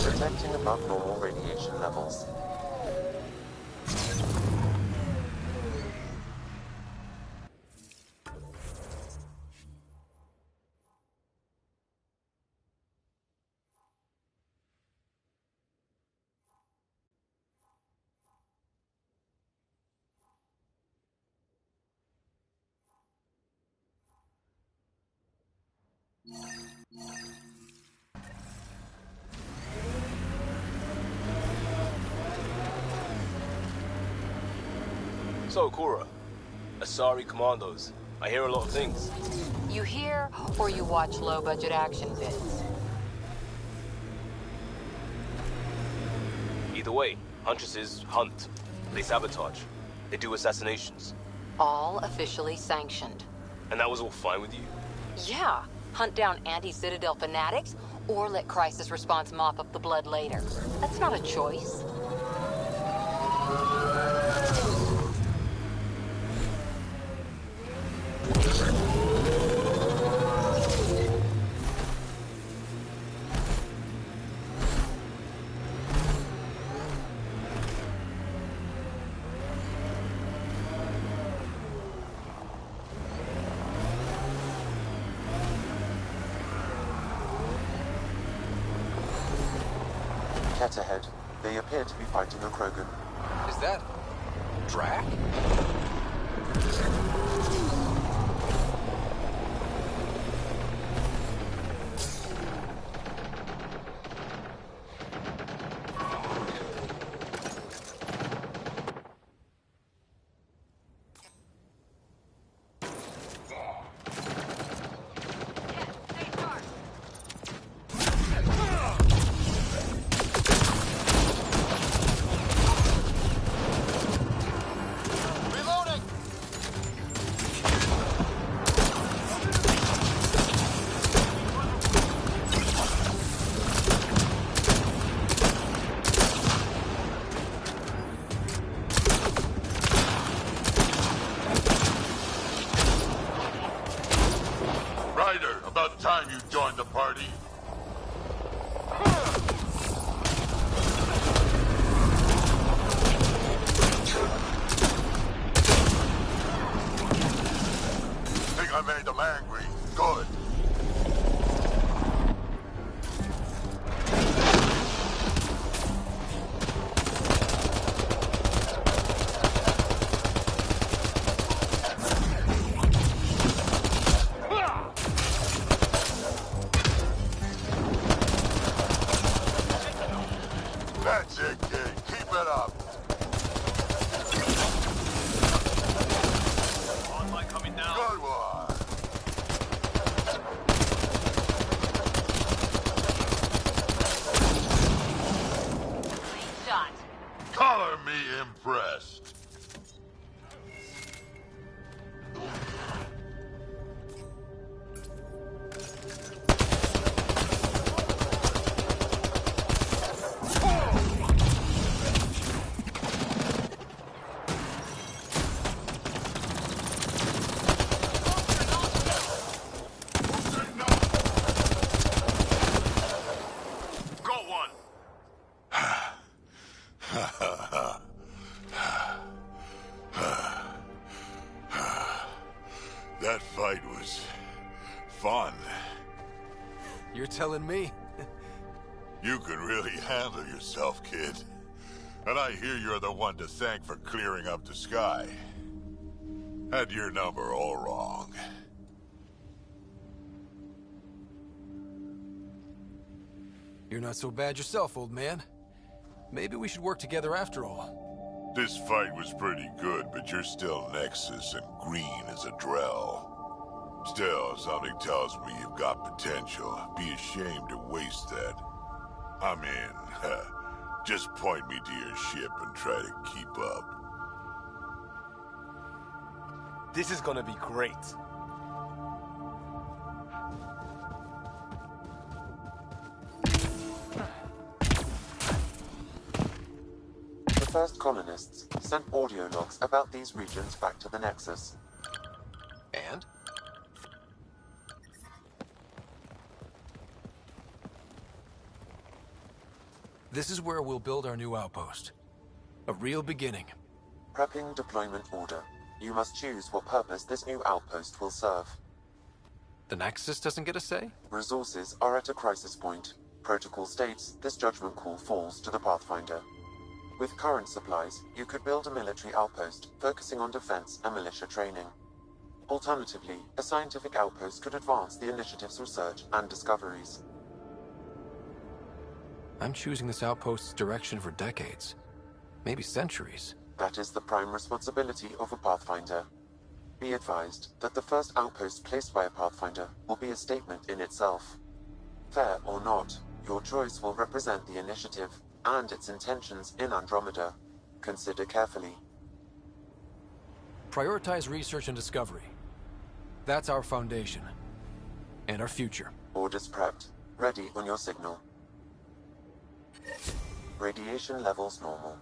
Detecting above normal radiation levels. So, Kura, Asari Commandos. I hear a lot of things. You hear or you watch low-budget action vids? Either way, Huntresses hunt. They sabotage. They do assassinations. All officially sanctioned. And that was all fine with you? Yeah. Hunt down anti-Citadel fanatics, or let crisis response mop up the blood later. That's not a choice. Cat ahead. They appear to be fighting a Krogan. Is that... Drac? You're telling me? You can really handle yourself, kid. And I hear you're the one to thank for clearing up the sky. Had your number all wrong. You're not so bad yourself, old man. Maybe we should work together after all. This fight was pretty good, but you're still Nexus and green as a Drell. Still, something tells me you've got potential. Be ashamed to waste that. I'm in. Just point me to your ship and try to keep up. This is gonna be great. The first colonists sent audio logs about these regions back to the Nexus. And? This is where we'll build our new outpost. A real beginning. Prepping deployment order. You must choose what purpose this new outpost will serve. The Nexus doesn't get a say? Resources are at a crisis point. Protocol states this judgment call falls to the Pathfinder. With current supplies, you could build a military outpost focusing on defense and militia training. Alternatively, a scientific outpost could advance the initiative's research and discoveries. I'm choosing this outpost's direction for decades. Maybe centuries. That is the prime responsibility of a Pathfinder. Be advised that the first outpost placed by a Pathfinder will be a statement in itself. Fair or not, your choice will represent the initiative and its intentions in Andromeda. Consider carefully. Prioritize research and discovery. That's our foundation. And our future. Orders prepped. Ready on your signal. Radiation levels normal.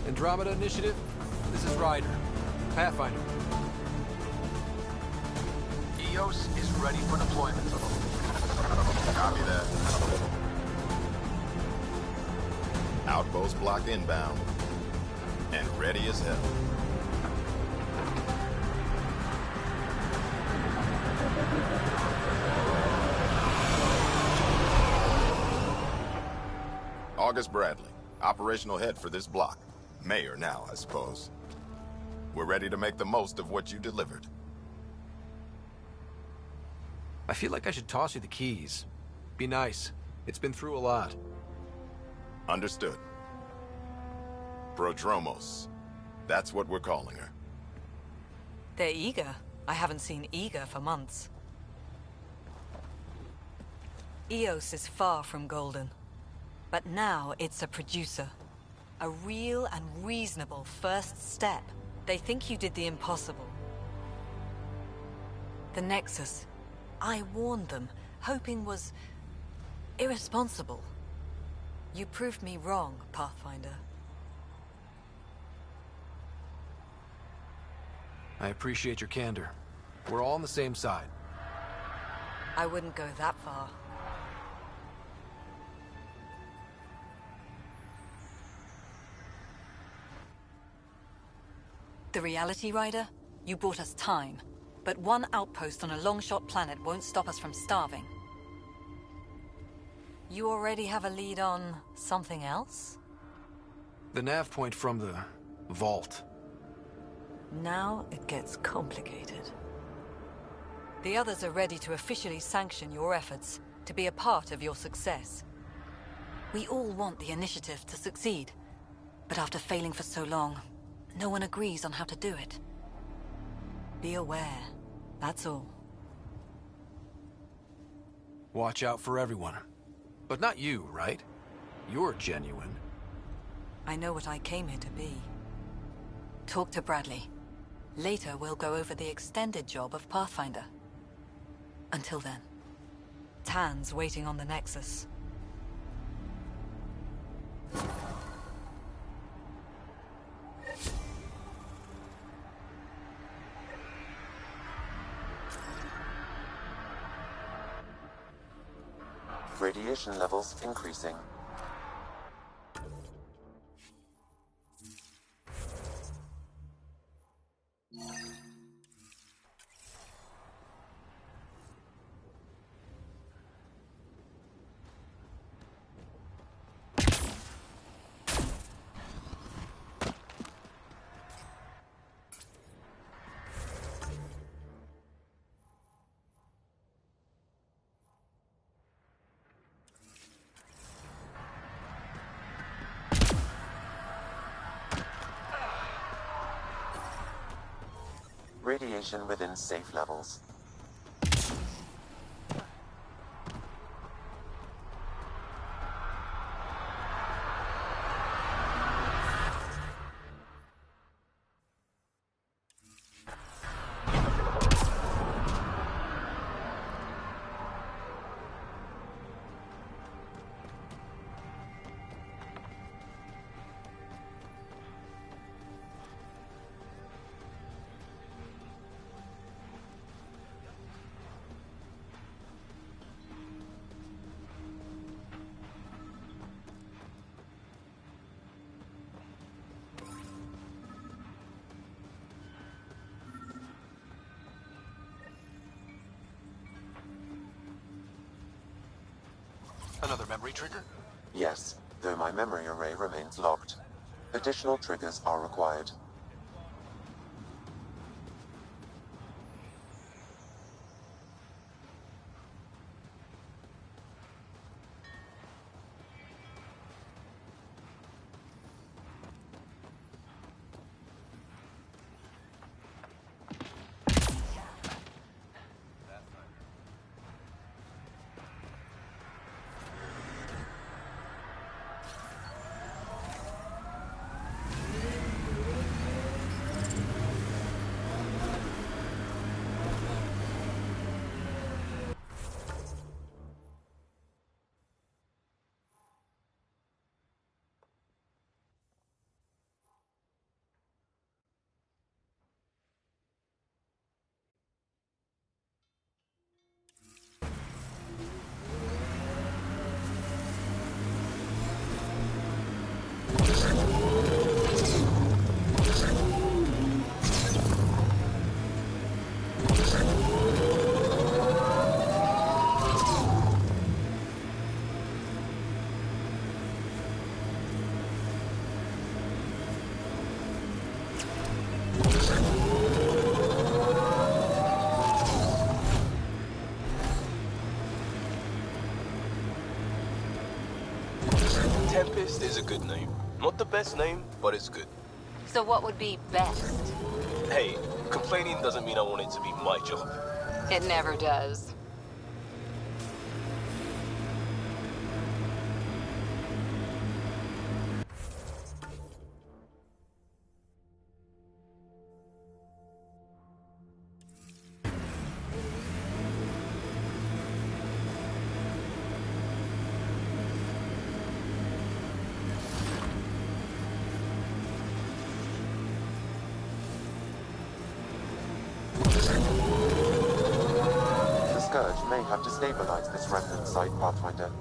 Andromeda Initiative, this is Ryder. Pathfinder. EOS is ready for deployment. Copy that. Outpost block inbound. And ready as hell. August Bradley, operational head for this block. Mayor now, I suppose. We're ready to make the most of what you delivered. I feel like I should toss you the keys. Be nice. It's been through a lot. Understood. Prodromos. That's what we're calling her. They're eager. I haven't seen eager for months. EOS is far from golden. But now it's a producer. A real and reasonable first step. They think you did the impossible. The Nexus. I warned them, hoping was irresponsible. You proved me wrong, Pathfinder. I appreciate your candor. We're all on the same side. I wouldn't go that far. The Reality Rider? You bought us time. But one outpost on a long-shot planet won't stop us from starving. You already have a lead on something else? The nav point from the vault. Now it gets complicated. The others are ready to officially sanction your efforts, to be a part of your success. We all want the initiative to succeed, but after failing for so long, no one agrees on how to do it. Be aware, that's all. Watch out for everyone. But not you, right? You're genuine. I know what I came here to be. Talk to Bradley. Later, we'll go over the extended job of Pathfinder. Until then, Tan's waiting on the Nexus. Radiation levels increasing. Radiation within safe levels. Another memory trigger? Yes, though my memory array remains locked. Additional triggers are required. Tempest is a good name. Not the best name, but it's good. So what would be best? Hey, complaining doesn't mean I want it to be my job. It never does. The Scourge may have destabilized this remnant site, Pathfinder.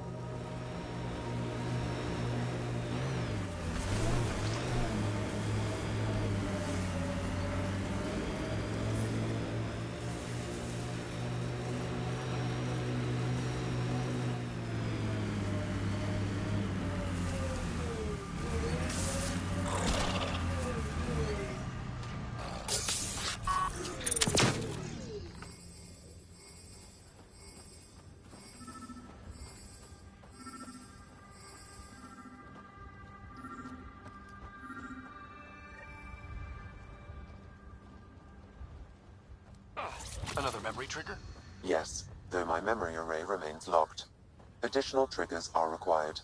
Another memory trigger? Yes, though my memory array remains locked. Additional triggers are required.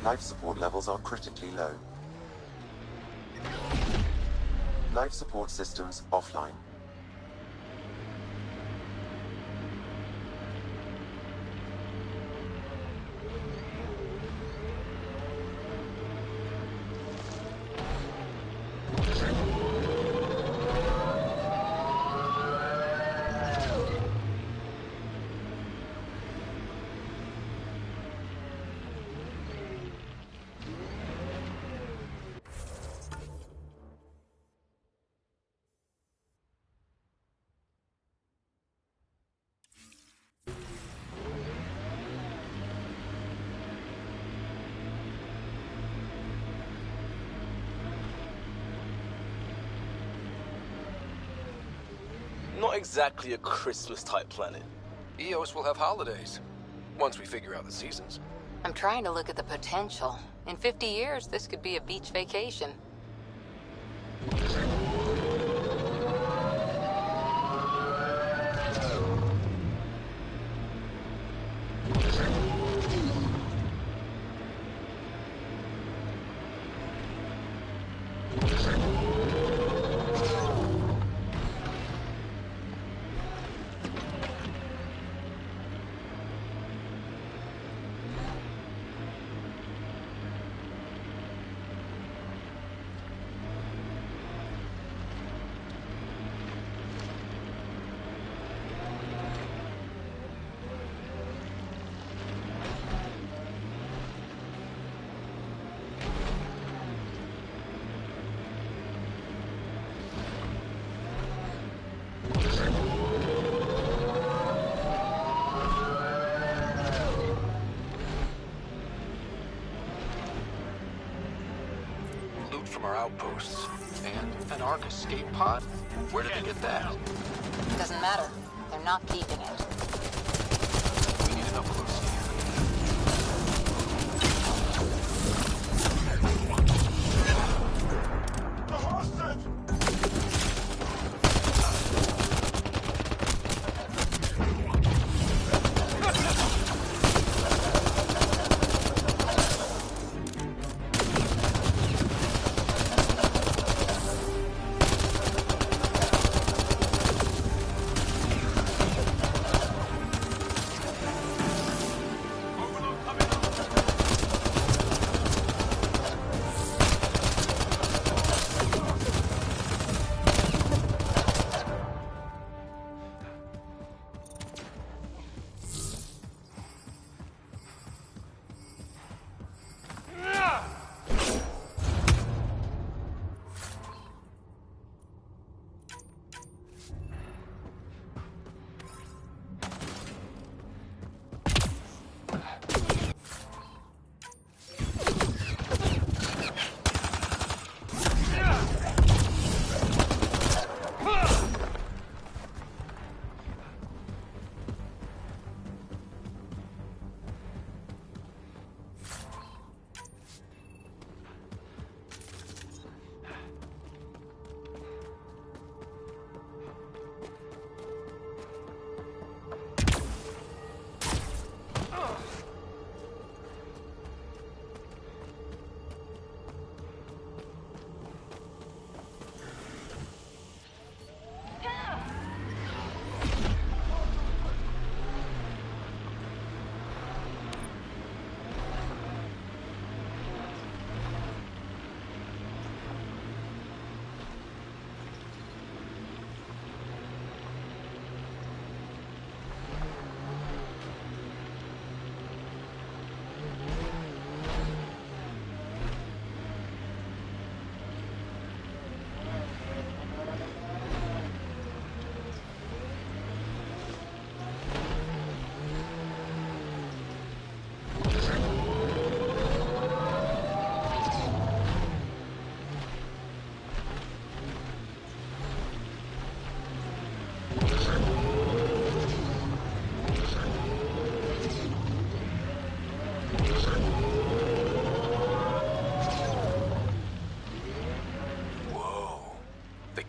Life support levels are critically low. Life support systems offline. Not exactly a Christmas-type planet. Eos will have holidays, once we figure out the seasons. I'm trying to look at the potential. In 50 years, this could be a beach vacation. Loot from our outposts. And an Ark escape pod? Where did they get that? Doesn't matter. They're not keeping it. We need an up-close scan.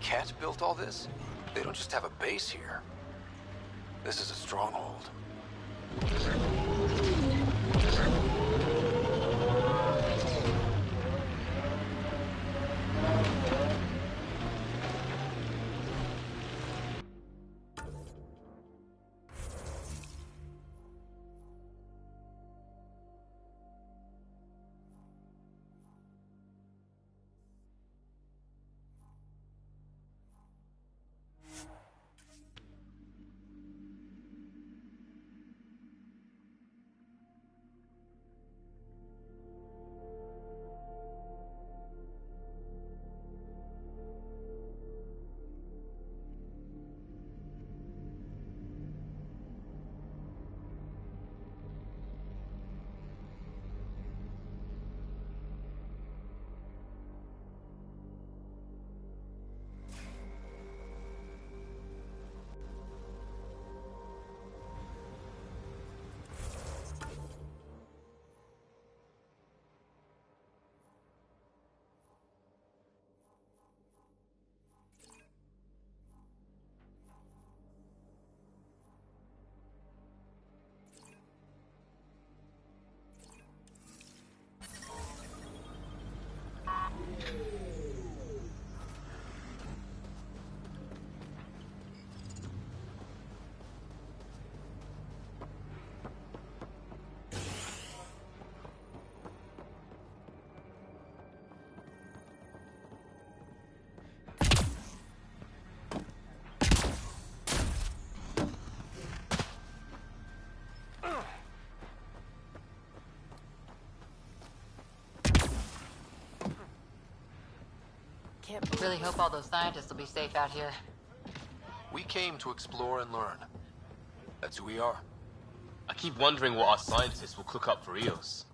Cat built all this? They don't just have a base here. This is a stronghold. Really hope all those scientists will be safe out here. We came to explore and learn. That's who we are. I keep wondering what our scientists will cook up for Eos.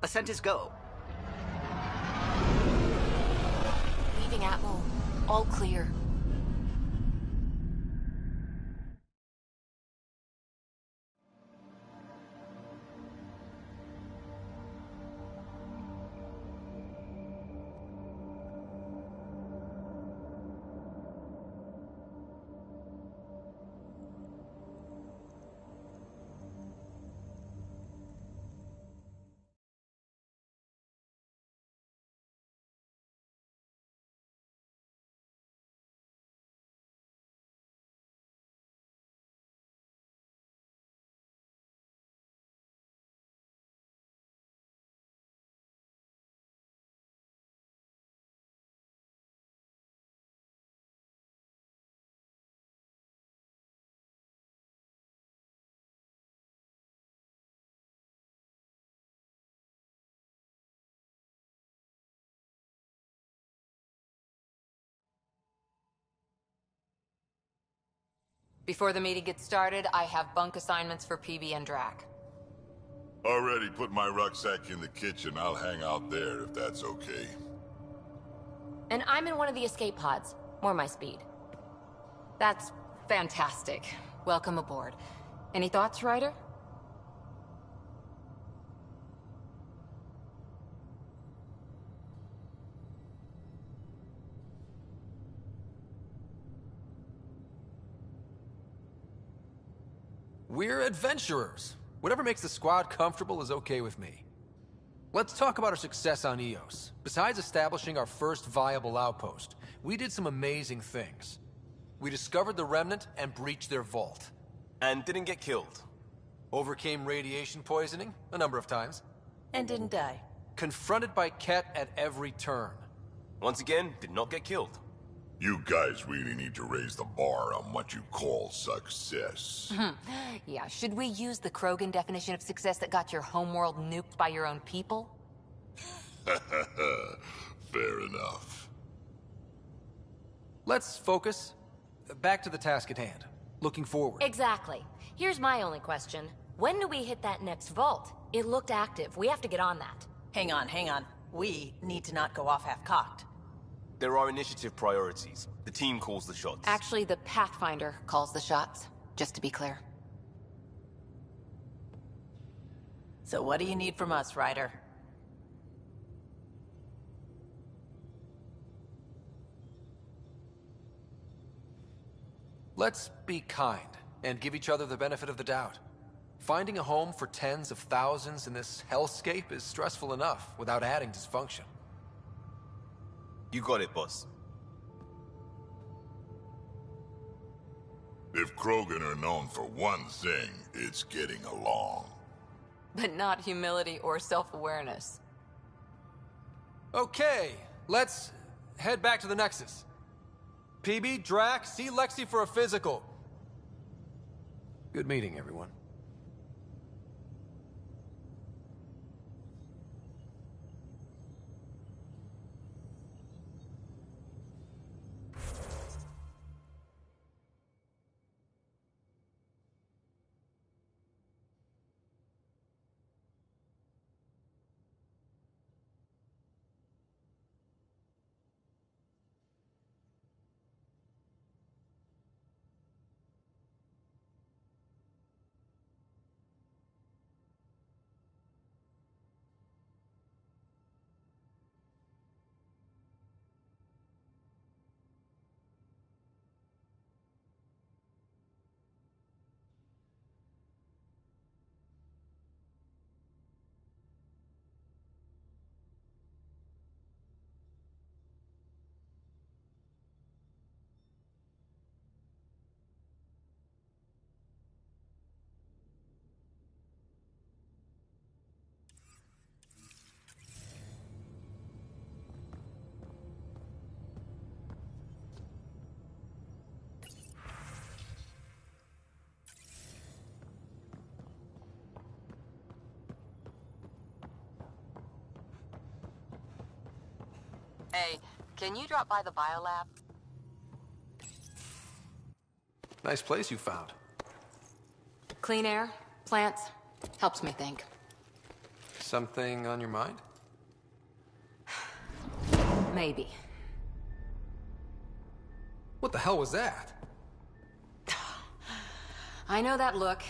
Ascent is go. Leaving Atmo. All clear. Before the meeting gets started, I have bunk assignments for PB and Drac. Already put my rucksack in the kitchen. I'll hang out there if that's okay. And I'm in one of the escape pods. More my speed. That's fantastic. Welcome aboard. Any thoughts, Ryder? We're adventurers. Whatever makes the squad comfortable is okay with me. Let's talk about our success on Eos. Besides establishing our first viable outpost, we did some amazing things. We discovered the Remnant and breached their vault. And didn't get killed. Overcame radiation poisoning a number of times. And didn't die. Confronted by Ket at every turn. Once again, did not get killed. You guys really need to raise the bar on what you call success. Yeah, should we use the Krogan definition of success that got your homeworld nuked by your own people? Fair enough. Let's focus. Back to the task at hand. Looking forward. Exactly. Here's my only question. When do we hit that next vault? It looked active. We have to get on that. Hang on, hang on. We need to not go off half-cocked. There are initiative priorities. The team calls the shots. Actually, the Pathfinder calls the shots, just to be clear. So what do you need from us, Ryder? Let's be kind and give each other the benefit of the doubt. Finding a home for tens of thousands in this hellscape is stressful enough without adding dysfunction. You got it, boss. If Krogan are known for one thing, it's getting along. But not humility or self-awareness. Okay, let's head back to the Nexus. PB, Drac, see Lexi for a physical. Good meeting, everyone. Hey, can you drop by the biolab? Nice place you found. Clean air, plants, helps me think. Something on your mind? Maybe. What the hell was that? I know that look.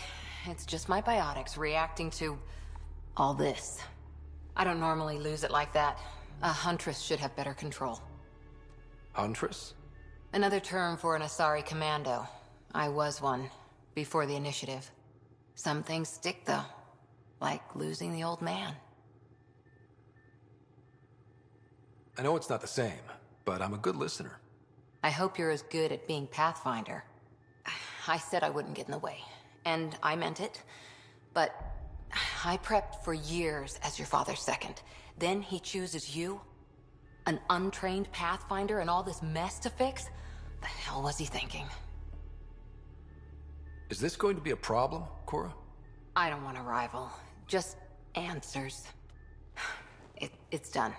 It's just my biotics reacting to all this. I don't normally lose it like that. A huntress should have better control. Huntress? Another term for an Asari commando. I was one, before the initiative. Some things stick, though. Like losing the old man. I know it's not the same, but I'm a good listener. I hope you're as good at being Pathfinder. I said I wouldn't get in the way, and I meant it. But I prepped for years as your father's second. Then he chooses you? An untrained Pathfinder and all this mess to fix? The hell was he thinking? Is this going to be a problem, Cora? I don't want a rival. Just answers. It's done.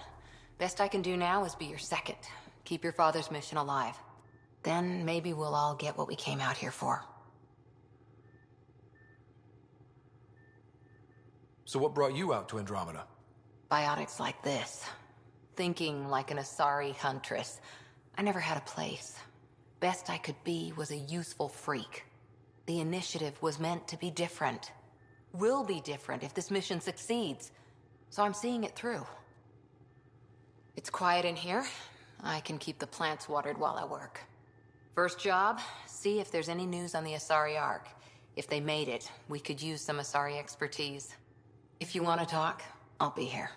Best I can do now is be your second. Keep your father's mission alive. Then maybe we'll all get what we came out here for. So what brought you out to Andromeda? Biotics like this. Thinking like an Asari huntress. I never had a place. Best I could be was a useful freak. The initiative was meant to be different. Will be different if this mission succeeds. So I'm seeing it through. It's quiet in here. I can keep the plants watered while I work. First job, see if there's any news on the Asari Ark. If they made it, we could use some Asari expertise. If you want to talk, I'll be here.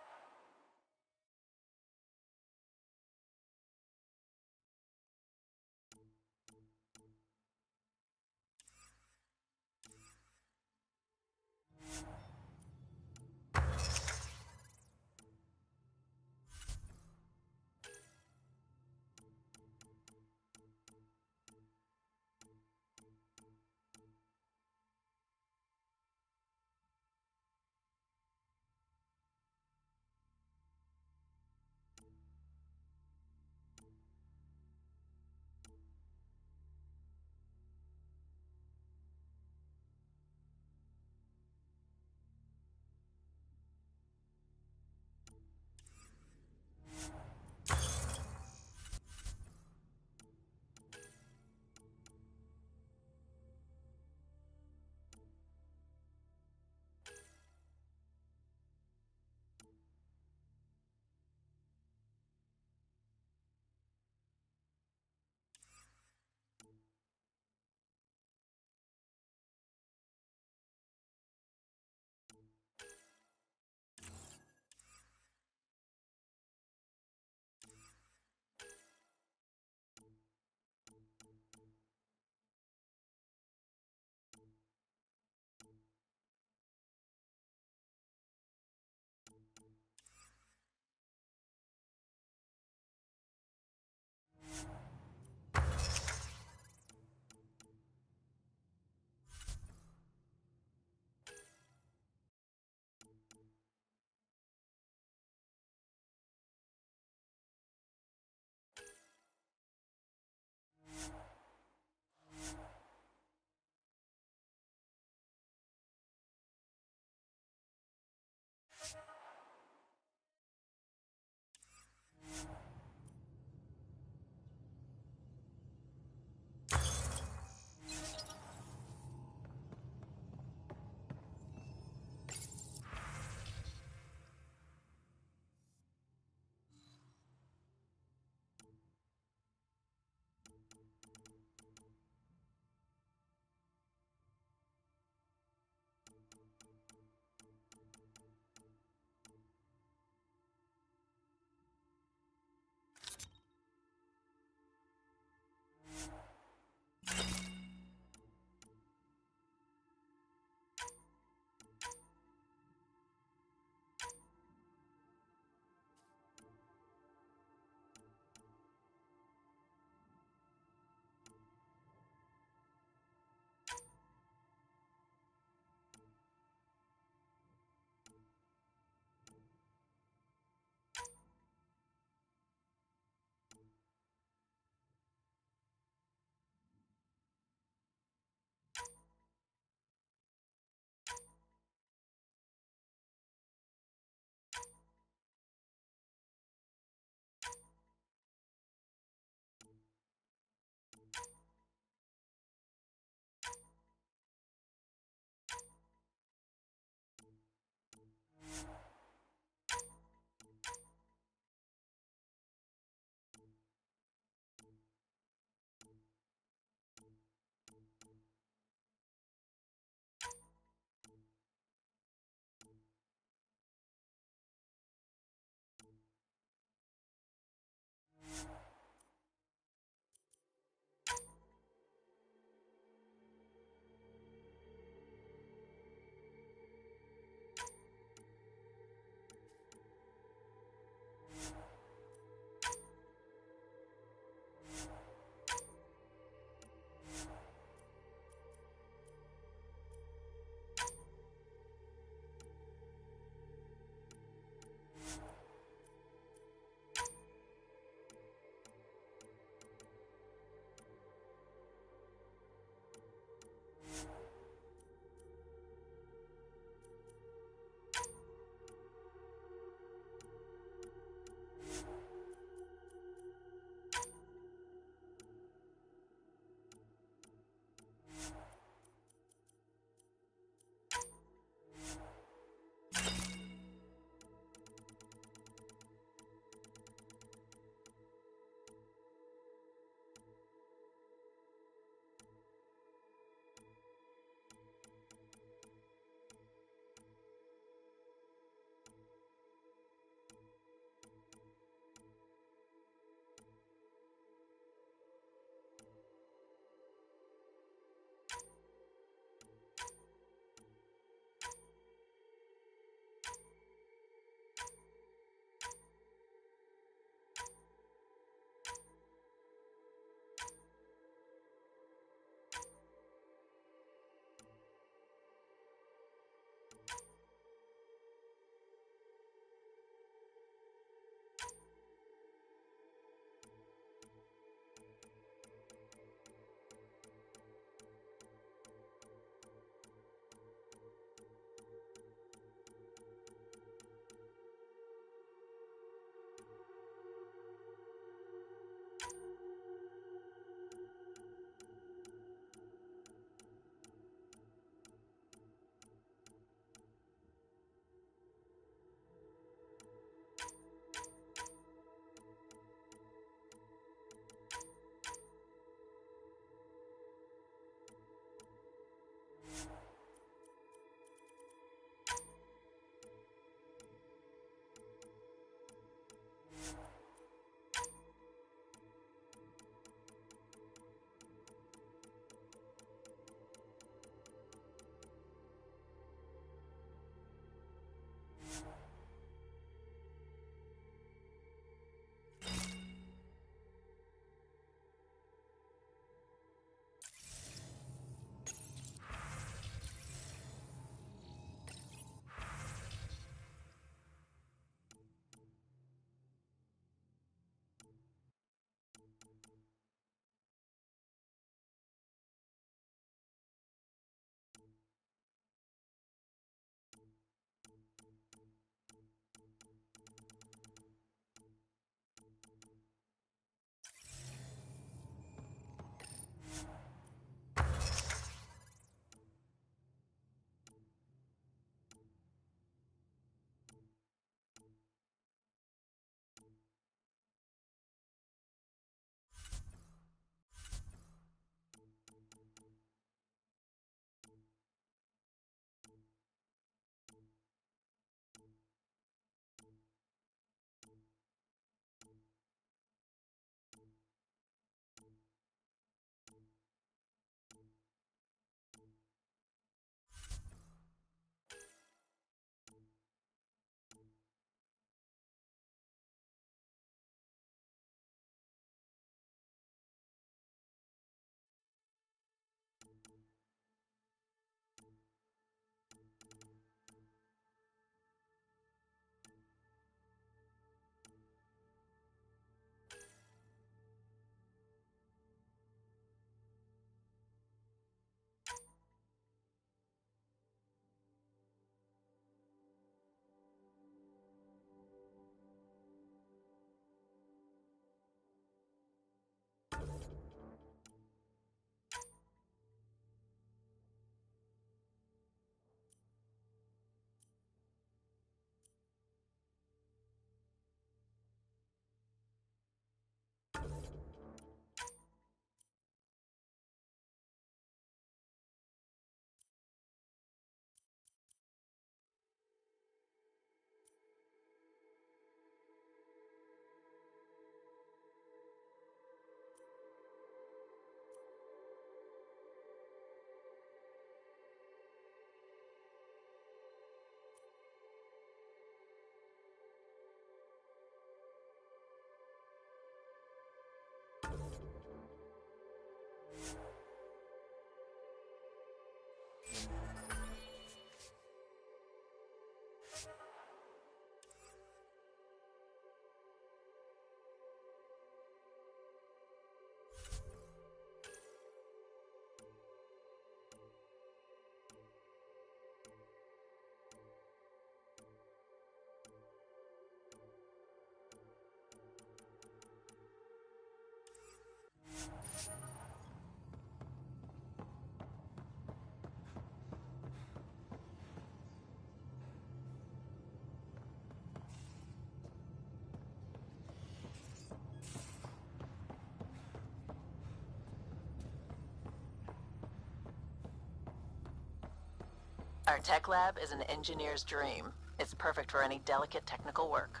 Our tech lab is an engineer's dream. It's perfect for any delicate technical work.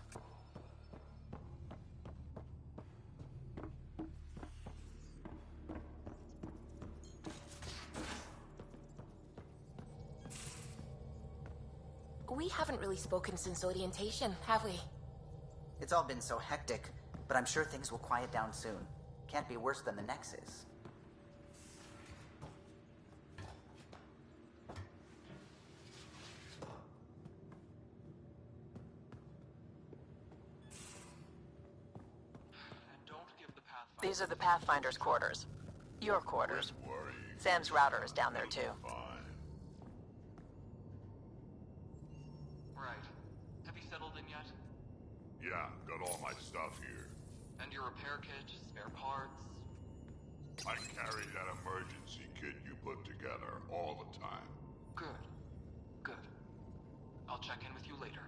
We haven't really spoken since orientation, have we? It's all been so hectic, but I'm sure things will quiet down soon. Can't be worse than the Nexus. These are the Pathfinder's quarters. Your quarters. Sam's router is down there too. Right. Have you settled in yet? Yeah, got all my stuff here. And your repair kit, spare parts? I carry that emergency kit you put together all the time. Good. Good. I'll check in with you later.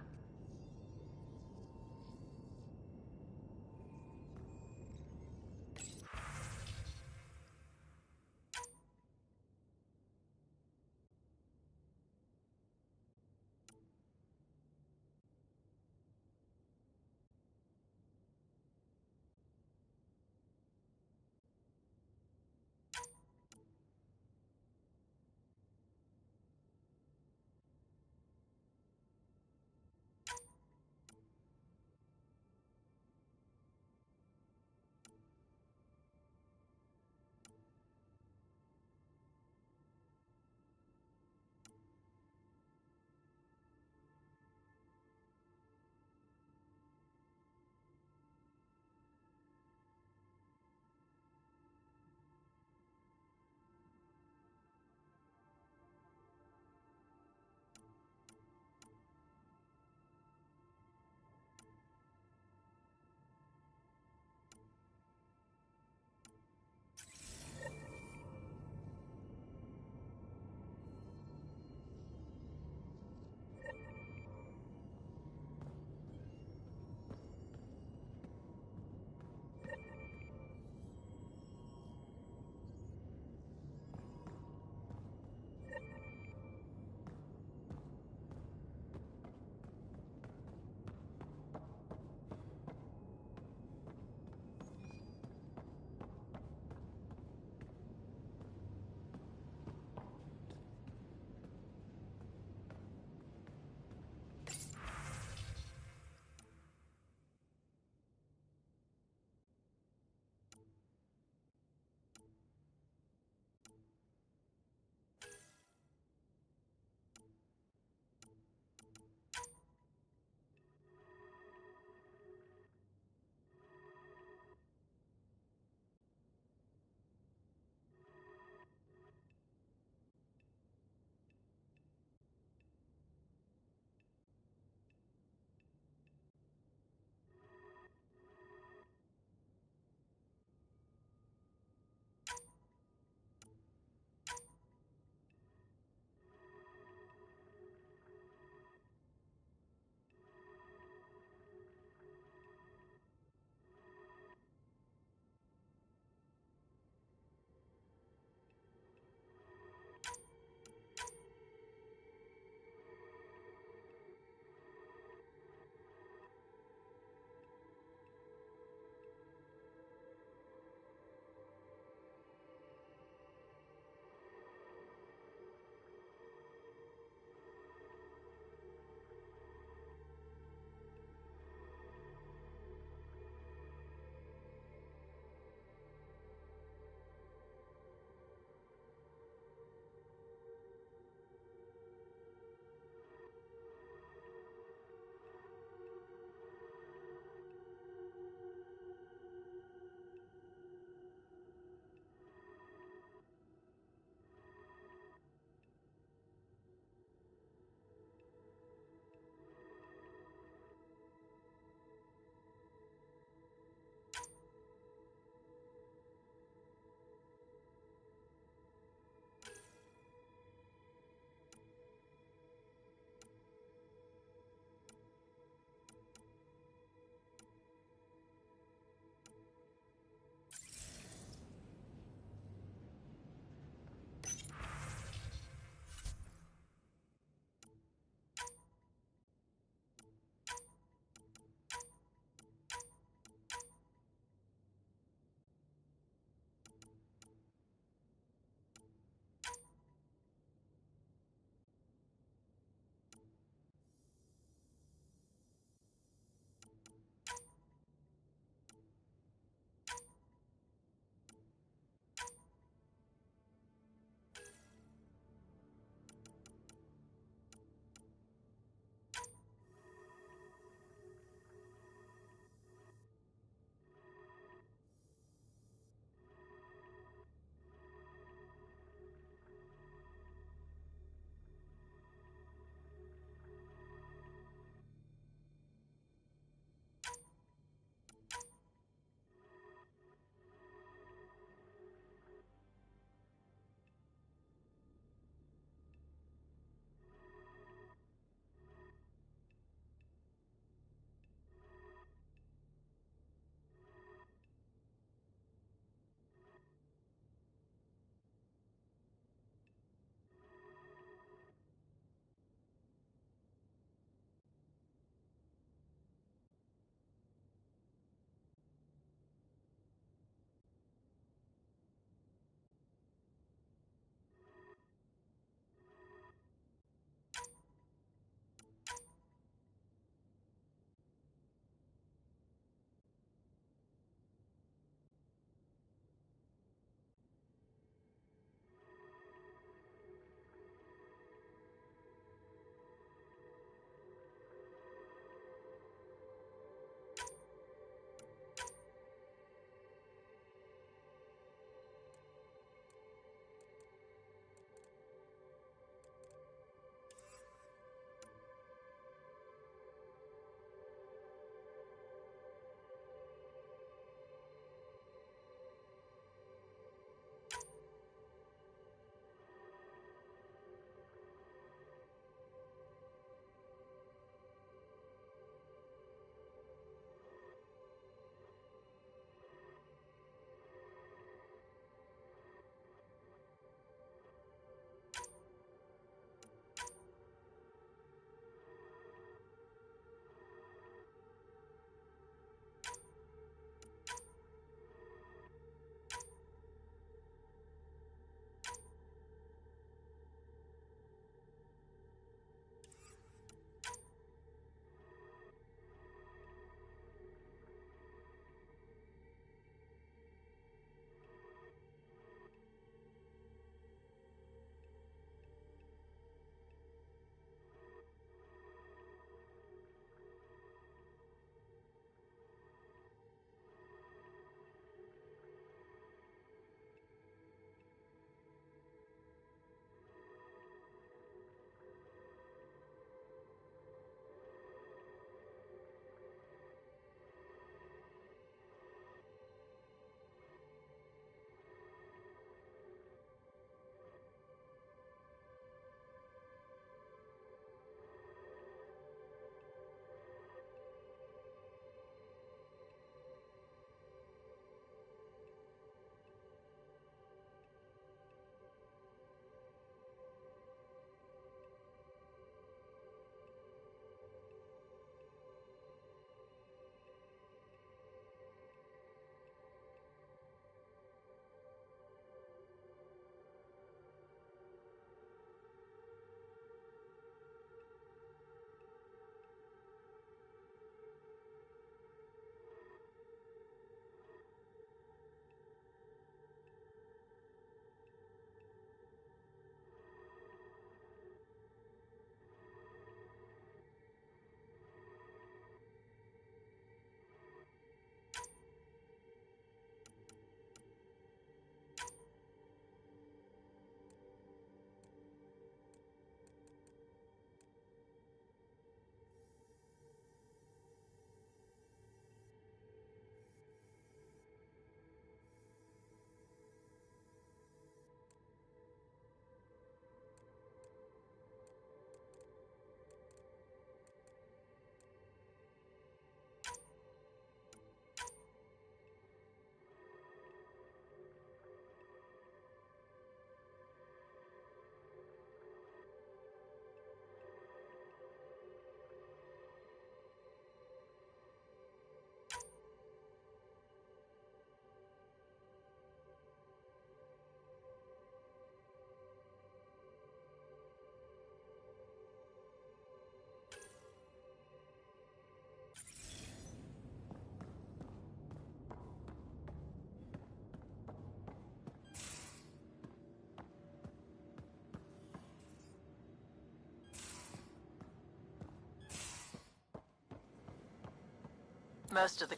Most of the...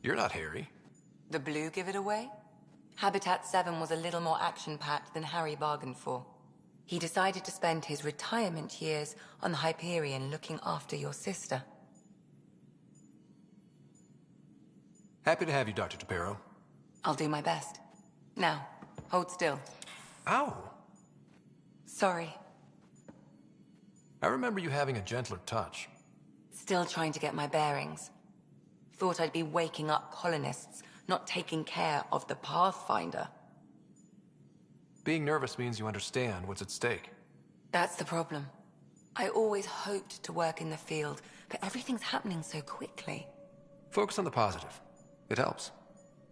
You're not Harry. The blue give it away? Habitat 7 was a little more action-packed than Harry bargained for. He decided to spend his retirement years on the Hyperion looking after your sister. Happy to have you, Dr. DePero. I'll do my best. Now, hold still. Ow! Sorry. I remember you having a gentler touch. Still trying to get my bearings. Thought I'd be waking up colonists, not taking care of the Pathfinder. Being nervous means you understand what's at stake. That's the problem. I always hoped to work in the field, but everything's happening so quickly. Focus on the positive. It helps.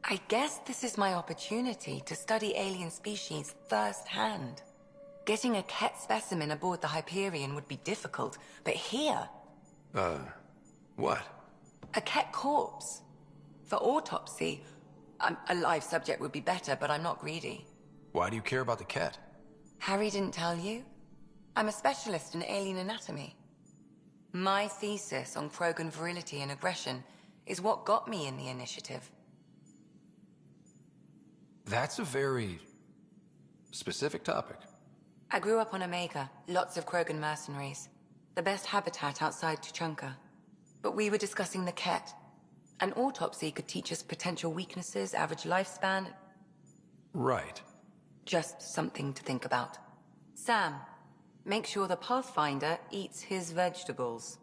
I guess this is my opportunity to study alien species firsthand. Getting a Ket specimen aboard the Hyperion would be difficult, but here... What? A Ket corpse. For autopsy, a live subject would be better, but I'm not greedy. Why do you care about the Ket? Harry didn't tell you? I'm a specialist in alien anatomy. My thesis on Krogan virility and aggression is what got me in the initiative. That's a very specific topic. I grew up on Omega, lots of Krogan mercenaries. The best habitat outside Tuchanka. But we were discussing the Ket. An autopsy could teach us potential weaknesses, average lifespan. Right. Just something to think about. Sam, make sure the Pathfinder eats his vegetables.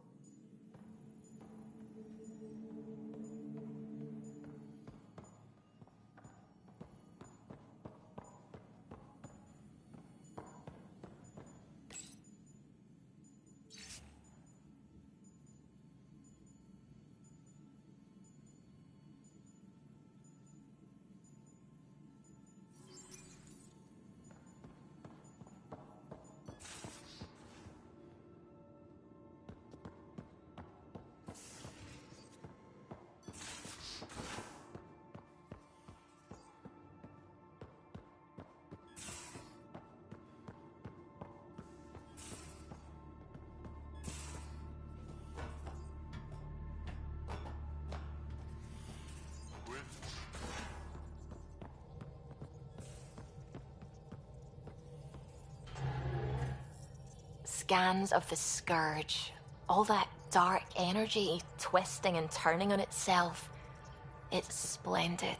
Scans of the Scourge. All that dark energy twisting and turning on itself. It's splendid.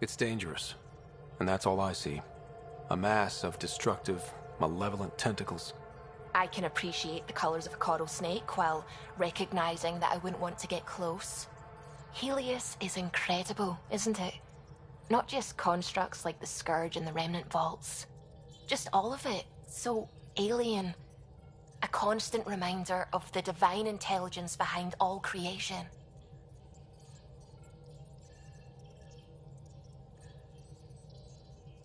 It's dangerous. And that's all I see. A mass of destructive, malevolent tentacles. I can appreciate the colors of a coral snake while recognizing that I wouldn't want to get close. Helios is incredible, isn't it? Not just constructs like the Scourge and the Remnant Vaults. Just all of it. So alien. A constant reminder of the divine intelligence behind all creation.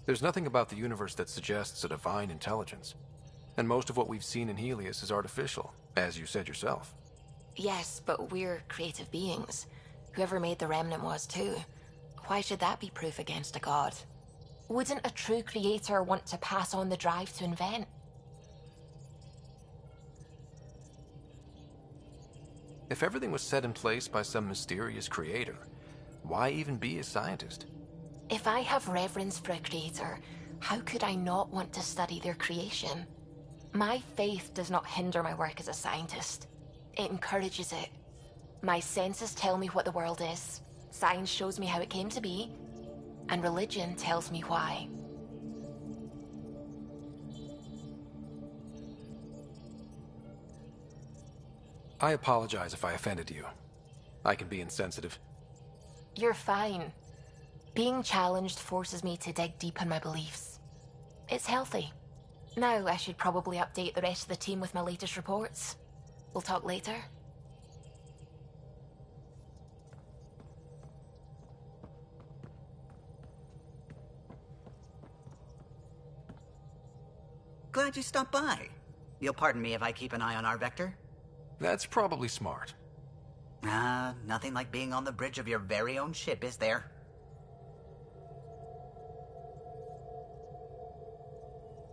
There's nothing about the universe that suggests a divine intelligence. And most of what we've seen in Helios is artificial, as you said yourself. Yes, but we're creative beings. Whoever made the Remnant was too. Why should that be proof against a god? Wouldn't a true creator want to pass on the drive to invent? If everything was set in place by some mysterious creator, why even be a scientist? If I have reverence for a creator, how could I not want to study their creation? My faith does not hinder my work as a scientist. It encourages it. My senses tell me what the world is. Science shows me how it came to be. And religion tells me why. I apologize if I offended you. I can be insensitive. You're fine. Being challenged forces me to dig deep in my beliefs. It's healthy. Now I should probably update the rest of the team with my latest reports. We'll talk later. Glad you stopped by. You'll pardon me if I keep an eye on our vector? That's probably smart. Nothing like being on the bridge of your very own ship, is there?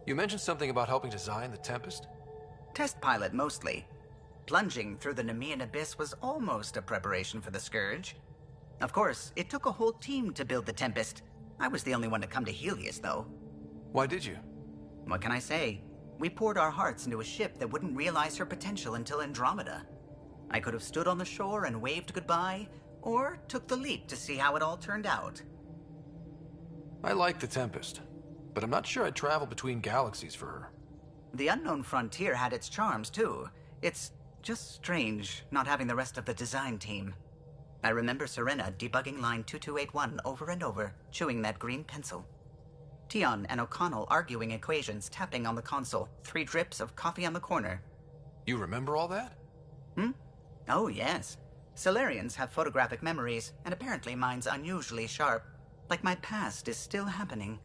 You mentioned something about helping design the Tempest? Test pilot, mostly. Plunging through the Nemean abyss was almost a preparation for the Scourge. Of course, it took a whole team to build the Tempest. I was the only one to come to Helios, though. Why did you? What can I say? We poured our hearts into a ship that wouldn't realize her potential until Andromeda. I could have stood on the shore and waved goodbye, or took the leap to see how it all turned out. I like the Tempest, but I'm not sure I'd travel between galaxies for her. The unknown frontier had its charms, too. It's just strange not having the rest of the design team. I remember Serena debugging line 2281 over and over, chewing that green pencil. Tion and O'Connell arguing equations, tapping on the console, 3 drips of coffee on the corner. You remember all that? Oh, yes. Solarians have photographic memories, and apparently mine's unusually sharp. Like my past is still happening.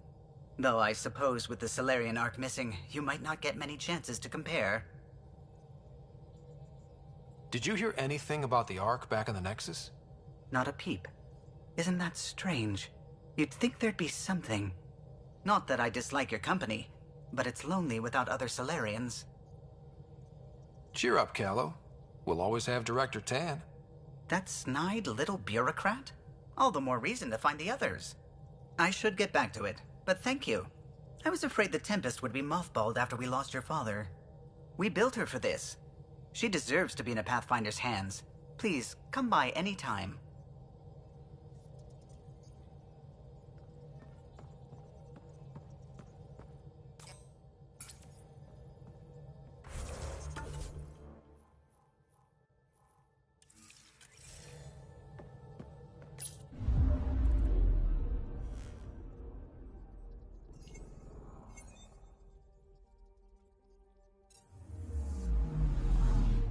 Though I suppose with the Solarian arc missing, you might not get many chances to compare. Did you hear anything about the Ark back in the Nexus? Not a peep. Isn't that strange? You'd think there'd be something. Not that I dislike your company, but it's lonely without other Solarians. Cheer up, Callow. We'll always have Director Tan. That snide little bureaucrat? All the more reason to find the others. I should get back to it, but thank you. I was afraid the Tempest would be mothballed after we lost your father. We built her for this. She deserves to be in a Pathfinder's hands. Please, come by any time.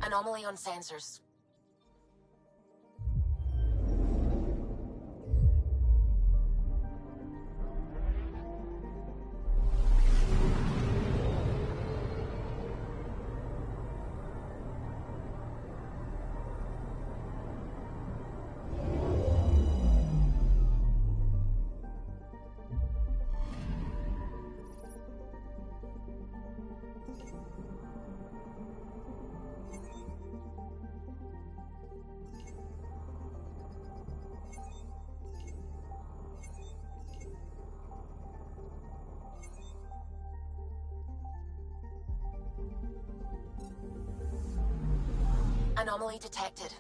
Anomaly on sensors. Anomaly detected.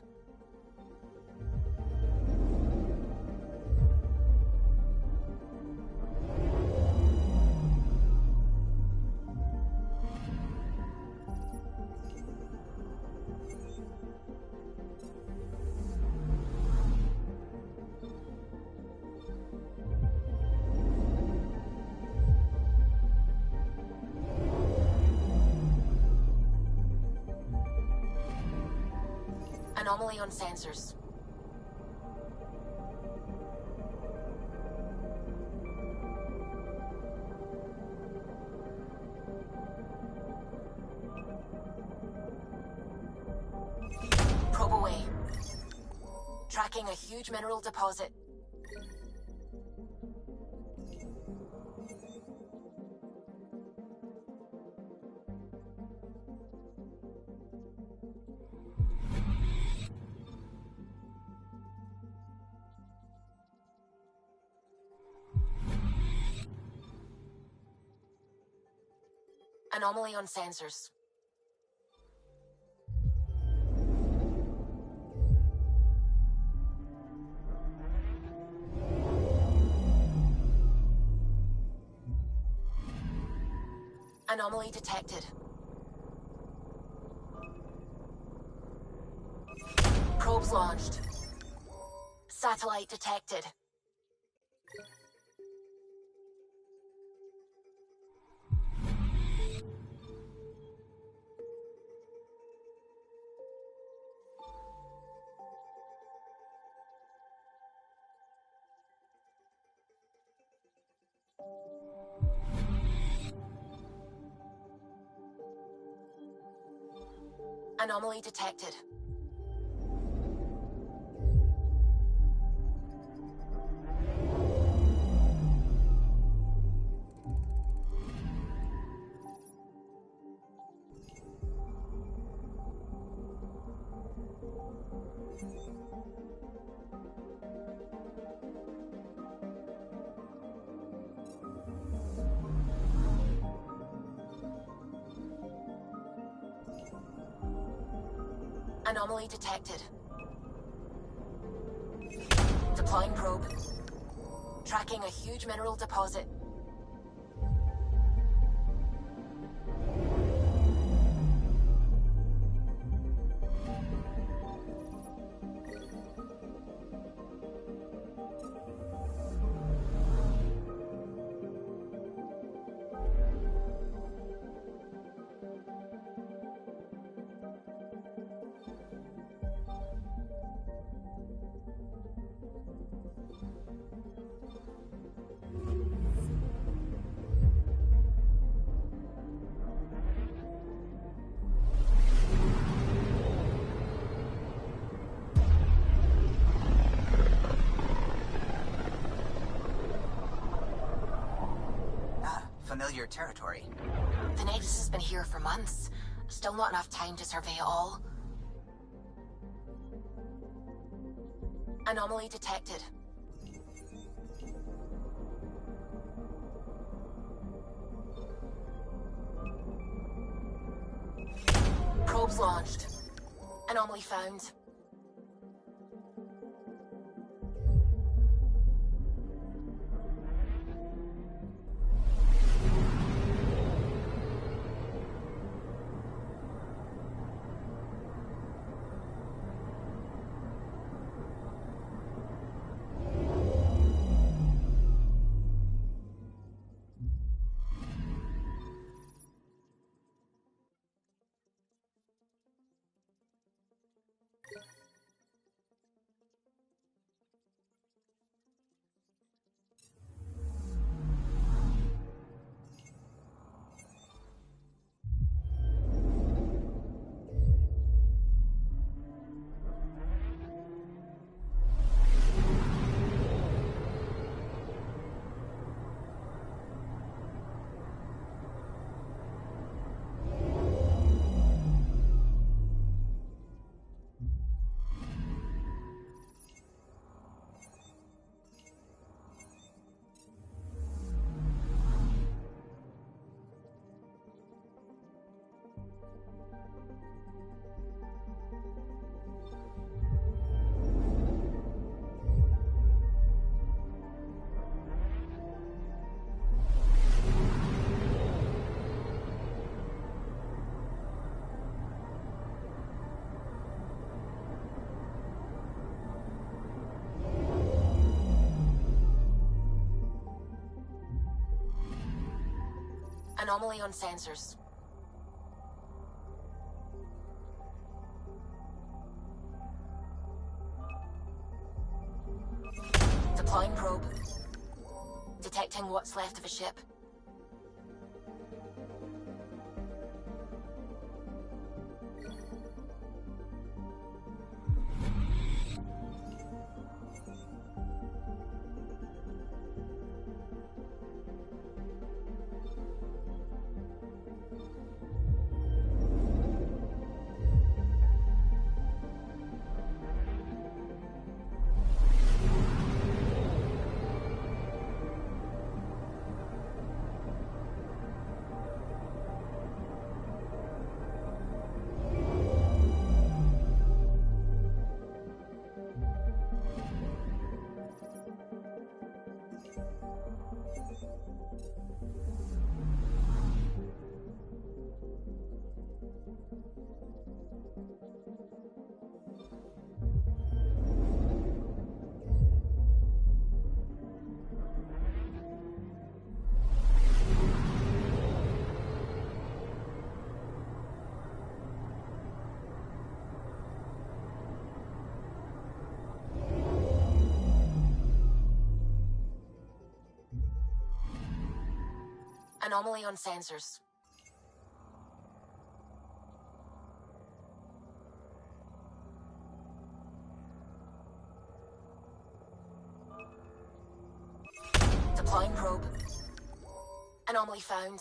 Anomaly on sensors. Probe away. Tracking a huge mineral deposit. Anomaly on sensors. Anomaly detected. Probes launched. Satellite detected. Anomaly detected. Anomaly detected. Deploying probe. Tracking a huge mineral deposit. Familiar territory. The Nexus has been here for months. Still not enough time to survey it all. Anomaly detected. Probes launched. Anomaly found. Anomaly on sensors. Deploying probe. Detecting what's left of a ship. Anomaly on sensors. Deploying probe. Anomaly found.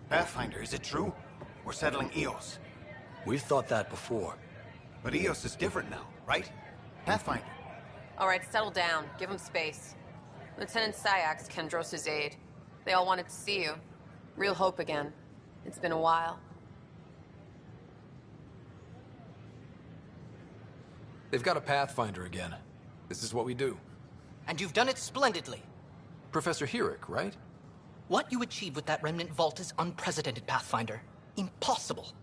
Pathfinder, is it true? We're settling Eos. We've thought that before. But Eos is different now, right? Pathfinder. All right, settle down. Give him space. Lieutenant Syax, Kendros' aide. They all wanted to see you. Real hope again. It's been a while. They've got a Pathfinder again. This is what we do. And you've done it splendidly. Professor Herrick, right? What you achieved with that remnant vault is unprecedented, Pathfinder. Impossible.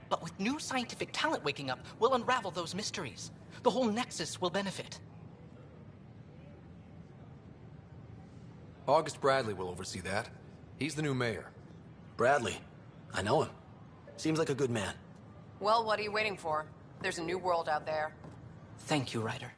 But with new scientific talent waking up, we'll unravel those mysteries. The whole Nexus will benefit. August Bradley will oversee that. He's the new mayor. Bradley. I know him. Seems like a good man. Well, what are you waiting for? There's a new world out there. Thank you, Ryder.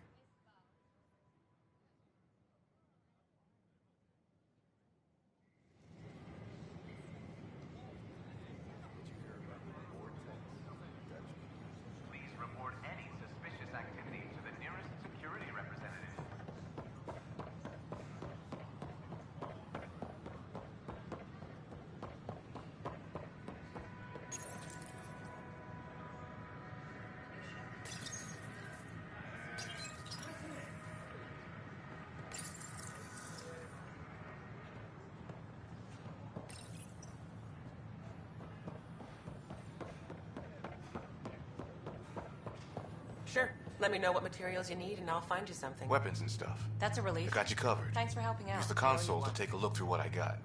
Sure. Let me know what materials you need and I'll find you something. Weapons and stuff. That's a relief. I got you covered. Thanks for helping out. Use the console to take a look through what I got.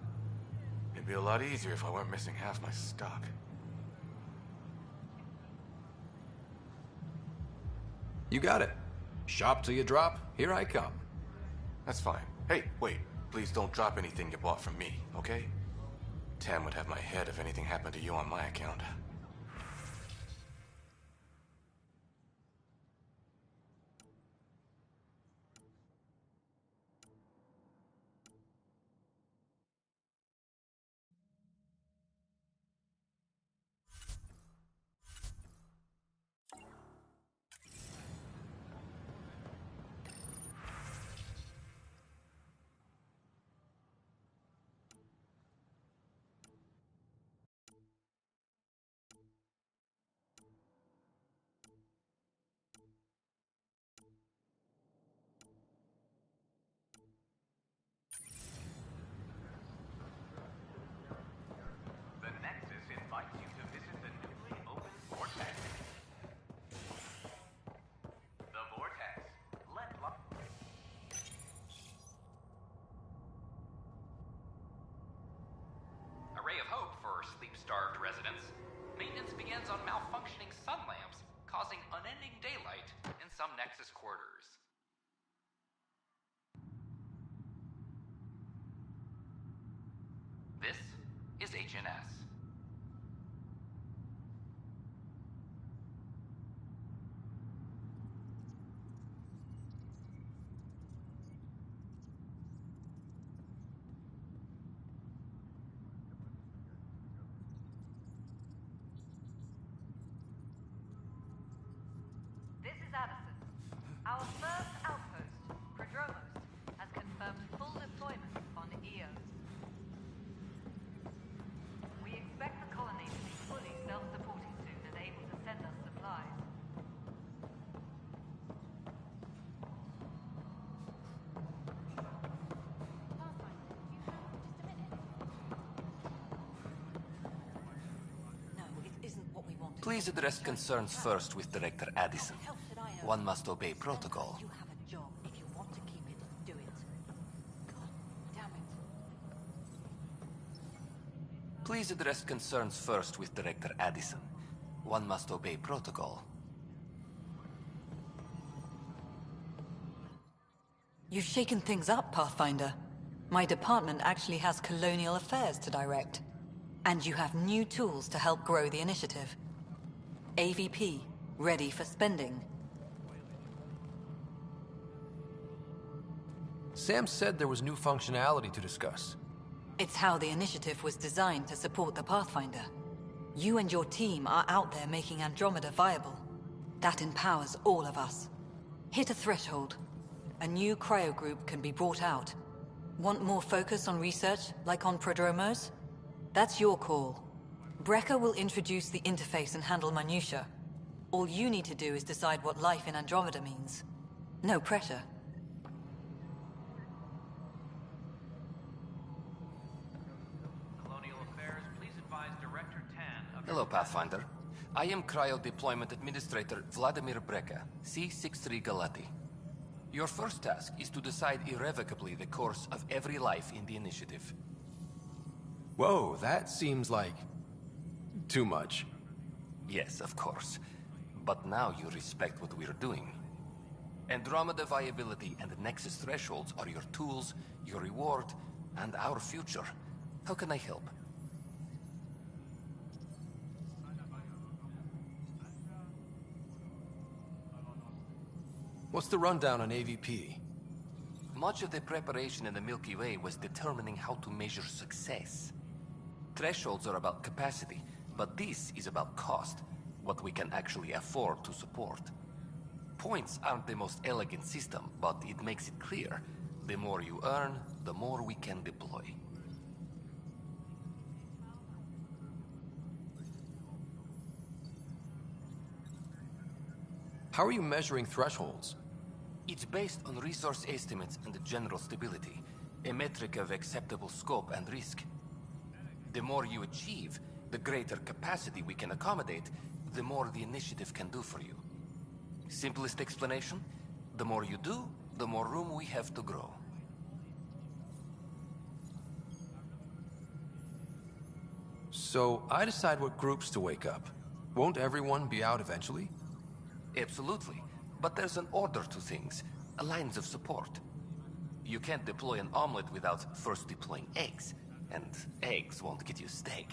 It'd be a lot easier if I weren't missing half my stock. You got it. Shop till you drop. Here I come. That's fine. Hey, wait. Please don't drop anything you bought from me, okay? Tam would have my head if anything happened to you on my account. starved residents. Maintenance begins on malfunctioning sun lamps, causing unending daylight in some Nexus quarters. This is HNS. This is Addison. Our first outpost, Prodromos, has confirmed full deployment on Eos. We expect the colony to be fully self-supporting soon and able to send us supplies. No, it isn't what we want. Please address concerns first with Director Addison. One must obey protocol. You have a job. If you want to keep it, do it. God damn it. Please address concerns first with Director Addison. One must obey protocol. You've shaken things up, Pathfinder. My department actually has colonial affairs to direct. And you have new tools to help grow the initiative. AVP, ready for spending. Sam said there was new functionality to discuss. It's how the initiative was designed to support the Pathfinder. You and your team are out there making Andromeda viable. That empowers all of us. Hit a threshold. A new cryo group can be brought out. Want more focus on research, like on Prodromos? That's your call. Brecker will introduce the interface and handle minutiae. All you need to do is decide what life in Andromeda means. No pressure. Colonial Affairs, please advise Director Tan of... Hello, Pathfinder. I am Cryo Deployment Administrator Vladimir Brecker, C-63 Galati. Your first task is to decide irrevocably the course of every life in the initiative. Whoa, that seems like... too much. Yes, of course. But now you respect what we're doing. Andromeda viability and Nexus thresholds are your tools, your reward, and our future. How can I help? What's the rundown on AVP? Much of the preparation in the Milky Way was determining how to measure success. Thresholds are about capacity, but this is about cost, what we can actually afford to support. Points aren't the most elegant system, but it makes it clear. The more you earn, the more we can deploy. How are you measuring thresholds? It's based on resource estimates and general stability, a metric of acceptable scope and risk. The more you achieve, the greater capacity we can accommodate, the more the initiative can do for you. Simplest explanation, the more you do, the more room we have to grow. So, I decide what groups to wake up. Won't everyone be out eventually? Absolutely. But there's an order to things, lines of support. You can't deploy an omelet without first deploying eggs, and eggs won't get you steak.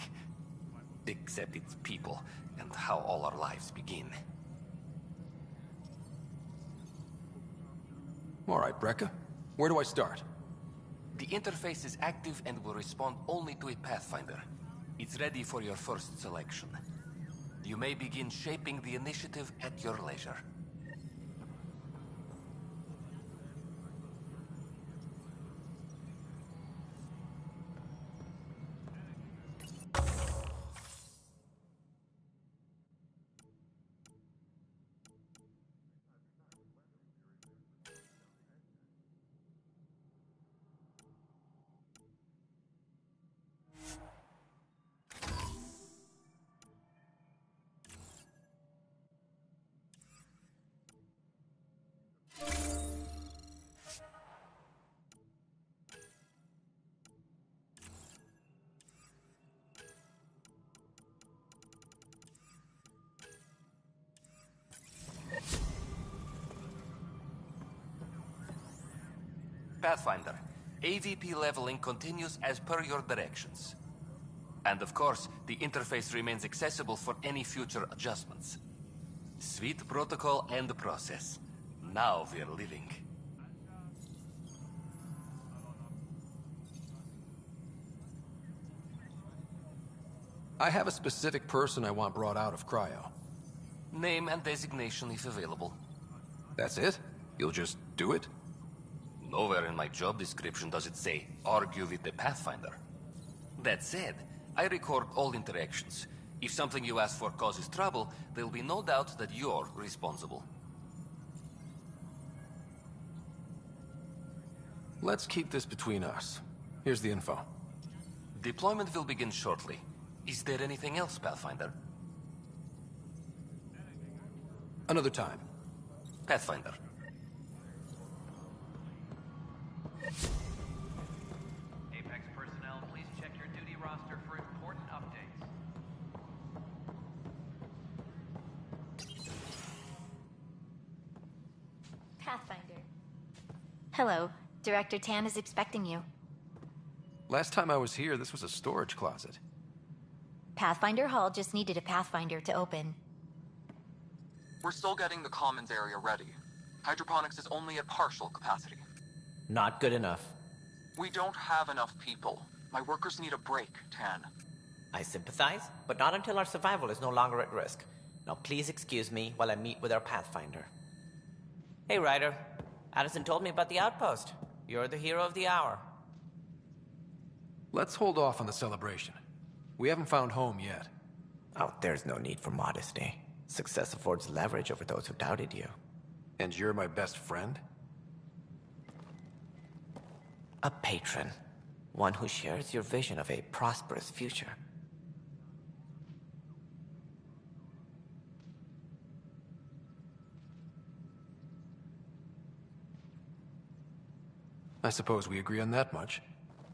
Except it's people, and how all our lives begin. All right, Brecker. Where do I start? The interface is active and will respond only to a Pathfinder. It's ready for your first selection. You may begin shaping the initiative at your leisure. Pathfinder, AVP leveling continues as per your directions. And of course, the interface remains accessible for any future adjustments. Sweet protocol and process. Now we're living. I have a specific person I want brought out of cryo. Name and designation if available. That's it? You'll just do it? Nowhere in my job description does it say, argue with the Pathfinder. That said, I record all interactions. If something you ask for causes trouble, there'll be no doubt that you're responsible. Let's keep this between us. Here's the info. Deployment will begin shortly. Is there anything else, Pathfinder? Another time. Pathfinder. Apex personnel, please check your duty roster for important updates. Pathfinder. Hello. Director Tan is expecting you. Last time I was here, this was a storage closet. Pathfinder Hall just needed a Pathfinder to open. We're still getting the commons area ready. Hydroponics is only at partial capacity. Not good enough. We don't have enough people. My workers need a break, Tan. I sympathize, but not until our survival is no longer at risk. Now please excuse me while I meet with our Pathfinder. Hey, Ryder. Addison told me about the outpost. You're the hero of the hour. Let's hold off on the celebration. We haven't found home yet. Oh, there's no need for modesty. Success affords leverage over those who doubted you. And you're my best friend? A patron. One who shares your vision of a prosperous future. I suppose we agree on that much.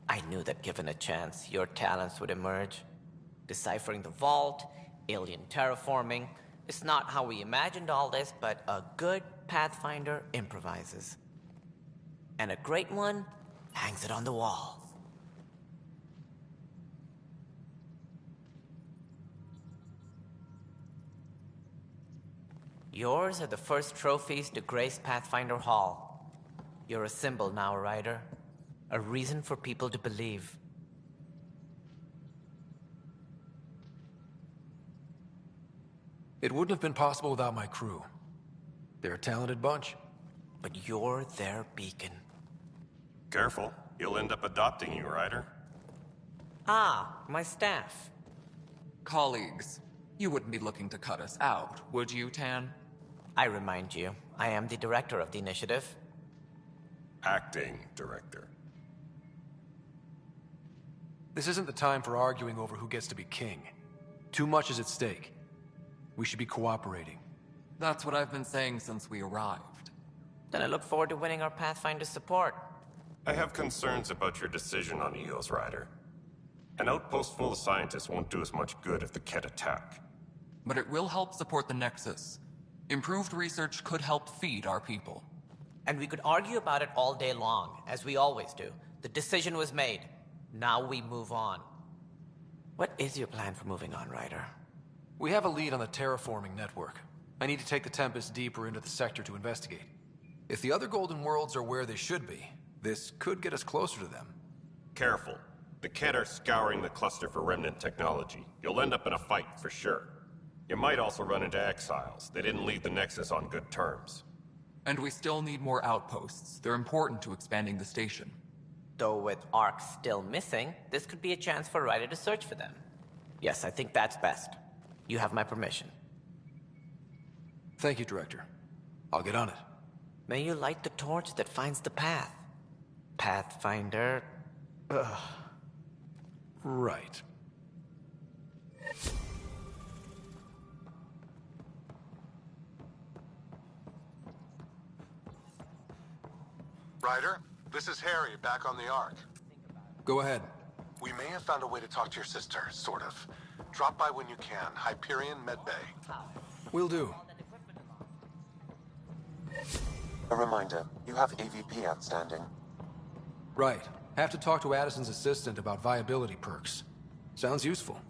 I knew that given a chance, your talents would emerge. Deciphering the vault, alien terraforming. It's not how we imagined all this, but a good Pathfinder improvises. And a great one hangs it on the wall. Yours are the first trophies to grace Pathfinder Hall. You're a symbol now, Ryder. A reason for people to believe. It wouldn't have been possible without my crew. They're a talented bunch. But you're their beacon. Careful. You'll end up adopting you, Ryder. Ah, my staff. Colleagues, you wouldn't be looking to cut us out, would you, Tan? I remind you, I am the director of the initiative. Acting director. This isn't the time for arguing over who gets to be king. Too much is at stake. We should be cooperating. That's what I've been saying since we arrived. Then I look forward to winning our Pathfinder support. I have concerns about your decision on EOS, Ryder. An outpost full of scientists won't do as much good if the Ket attack. But it will help support the Nexus. Improved research could help feed our people. And we could argue about it all day long, as we always do. The decision was made. Now we move on. What is your plan for moving on, Ryder? We have a lead on the terraforming network. I need to take the Tempest deeper into the sector to investigate. If the other Golden Worlds are where they should be, this could get us closer to them. Careful. The Ket are scouring the cluster for remnant technology. You'll end up in a fight, for sure. You might also run into exiles. They didn't leave the Nexus on good terms. And we still need more outposts. They're important to expanding the station. Though with Ark still missing, this could be a chance for Ryder to search for them. Yes, I think that's best. You have my permission. Thank you, Director. I'll get on it. May you light the torch that finds the path. Pathfinder... Ugh. Right. Ryder, this is Harry, back on the Ark. Go ahead. We may have found a way to talk to your sister, sort of. Drop by when you can. Hyperion Medbay. Will do. A reminder, you have AVP outstanding. Right. Have to talk to Addison's assistant about viability perks. Sounds useful.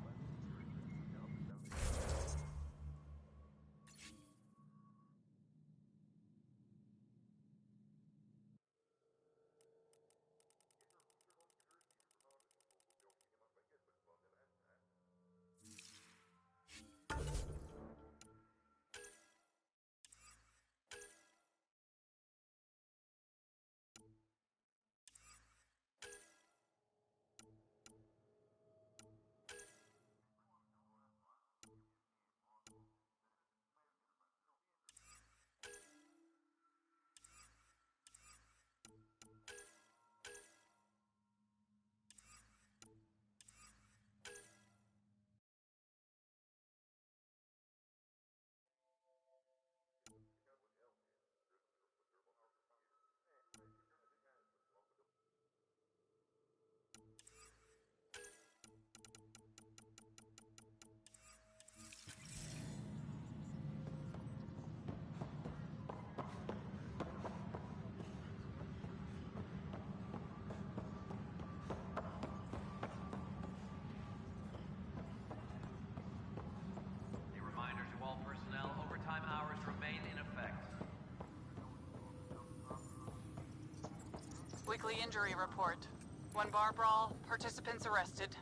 Weekly injury report. One bar brawl, participants arrested.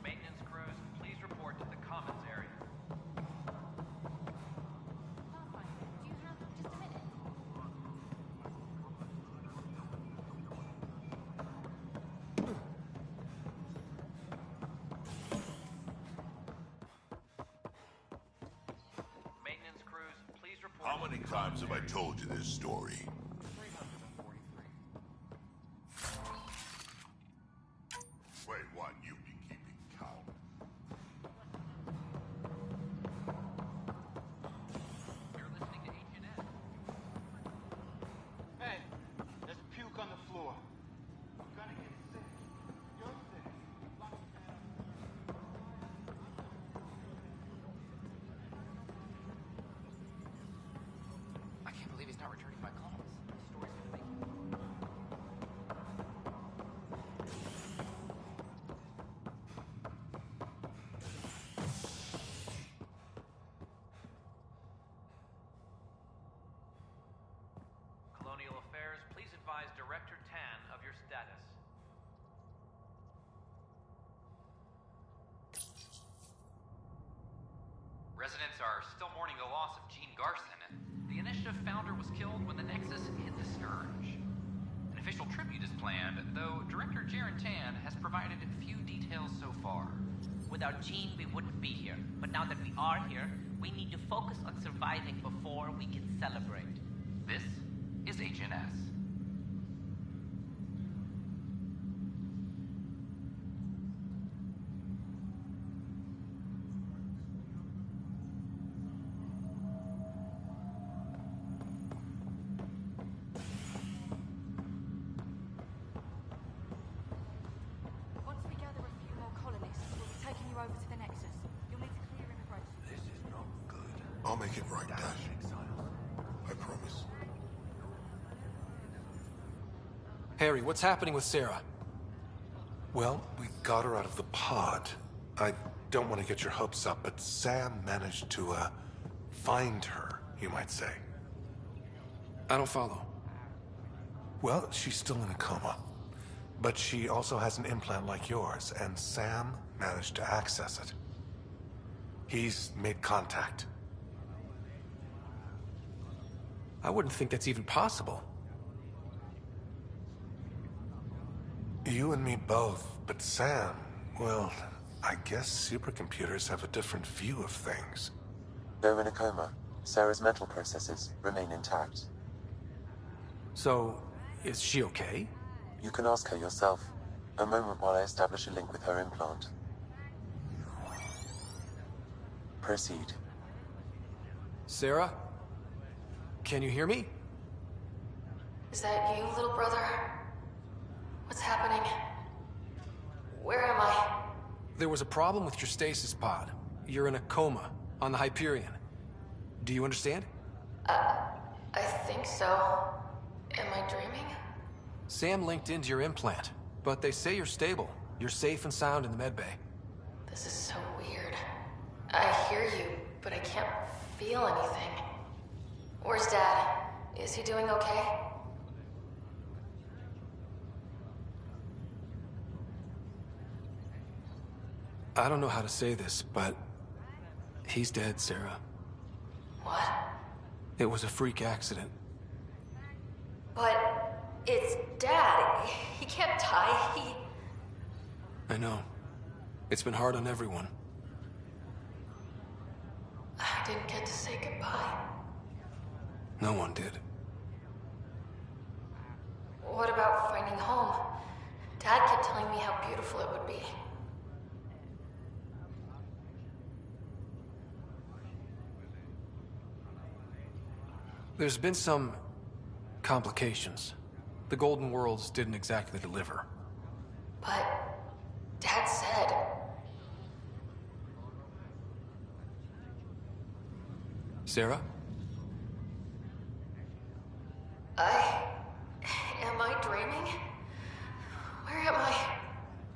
Maintenance crews, please report to the commons area. Maintenance crews, please report. How many times have I told you this story? 343. Wait, what? You've been keeping count? You're listening to H&S. Hey, there's puke on the floor. I'm gonna get sick. You're sick. I can't believe he's not returning my calls. The story's gonna make him. Colonial Affairs, please advise Director Tan of your status. Residents are still mourning the loss of Gene Garson. The Initiative founder was killed when the Nexus hit the Scourge. An official tribute is planned, though Director Jaren Tan has provided few details so far. Without Gene, we wouldn't be here. But now that we are here, we need to focus on surviving before we can celebrate. This is H&S. Once we gather a few more colonists, we'll be taking you over to the Nexus. You'll need to clear immigration. This is not good. I'll make it right, Dad. I promise. Harry, what's happening with Sarah? Well, we got her out of the pod. I don't want to get your hopes up, but Sam managed to, find her, you might say. I don't follow. Well, she's still in a coma. But she also has an implant like yours, and Sam managed to access it. He's made contact. I wouldn't think that's even possible. You and me both, but Sam, well, I guess supercomputers have a different view of things. Though in a coma, Sarah's mental processes remain intact. So, Is she okay? You can ask her yourself. A moment while I establish a link with her implant. Proceed. Sarah? Can you hear me? Is that you, little brother? What's happening? Where am I? There was a problem with your stasis pod. You're in a coma on the Hyperion. Do you understand? I think so. Am I dreaming? Sam linked into your implant, but they say you're stable. You're safe and sound in the medbay. This is so weird. I hear you, but I can't feel anything. Where's Dad? Is he doing okay? I don't know how to say this, but he's dead, Sarah. What? It was a freak accident. But it's Dad. He can't die. I know. It's been hard on everyone. I didn't get to say goodbye. No one did. What about finding home? Dad kept telling me how beautiful it would be. There's been some complications. The Golden Worlds didn't exactly deliver. But Dad said... Sarah? Am I dreaming? Where am I?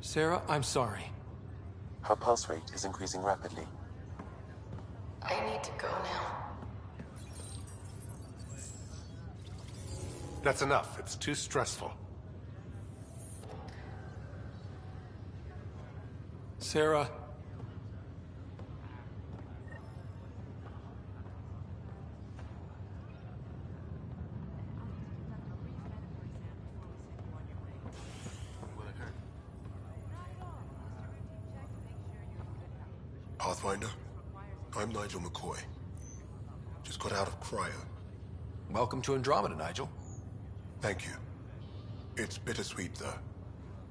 Sarah, I'm sorry. Her pulse rate is increasing rapidly. I need to go now. That's enough. It's too stressful. Sarah. Pathfinder, I'm Nigel McCoy. Just got out of cryo. Welcome to Andromeda, Nigel. Thank you. It's bittersweet, though.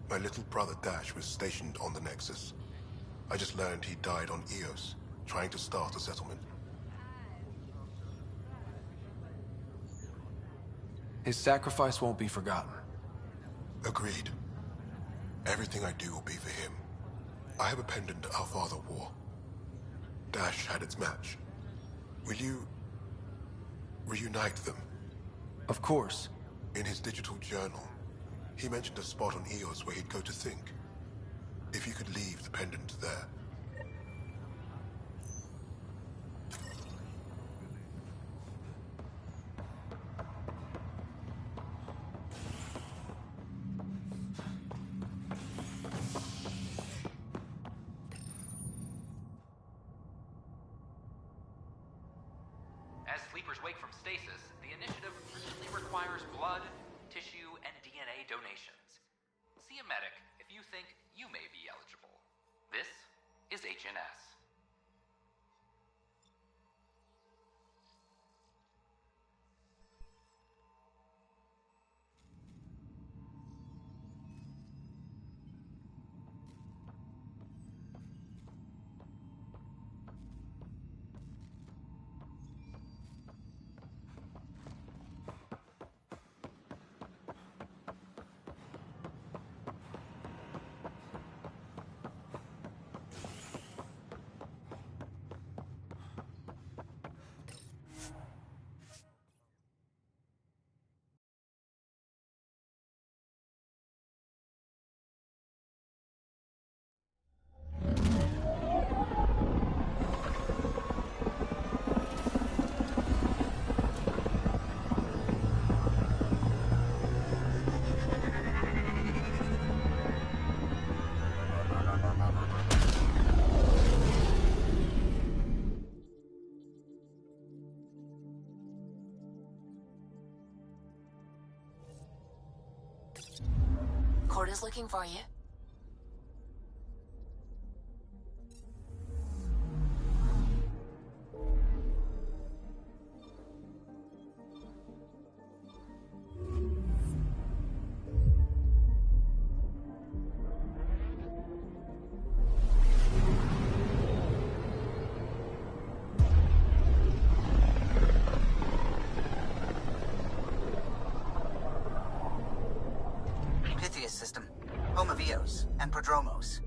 My little brother Dash was stationed on the Nexus. I just learned he died on Eos, trying to start a settlement. His sacrifice won't be forgotten. Agreed. Everything I do will be for him. I have a pendant our father wore. Dash had its match. Will you... reunite them? Of course. In his digital journal, he mentioned a spot on Eos where he'd go to think. If you could leave the pendant there. As sleepers wake from stasis, the initiative urgently requires blood, tissue, and DNA donations. See a medic if you think you may be eligible. This is HNS. Court is looking for you. Eos and Prodromos.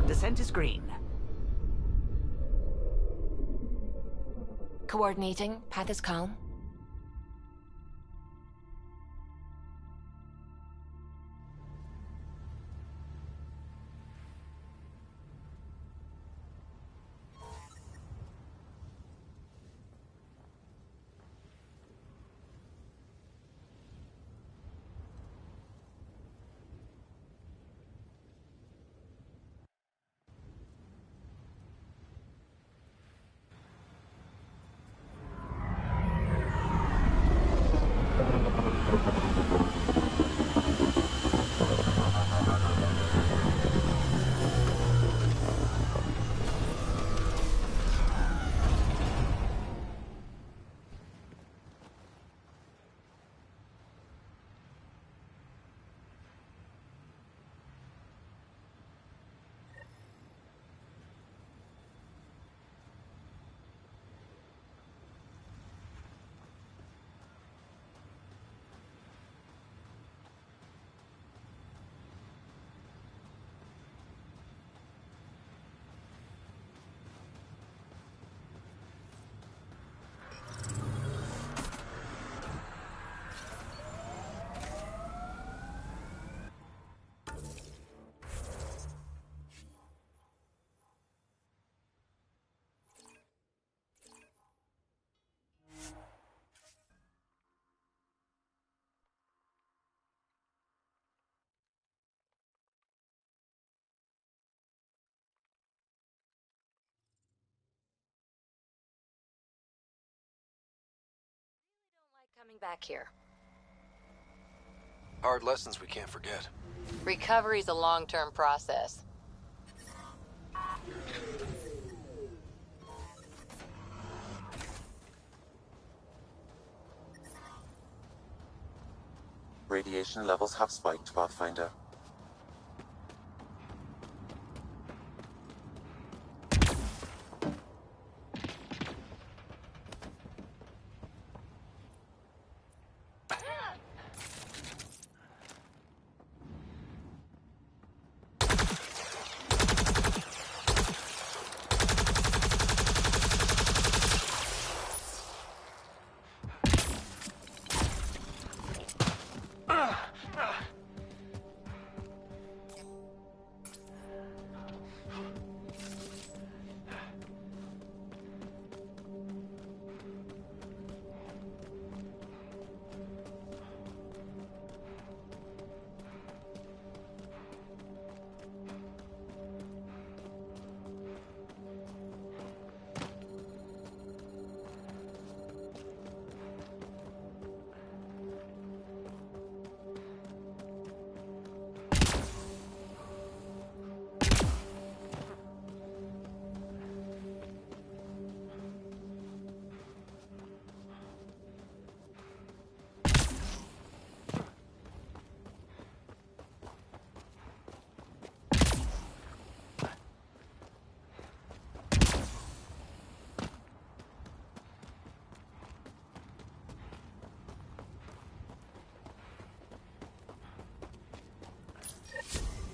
Descent is green. Coordinating. Path is calm. Coming back here. Hard lessons we can't forget. Recovery's a long-term process. Radiation levels have spiked, Pathfinder.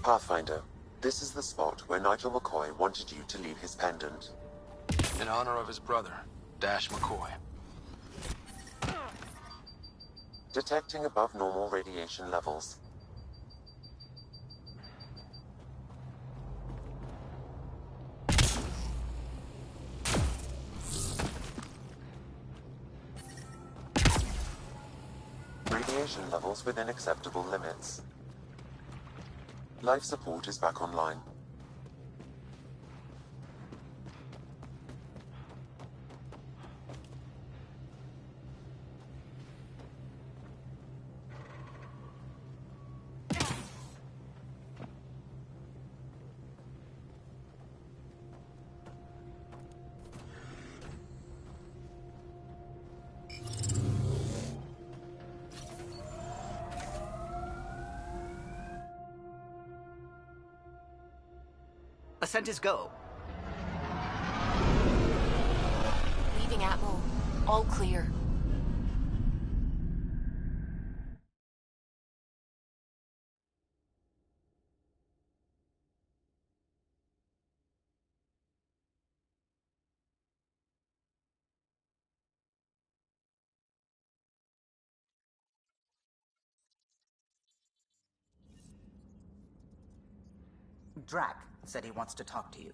Pathfinder, this is the spot where Nigel McCoy wanted you to leave his pendant. In honor of his brother, Dash McCoy. Detecting above normal radiation levels. Radiation levels within acceptable limits. Life support is back online. Ascent is go. Leaving Atmo. All clear. Drac said he wants to talk to you.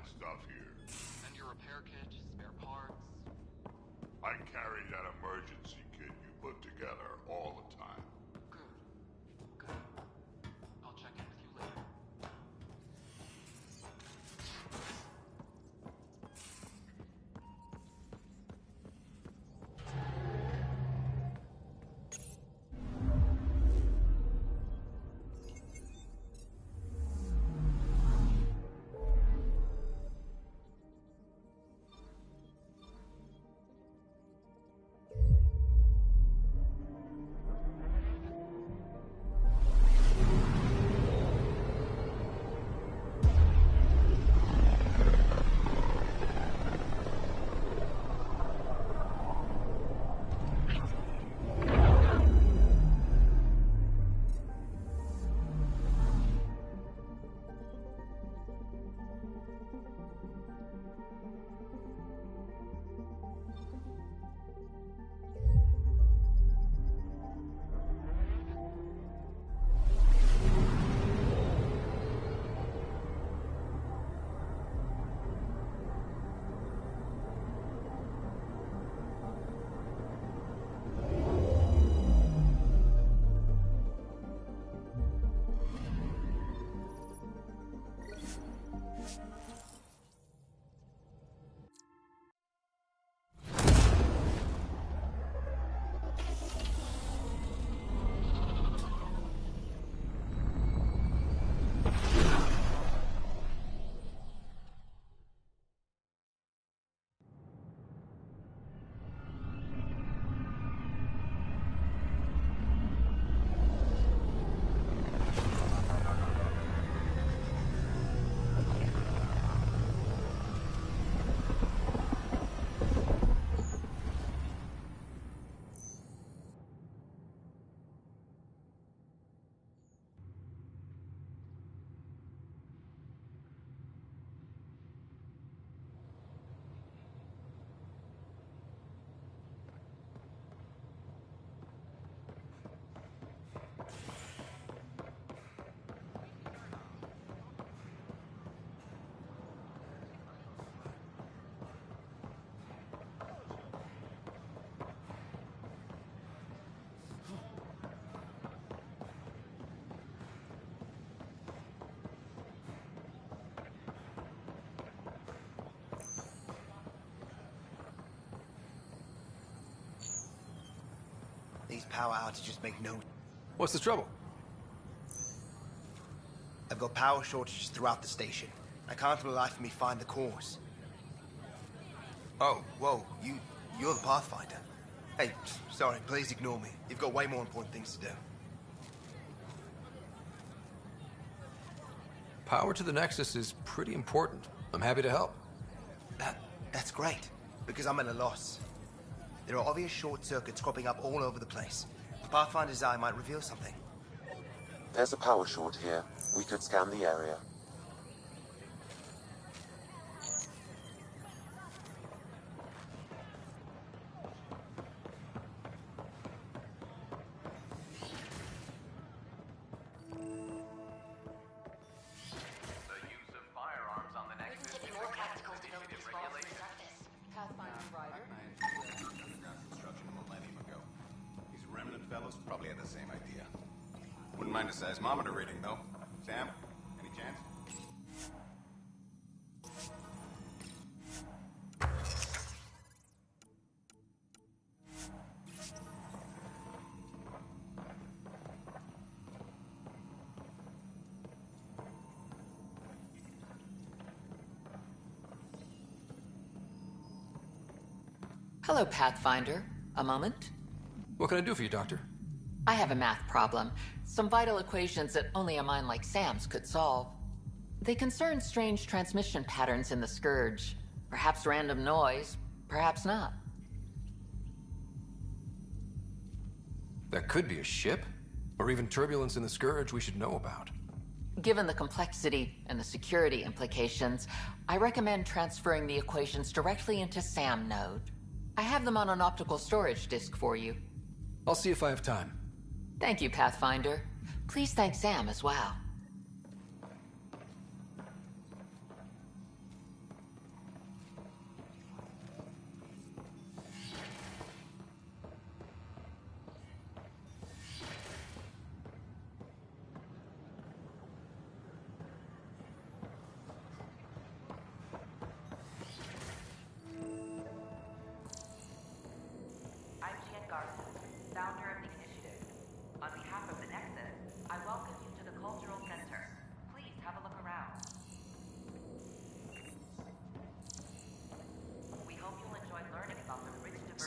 stuff here. And your repair kit, spare parts. I carry that emergency kit you put together all the time. Good. I'll check in with you later. These power outages make no... What's the trouble? I've got power shortages throughout the station. I can't for the life of me find the cause. Oh, whoa, you're the Pathfinder. Hey, sorry, please ignore me. You've got way more important things to do. Power to the Nexus is pretty important. I'm happy to help. That's great, because I'm at a loss. There are obvious short circuits cropping up all over the place. Pathfinder's eye might reveal something. There's a power short here. We could scan the area. Probably had the same idea. Wouldn't mind a seismometer reading, though. Sam, any chance? Hello, Pathfinder. A moment? What can I do for you, Doctor? I have a math problem. Some vital equations that only a mind like Sam's could solve. They concern strange transmission patterns in the Scourge. Perhaps random noise, perhaps not. That could be a ship, or even turbulence in the Scourge we should know about. Given the complexity and the security implications, I recommend transferring the equations directly into SAM node. I have them on an optical storage disk for you. I'll see if I have time. Thank you, Pathfinder. Please thank Sam as well.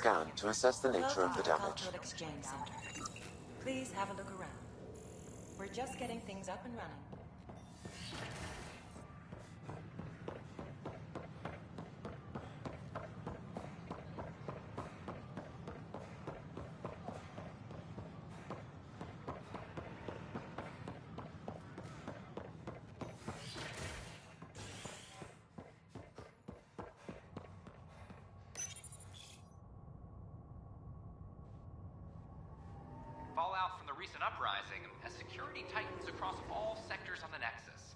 scan to assess the nature of the damage. Cultural Exchange Center. Please have a look around. We're just getting things up and running. Fallout from the recent uprising has security tightens across all sectors on the Nexus.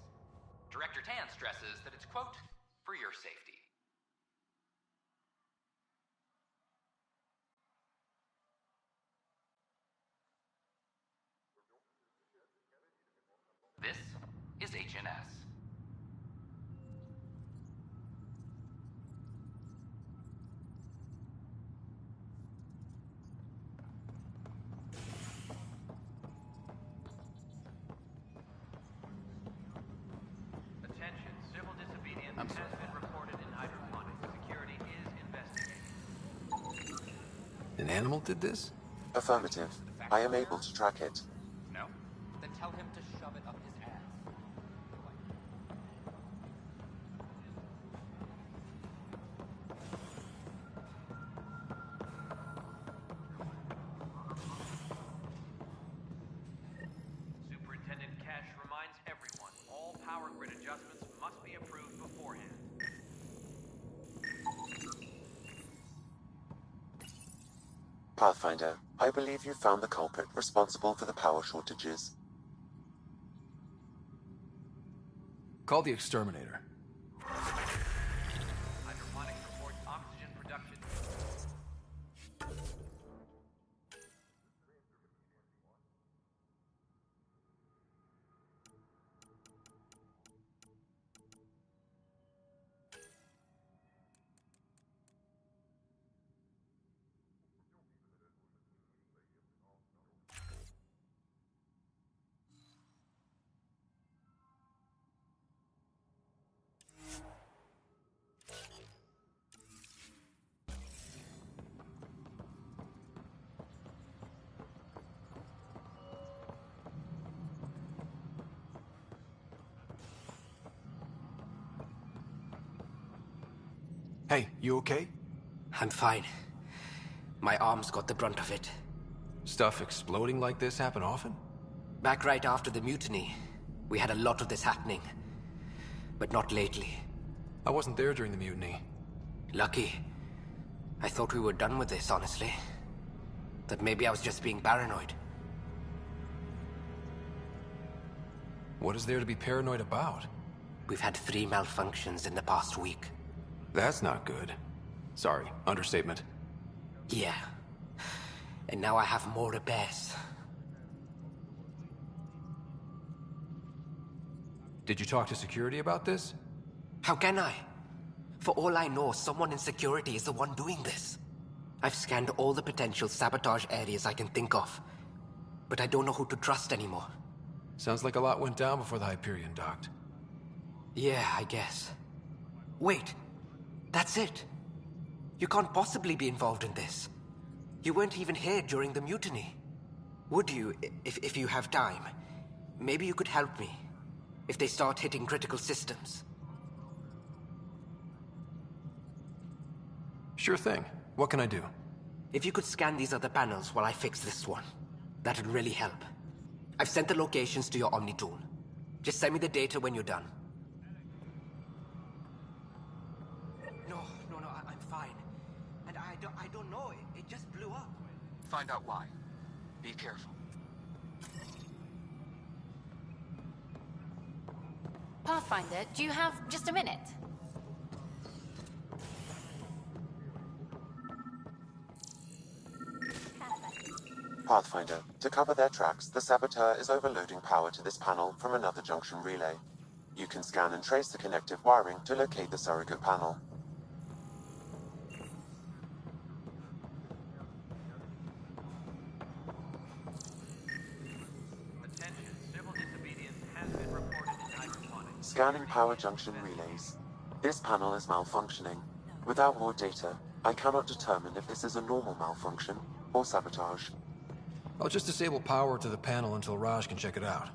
Director Tan stresses that it's, quote, for your safety. This is HNS. Attention, civil disobedience has been reported in hydroponics. Security is investigating. An animal did this? Affirmative. I am able to track it. No? Then tell him to shove it up his ass. Superintendent Cash reminds everyone all power grid adjustments must be approved beforehand. Pathfinder, I believe you found the culprit responsible for the power shortages. Call the exterminator. Hydroponics reports oxygen production. Hey, you okay? I'm fine. My arms got the brunt of it. Stuff exploding like this happen often? Back right after the mutiny, we had a lot of this happening. But not lately. I wasn't there during the mutiny. Lucky. I thought we were done with this, honestly. That maybe I was just being paranoid. What is there to be paranoid about? We've had 3 malfunctions in the past week. That's not good. Sorry, understatement. Yeah. And now I have more repairs. Did you talk to security about this? How can I? For all I know, someone in security is the one doing this. I've scanned all the potential sabotage areas I can think of. But I don't know who to trust anymore. Sounds like a lot went down before the Hyperion docked. Yeah, I guess. Wait. That's it. You can't possibly be involved in this. You weren't even here during the mutiny. Would you, if you have time? Maybe you could help me. If they start hitting critical systems. Sure thing. What can I do? If you could scan these other panels while I fix this one, that'd really help. I've sent the locations to your Omni tool. Just send me the data when you're done. No, I'm fine. And I don't know, it just blew up. Find out why. Be careful. Pathfinder, do you have just a minute? Pathfinder, to cover their tracks, the saboteur is overloading power to this panel from another junction relay. You can scan and trace the connective wiring to locate the surrogate panel. Attention, civil disobedience has been reported in hydroponics. Scanning power junction relays. This panel is malfunctioning. Without more data, I cannot determine if this is a normal malfunction or sabotage. I'll just disable power to the panel until Raj can check it out.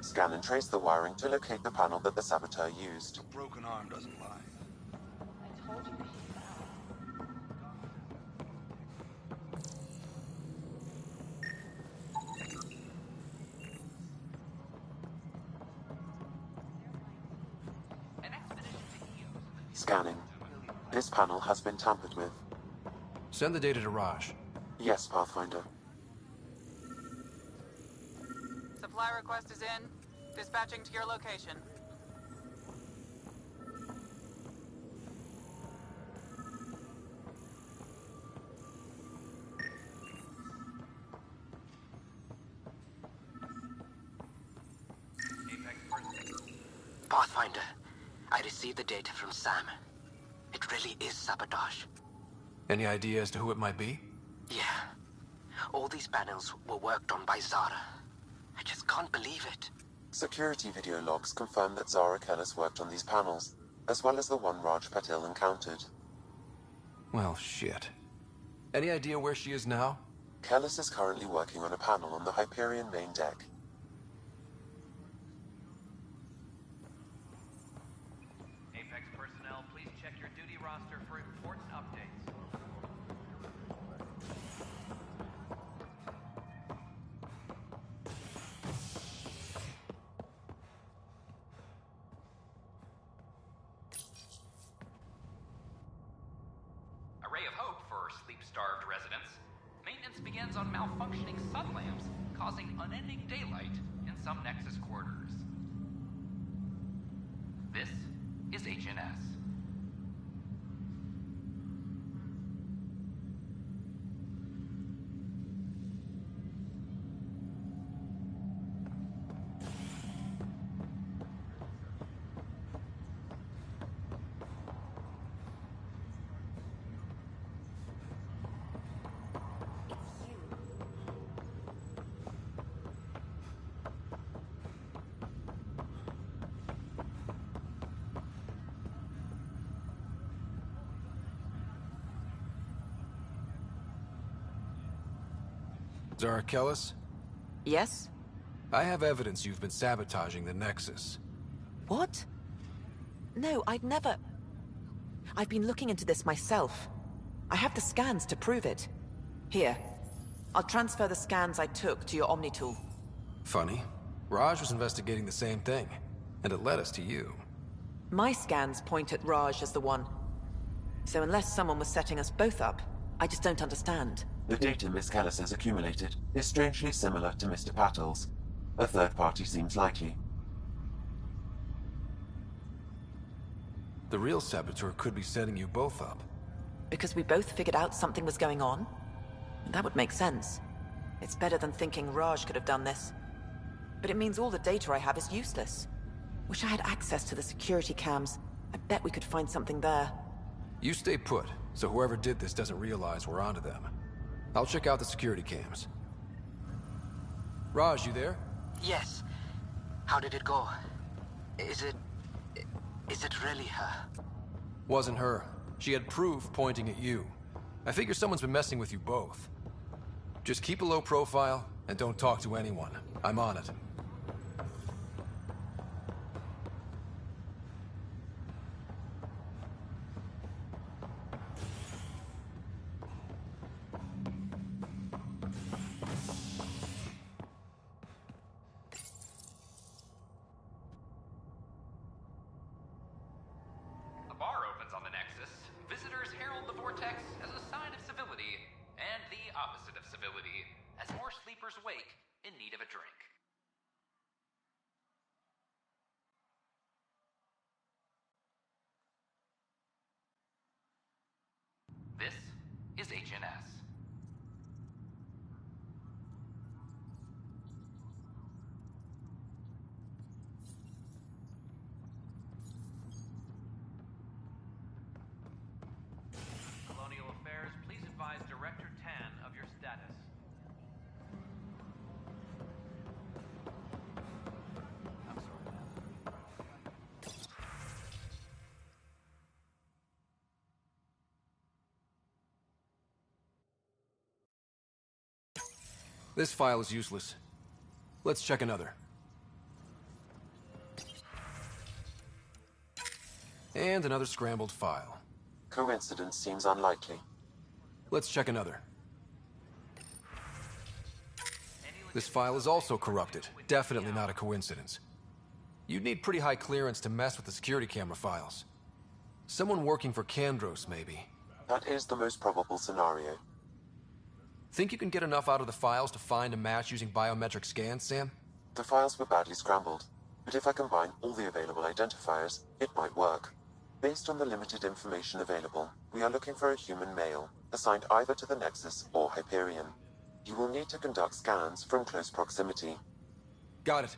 Scan and trace the wiring to locate the panel that the saboteur used. A broken arm doesn't lie. Scanning. This panel has been tampered with. Send the data to Raj. Yes, Pathfinder. Supply request is in. Dispatching to your location. Pathfinder, I received the data from Sam. It really is sabotage. Any idea as to who it might be? Yeah. All these panels were worked on by Zara. I just can't believe it. Security video logs confirm that Zara Kellis worked on these panels, as well as the one Raj Patil encountered. Well, shit. Any idea where she is now? Kellis is currently working on a panel on the Hyperion main deck. Apex personnel, please check your duty roster for important updates. A ray of hope for sleep-starved residents. Maintenance begins on malfunctioning sun lamps, causing unending daylight in some Nexus quarters. This is HNS. Zara Kellis? Yes? I have evidence you've been sabotaging the Nexus. What? No, I'd never... I've been looking into this myself. I have the scans to prove it. Here. I'll transfer the scans I took to your Omni tool. Funny. Raj was investigating the same thing, and it led us to you. My scans point at Raj as the one. So unless someone was setting us both up, I just don't understand. The data Miss Kellis has accumulated is strangely similar to Mr. Patil's. A third party seems likely. The real saboteur could be setting you both up. Because we both figured out something was going on? That would make sense. It's better than thinking Raj could have done this. But it means all the data I have is useless. Wish I had access to the security cams. I bet we could find something there. You stay put, so whoever did this doesn't realize we're onto them. I'll check out the security cams. Raj, you there? Yes. How did it go? Is it really her? Wasn't her. She had proof pointing at you. I figure someone's been messing with you both. Just keep a low profile, and don't talk to anyone. I'm on it. The bar opens on the Nexus. Visitors herald the vortex as a sign of civility, and the opposite of civility, as more sleepers wake in need of a drink. This is HNS. Colonial Affairs, please This file is useless. Let's check another. And another scrambled file. Coincidence seems unlikely. Let's check another. This file is also corrupted. Definitely not a coincidence. You'd need pretty high clearance to mess with the security camera files. Someone working for Kandros, maybe. That is the most probable scenario. Think you can get enough out of the files to find a match using biometric scans, Sam? The files were badly scrambled, but if I combine all the available identifiers, it might work. Based on the limited information available, we are looking for a human male, assigned either to the Nexus or Hyperion. You will need to conduct scans from close proximity. Got it.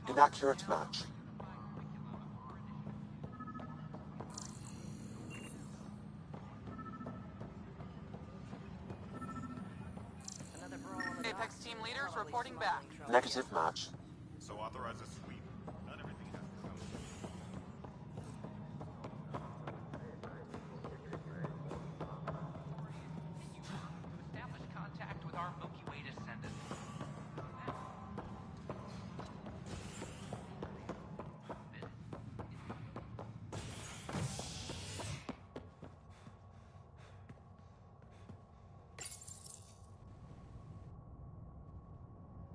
Inaccurate match. Apex team leaders reporting back. Negative match. So authorize a sweep. Not everything has to come. Establish contact with our Milky Way descendants.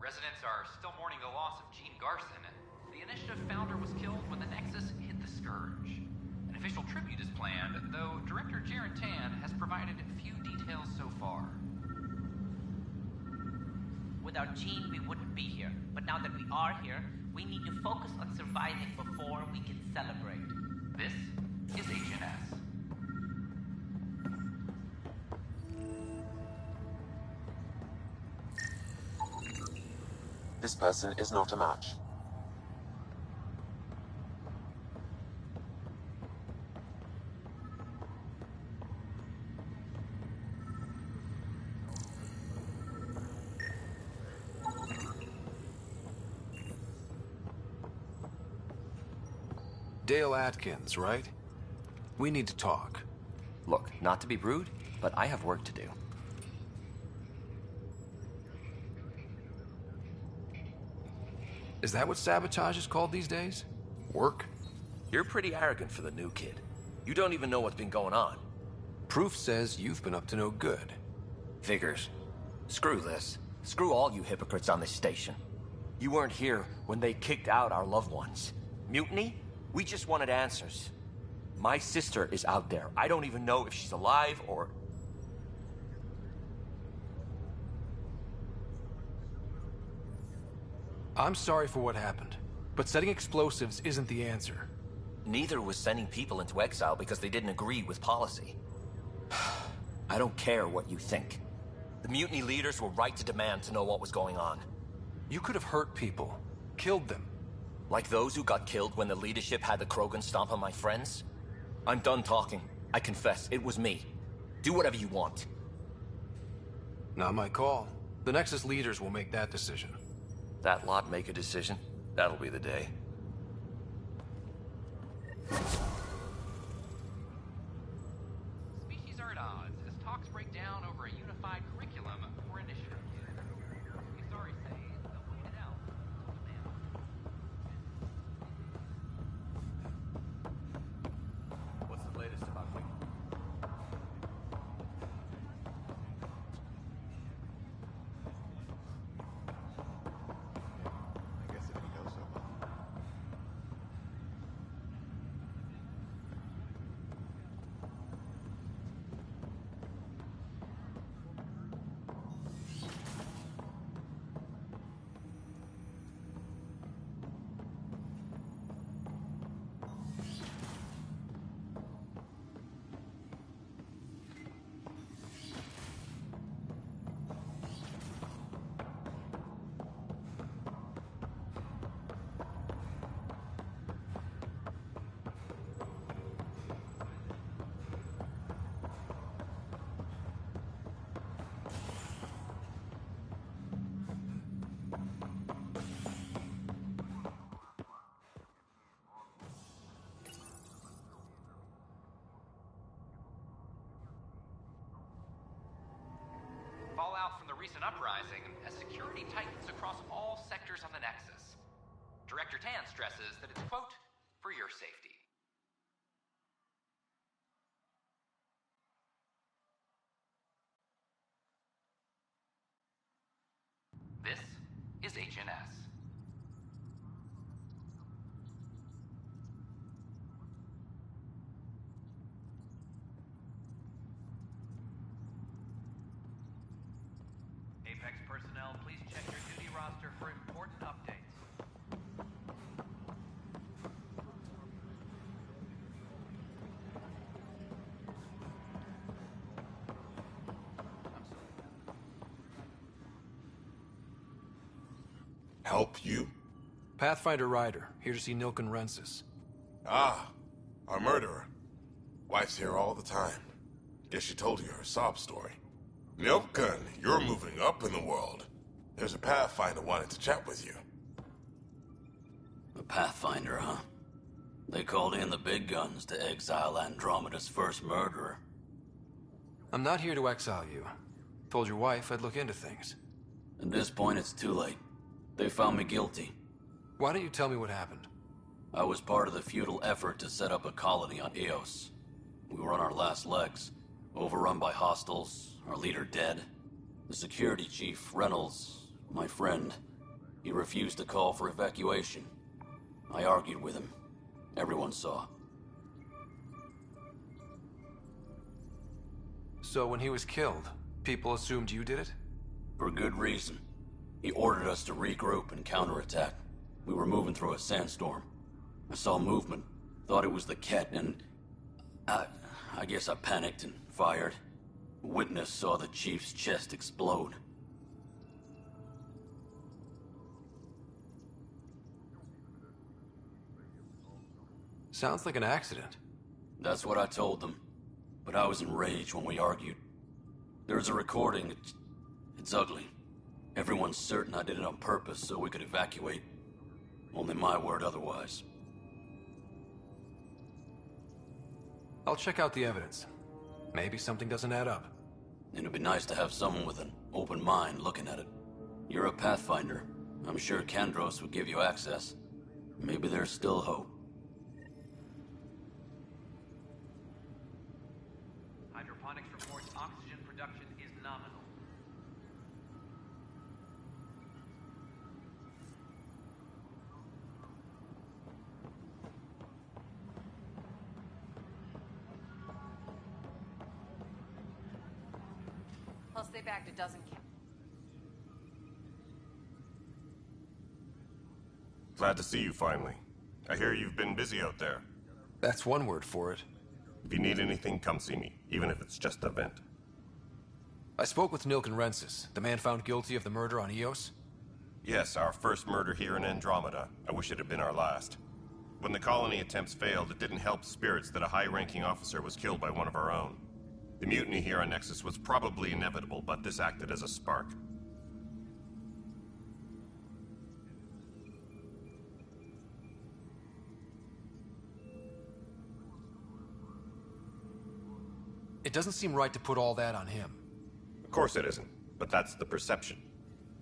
Residents are still mourning the loss of Gene Garson. The Initiative founder was killed when the Nexus hit the Scourge. An official tribute is planned, though Director Jaren Tan has provided few details so far. Without Gene, we wouldn't be here. But now that we are here, we need to focus on surviving before we can celebrate. This is HNS. This person is not a match. Dale Atkins, right? We need to talk. Look, not to be rude, but I have work to do. Is that what sabotage is called these days? Work? You're pretty arrogant for the new kid. You don't even know what's been going on. Proof says you've been up to no good. Figures. Screw this. Screw all you hypocrites on this station. You weren't here when they kicked out our loved ones. Mutiny? We just wanted answers. My sister is out there. I don't even know if she's alive or... I'm sorry for what happened, but setting explosives isn't the answer. Neither was sending people into exile because they didn't agree with policy. I don't care what you think. The mutiny leaders were right to demand to know what was going on. You could have hurt people, killed them. Like those who got killed when the leadership had the Krogan stomp on my friends? I'm done talking. I confess, it was me. Do whatever you want. Not my call. The Nexus leaders will make that decision. That lot make a decision? That'll be the day. Species are at odds as talks break down over a unified curriculum for Initiative. If sorry say, they'll wait it out. What's the latest about Wing? I guess if you know so well. recent uprising as security tightens across all sectors of the Nexus. Director Tan stresses that it's, quote, for your safety. This is HNS. Apex personnel, please check your duty roster for important updates. Help you? Pathfinder Ryder, here to see Nilken Rensis. Ah, our murderer. Wife's here all the time. Guess she told you her sob story. Nilken, you're moving up in the world. There's a Pathfinder wanting to chat with you. A Pathfinder, huh? They called in the big guns to exile Andromeda's first murderer. I'm not here to exile you. Told your wife I'd look into things. At this point, it's too late. They found me guilty. Why don't you tell me what happened? I was part of the futile effort to set up a colony on Eos. We were on our last legs, overrun by hostiles, our leader dead. The security chief, Reynolds, my friend, he refused to call for evacuation. I argued with him. Everyone saw. So when he was killed, people assumed you did it? For good reason. He ordered us to regroup and counterattack. We were moving through a sandstorm. I saw movement, thought it was the Ket, and I guess I panicked and fired. A witness saw the chief's chest explode. Sounds like an accident. That's what I told them. But I was enraged when we argued. There's a recording. It's ugly. Everyone's certain I did it on purpose so we could evacuate. Only my word otherwise. I'll check out the evidence. Maybe something doesn't add up. It'd be nice to have someone with an open mind looking at it. You're a Pathfinder. I'm sure Kandros would give you access. Maybe there's still hope. Hydroponics reports oxygen production is nominal. Plus, they bagged a dozen Glad to see you finally. I hear you've been busy out there. That's one word for it. If you need anything, come see me, even if it's just a vent. I spoke with Nilken Rensis, the man found guilty of the murder on Eos. Yes, our first murder here in Andromeda. I wish it had been our last. When the colony attempts failed, it didn't help spirits that a high-ranking officer was killed by one of our own. The mutiny here on Nexus was probably inevitable, but this acted as a spark. It doesn't seem right to put all that on him. Of course it isn't, but that's the perception.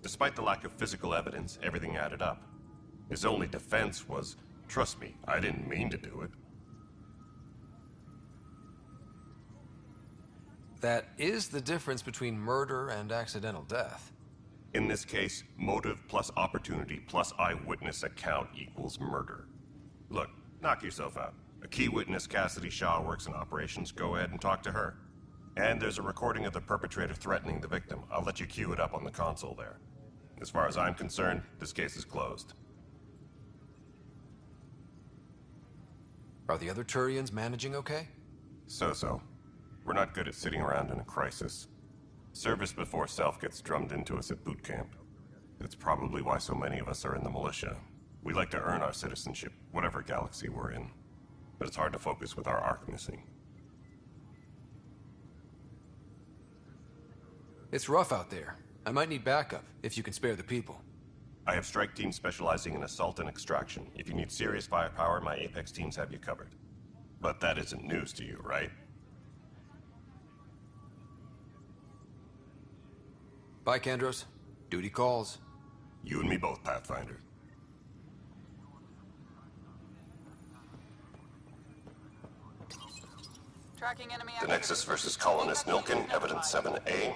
Despite the lack of physical evidence, everything added up. His only defense was, trust me, I didn't mean to do it. That is the difference between murder and accidental death. In this case, motive plus opportunity plus eyewitness account equals murder. Look, knock yourself out. A key witness, Cassidy Shaw, works in operations. Go ahead and talk to her. And there's a recording of the perpetrator threatening the victim. I'll let you cue it up on the console there. As far as I'm concerned, this case is closed. Are the other Turians managing okay? So-so. We're not good at sitting around in a crisis. Service before self gets drummed into us at boot camp. It's probably why so many of us are in the militia. We like to earn our citizenship, whatever galaxy we're in. But it's hard to focus with our arc missing. It's rough out there. I might need backup, if you can spare the people. I have strike teams specializing in assault and extraction. If you need serious firepower, my Apex teams have you covered. But that isn't news to you, right? Bye, Kandros. Duty calls. You and me both, Pathfinder. Tracking enemy The activity. Nexus versus Colonist Nilkin, Evidence 7A.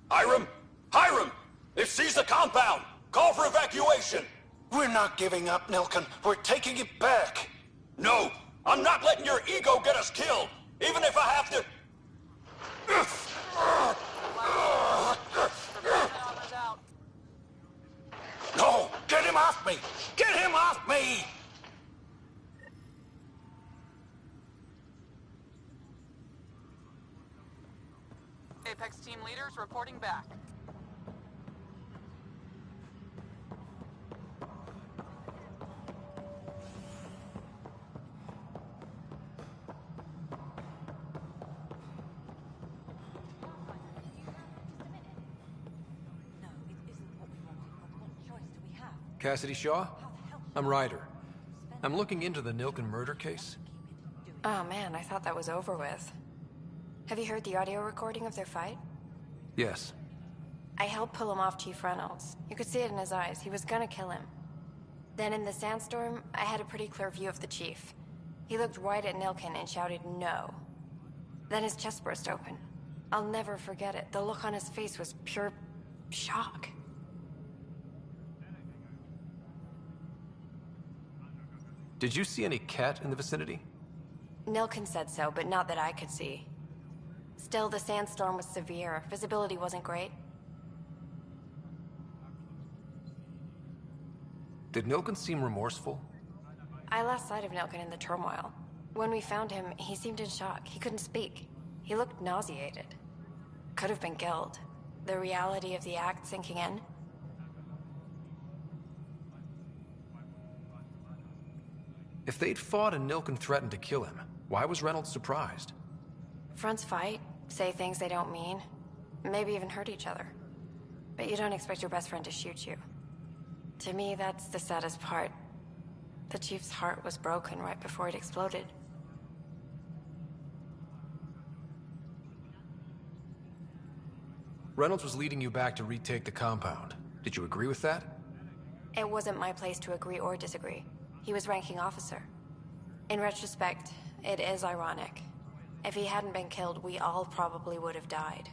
Hiram! Hiram! They've seized the compound! Call for evacuation! We're not giving up, Nilkin. We're taking it back. No! I'm not letting your ego get us killed! Even if I have to... No! Get him off me! Get him off me! Apex team leaders reporting back. Cassidy Shaw? I'm Ryder. I'm looking into the Nilkin murder case. Oh man, I thought that was over with. Have you heard the audio recording of their fight? Yes. I helped pull him off Chief Reynolds. You could see it in his eyes. He was gonna kill him. Then in the sandstorm, I had a pretty clear view of the Chief. He looked right at Nilkin and shouted no. Then his chest burst open. I'll never forget it. The look on his face was pure shock. Did you see any cat in the vicinity? Nilkin said so, but not that I could see. Still, the sandstorm was severe. Visibility wasn't great. Did Nilkin seem remorseful? I lost sight of Nilkin in the turmoil. When we found him, he seemed in shock. He couldn't speak. He looked nauseated. Could have been guilt. The reality of the act sinking in. If they'd fought and Nilkin threatened to kill him, why was Reynolds surprised? Fronts fight, say things they don't mean, maybe even hurt each other. But you don't expect your best friend to shoot you. To me, that's the saddest part. The Chief's heart was broken right before it exploded. Reynolds was leading you back to retake the compound. Did you agree with that? It wasn't my place to agree or disagree. He was ranking officer. In retrospect, it is ironic. If he hadn't been killed, we all probably would have died.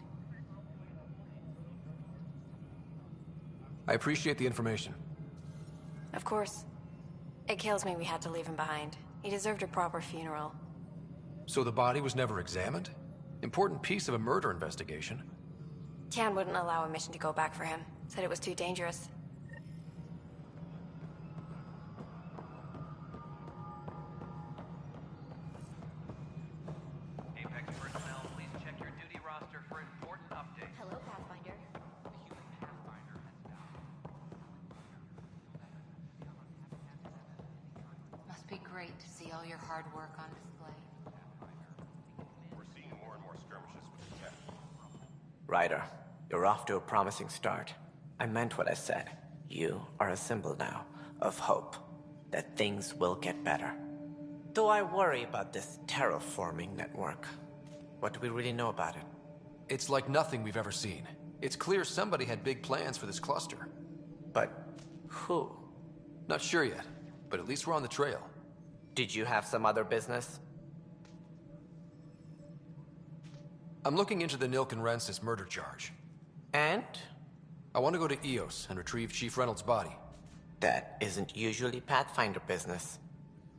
I appreciate the information. Of course. It kills me we had to leave him behind. He deserved a proper funeral. So the body was never examined? Important piece of a murder investigation. Tian wouldn't allow a mission to go back for him. Said it was too dangerous. Apex personnel, please check your duty roster for important updates. Hello, Pathfinder. The human Pathfinder has died. Must be great to see all your hard work on display. We're seeing more and more skirmishes with the tech. Ryder, you're off to a promising start. I meant what I said. You are a symbol now of hope that things will get better. Though I worry about this terraforming network. What do we really know about it? It's like nothing we've ever seen. It's clear somebody had big plans for this cluster. But who? Not sure yet, but at least we're on the trail. Did you have some other business? I'm looking into the Nilkin Rensis murder charge. And? I want to go to Eos and retrieve Chief Reynolds' body. That isn't usually Pathfinder business.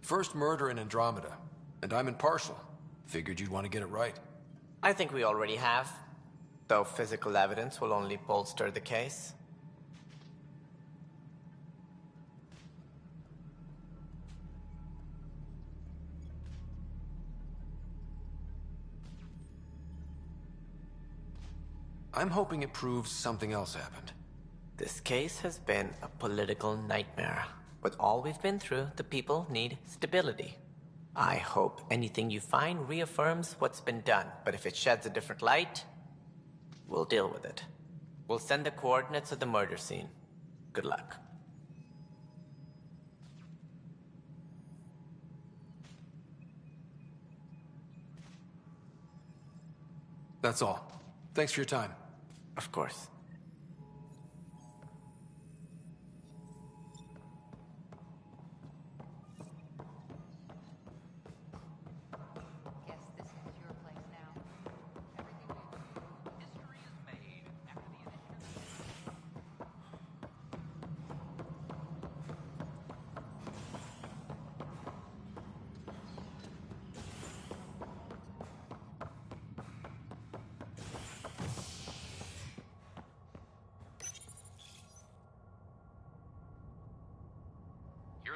First murder in Andromeda, and I'm impartial. Figured you'd want to get it right. I think we already have. Though physical evidence will only bolster the case. I'm hoping it proves something else happened. This case has been a political nightmare. With all we've been through, the people need stability. I hope anything you find reaffirms what's been done, but if it sheds a different light, we'll deal with it. We'll send the coordinates of the murder scene. Good luck. That's all. Thanks for your time. Of course.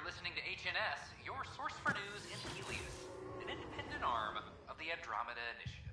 listening to HNS, your source for news in Helios, an independent arm of the Andromeda Initiative.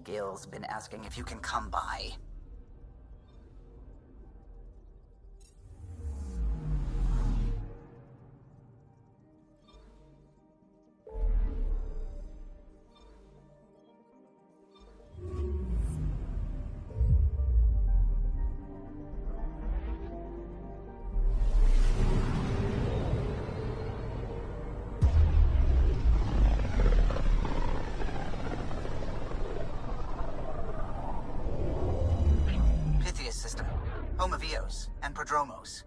Gil's been asking if you can come by. Home of Eos and Prodromos.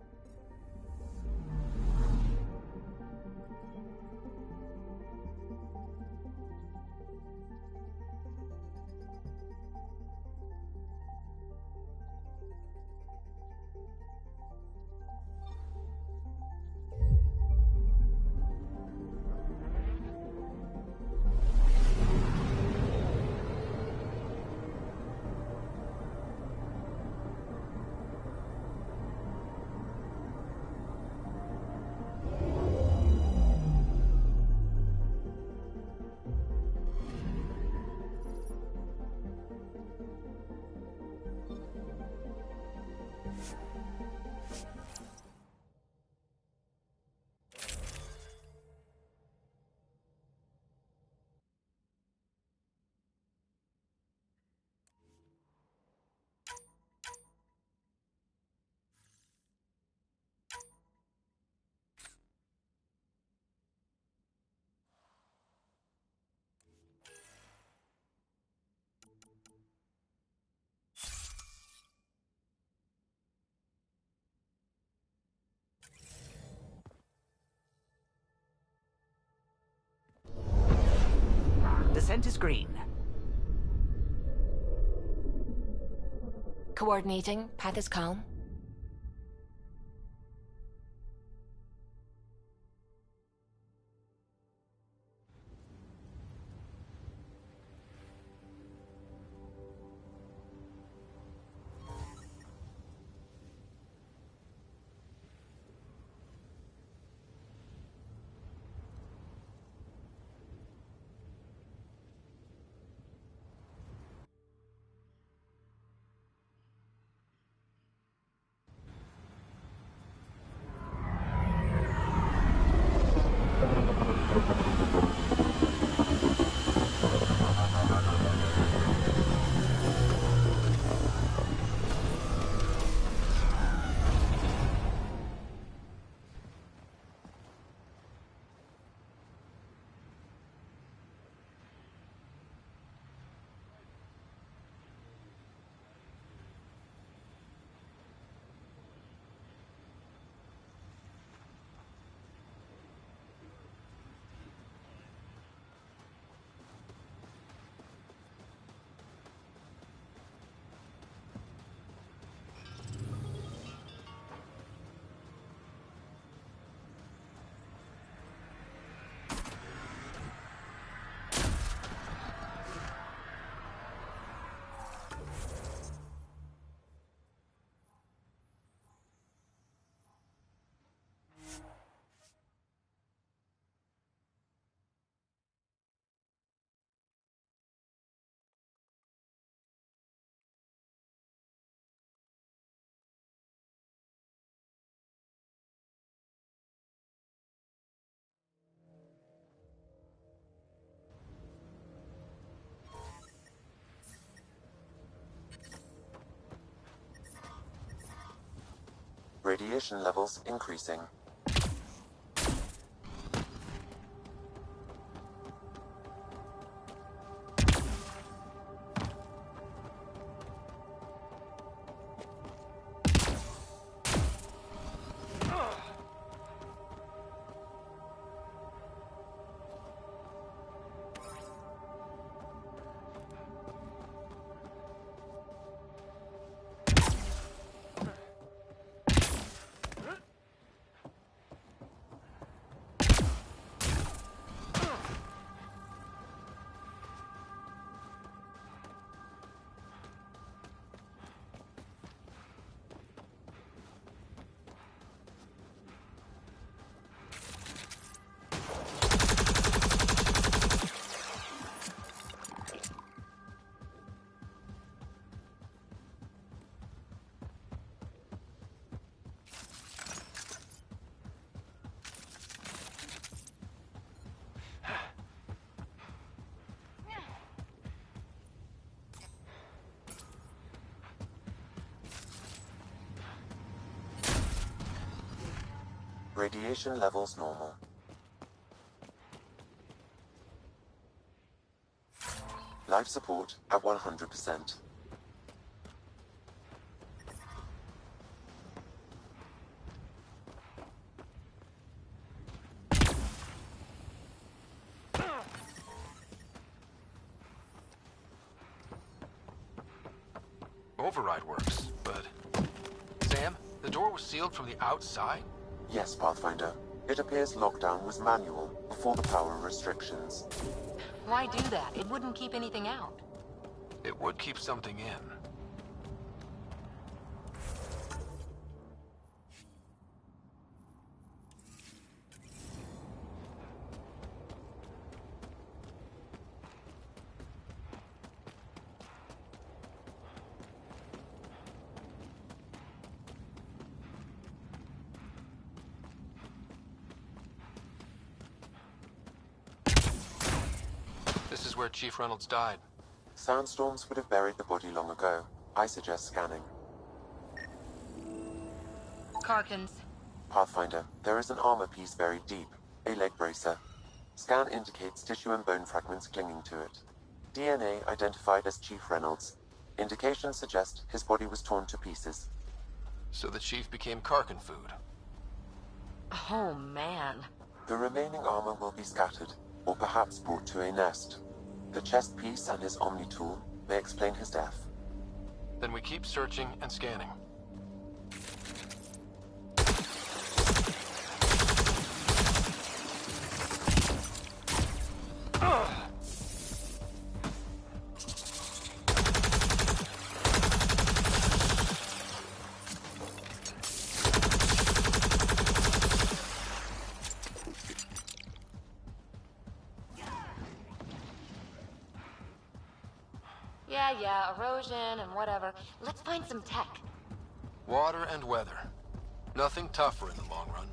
Descent is green. Coordinating. Path is calm. Radiation levels increasing. Radiation levels normal. Life support at 100%. Override works, but... Sam, the door was sealed from the outside? Yes, Pathfinder. It appears lockdown was manual before the power restrictions. Why do that? It wouldn't keep anything out. It would keep something in. This is where Chief Reynolds died. Sandstorms would have buried the body long ago. I suggest scanning. Karkins. Pathfinder, there is an armor piece buried deep. A leg bracer. Scan indicates tissue and bone fragments clinging to it. DNA identified as Chief Reynolds. Indications suggest his body was torn to pieces. So the Chief became Karkin food. Oh, man. The remaining armor will be scattered, or perhaps brought to a nest. The chest piece and his Omni tool may explain his death. Then we keep searching and scanning. Yeah, erosion and whatever. Let's find some tech. Water and weather. Nothing tougher in the long run.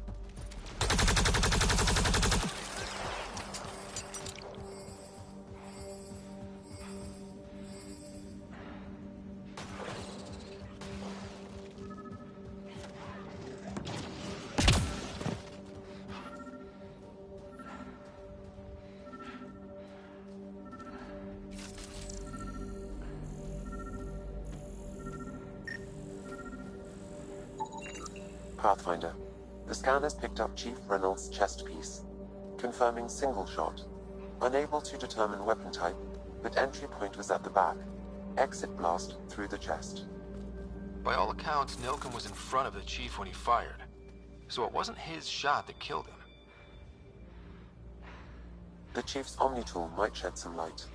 Pathfinder, the scan has picked up Chief Reynolds' chest piece, confirming single shot. Unable to determine weapon type, but entry point was at the back. Exit blast through the chest. By all accounts, Nilken was in front of the Chief when he fired. So it wasn't his shot that killed him. The Chief's Omni tool might shed some light.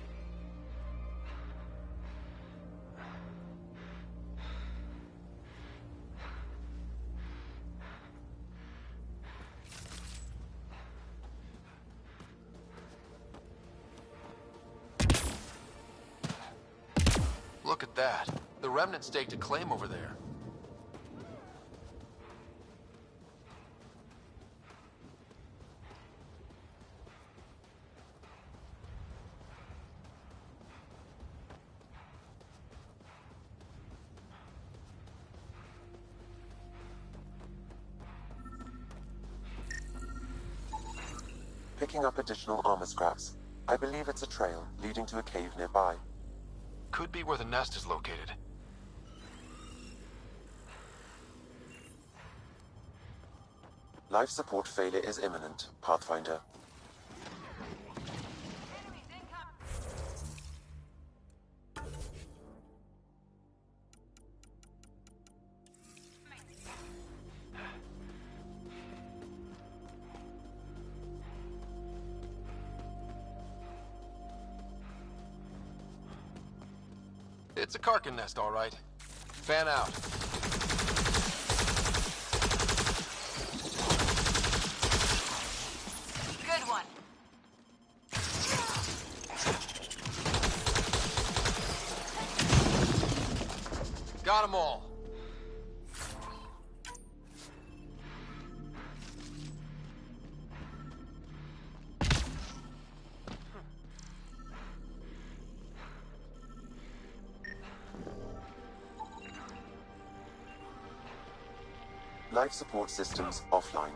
Look at that. The Remnant staked a claim over there. picking up additional armor scraps. I believe it's a trail leading to a cave nearby. Could be where the nest is located. Life support failure is imminent, Pathfinder. It's a Karkin nest, all right. Fan out. Good one. Got 'em all. Life support systems offline.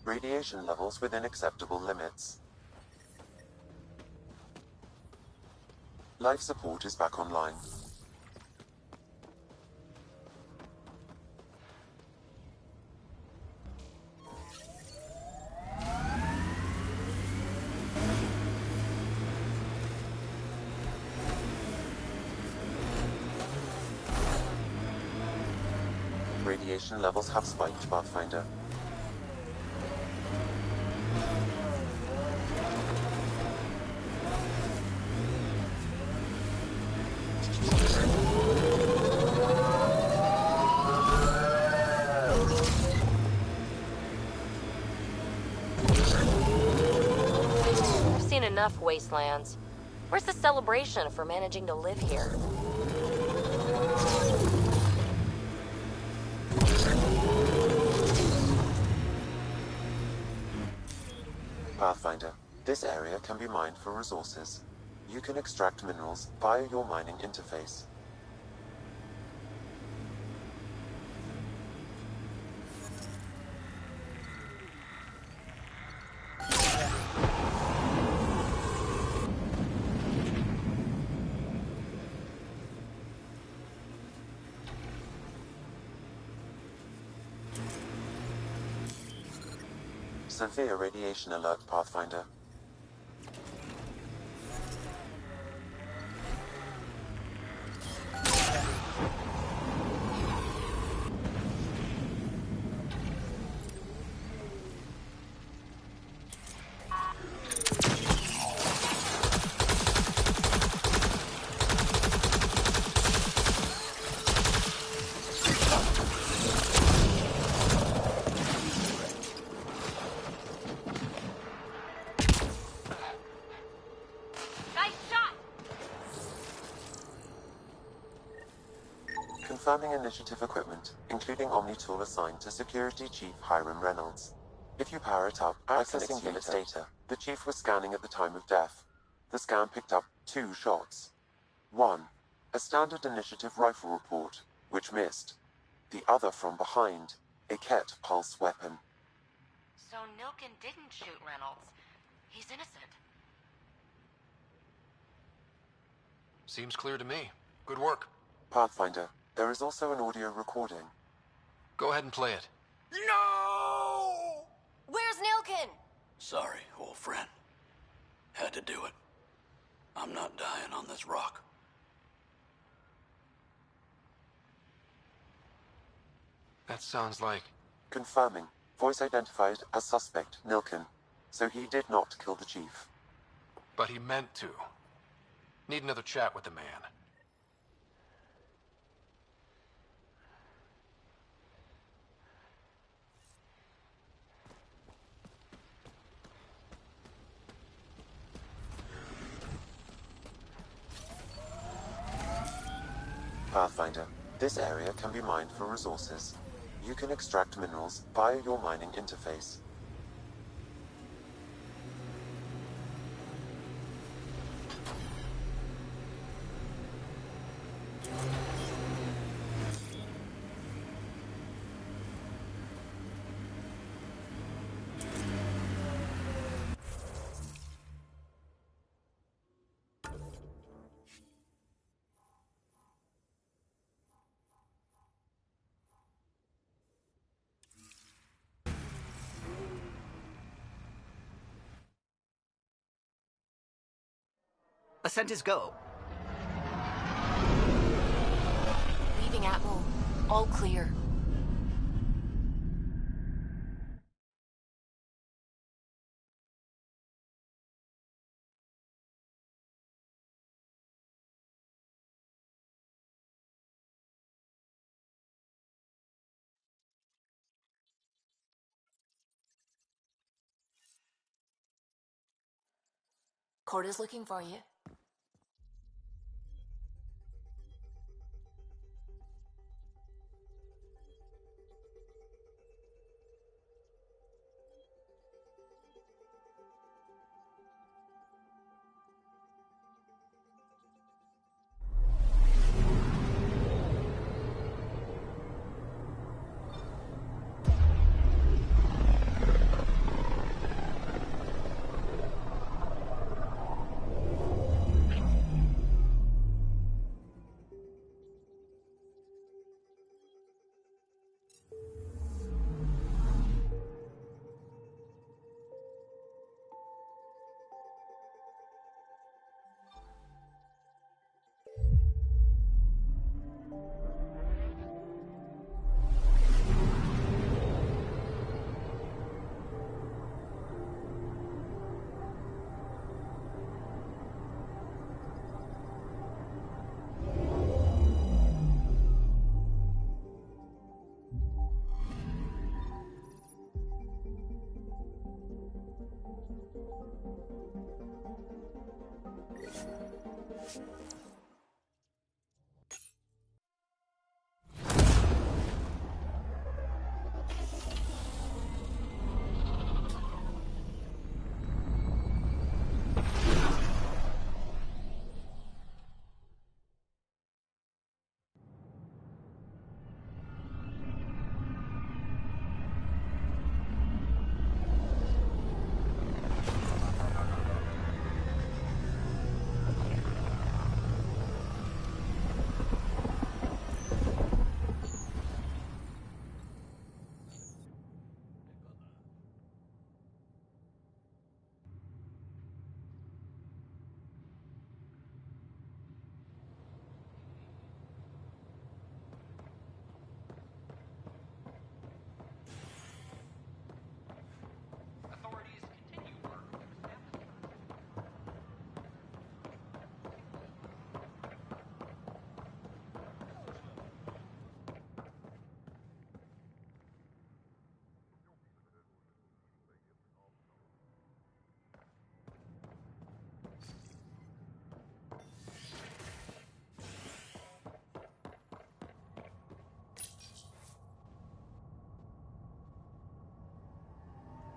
Radiation levels within acceptable limits. Life support is back online. Radiation levels have spiked, Pathfinder. I've seen enough wastelands. Where's the celebration for managing to live here? Pathfinder, this area can be mined for resources. You can extract minerals via your mining interface. Severe radiation alert, Pathfinder. Confirming initiative equipment, including Omni tool assigned to Security Chief Hiram Reynolds. If you power it up, accessing unit's data. The Chief was scanning at the time of death. The scan picked up 2 shots. 1. A standard initiative rifle report, which missed. The other from behind, a Ket pulse weapon. So Nilkin didn't shoot Reynolds. He's innocent. Seems clear to me. Good work. Pathfinder, there is also an audio recording. Go ahead and play it. No! Where's Nilkin? Sorry, old friend. Had to do it. I'm not dying on this rock. That sounds like... Confirming. Voice identified as suspect, Nilkin. So he did not kill the Chief. But he meant to. Need another chat with the man. Pathfinder, this area can be mined for resources. You can extract minerals via your mining interface. Ascent is go. Leaving Atmo. All clear. Corda's looking for you.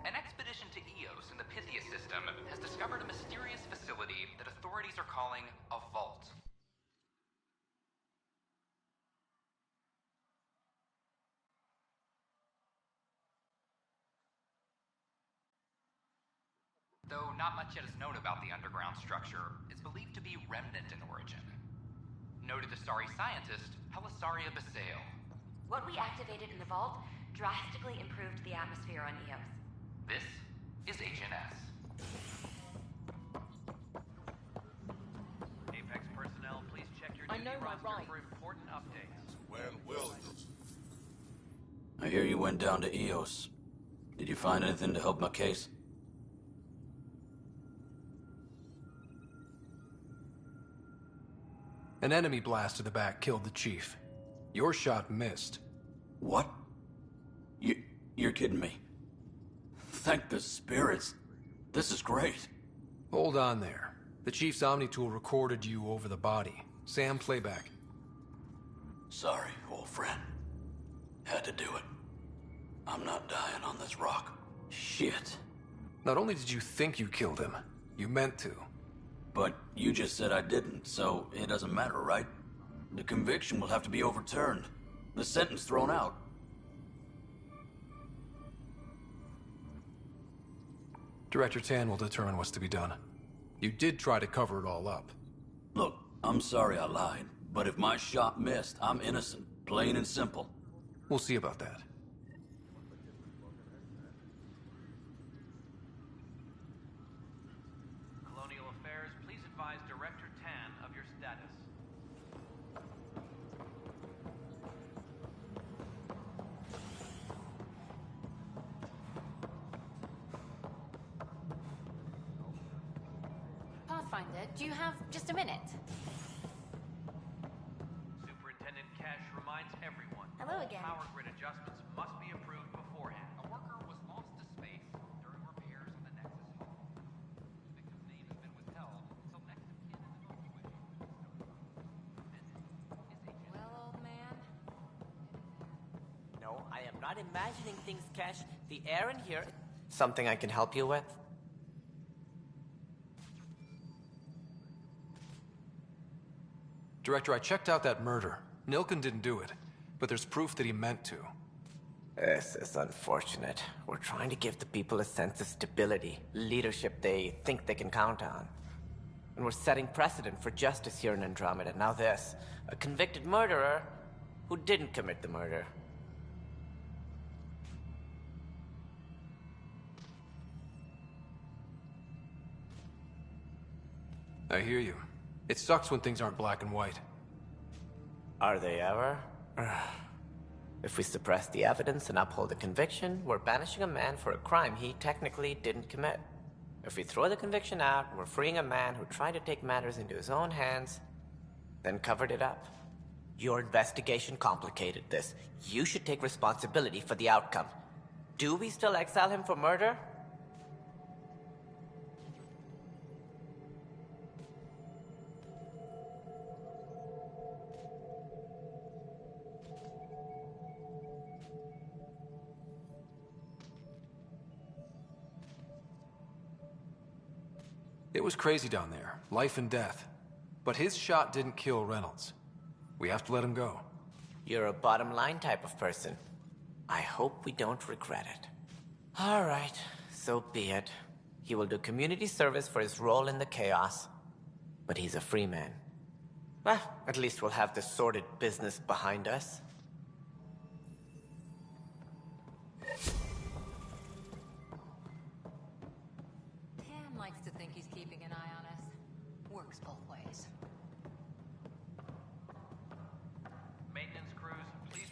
An expedition to Eos in the Pythia system has discovered a mysterious facility that authorities are calling a vault. Though not much yet is known about the underground structure, it's believed to be remnant in origin. Noted Asari scientist Helisaria Basale. What we activated in the vault drastically improved the atmosphere on Eos. This is HNS. Apex personnel, please check your duty roster for important updates. Well. I hear you went down to Eos. Did you find anything to help my case? An enemy blast to the back killed the chief. Your shot missed. What? You're kidding me. Thank the spirits. This is great. Hold on there. The chief's Omni tool recorded you over the body. Sam, playback. Sorry, old friend. Had to do it. I'm not dying on this rock. Shit. Not only did you think you killed him, you meant to. But you just said I didn't, so it doesn't matter, right? The conviction will have to be overturned. The sentence thrown out. Director Tan will determine what's to be done. You did try to cover it all up. Look, I'm sorry I lied, but if my shot missed, I'm innocent. Plain and simple. We'll see about that. Colonial Affairs, please advise Director Tan of your status. Pathfinder, do you have just a minute? Superintendent Cash reminds everyone. Hello again. Power grid adjustments must be approved beforehand. A worker was lost to space during repairs on the Nexus hull. The victim's name has been withheld until next of kin is evaluated. Well, old man. No, I am not imagining things, Cash. The air in here... Something I can help you with? Director, I checked out that murder. Nilken didn't do it, but there's proof that he meant to. This is unfortunate. We're trying to give the people a sense of stability, leadership they think they can count on. And we're setting precedent for justice here in Andromeda. Now this, a convicted murderer who didn't commit the murder. I hear you. It sucks when things aren't black and white. Are they ever? If we suppress the evidence and uphold the conviction, we're banishing a man for a crime he technically didn't commit. If we throw the conviction out, we're freeing a man who tried to take matters into his own hands, then covered it up. Your investigation complicated this. You should take responsibility for the outcome. Do we still exile him for murder? It was crazy down there, life and death. But his shot didn't kill Reynolds. We have to let him go. You're a bottom line type of person. I hope we don't regret it. All right, so be it. He will do community service for his role in the chaos. But he's a free man. Well, at least we'll have the sordid business behind us. Tam likes to think he's keeping an eye on us. Works both ways. Maintenance crews, please.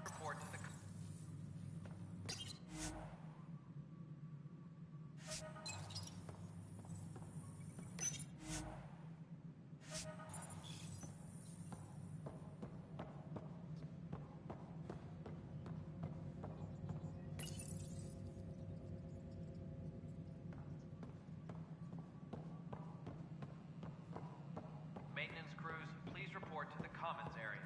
Report to the. Maintenance crews, please report to the commons area.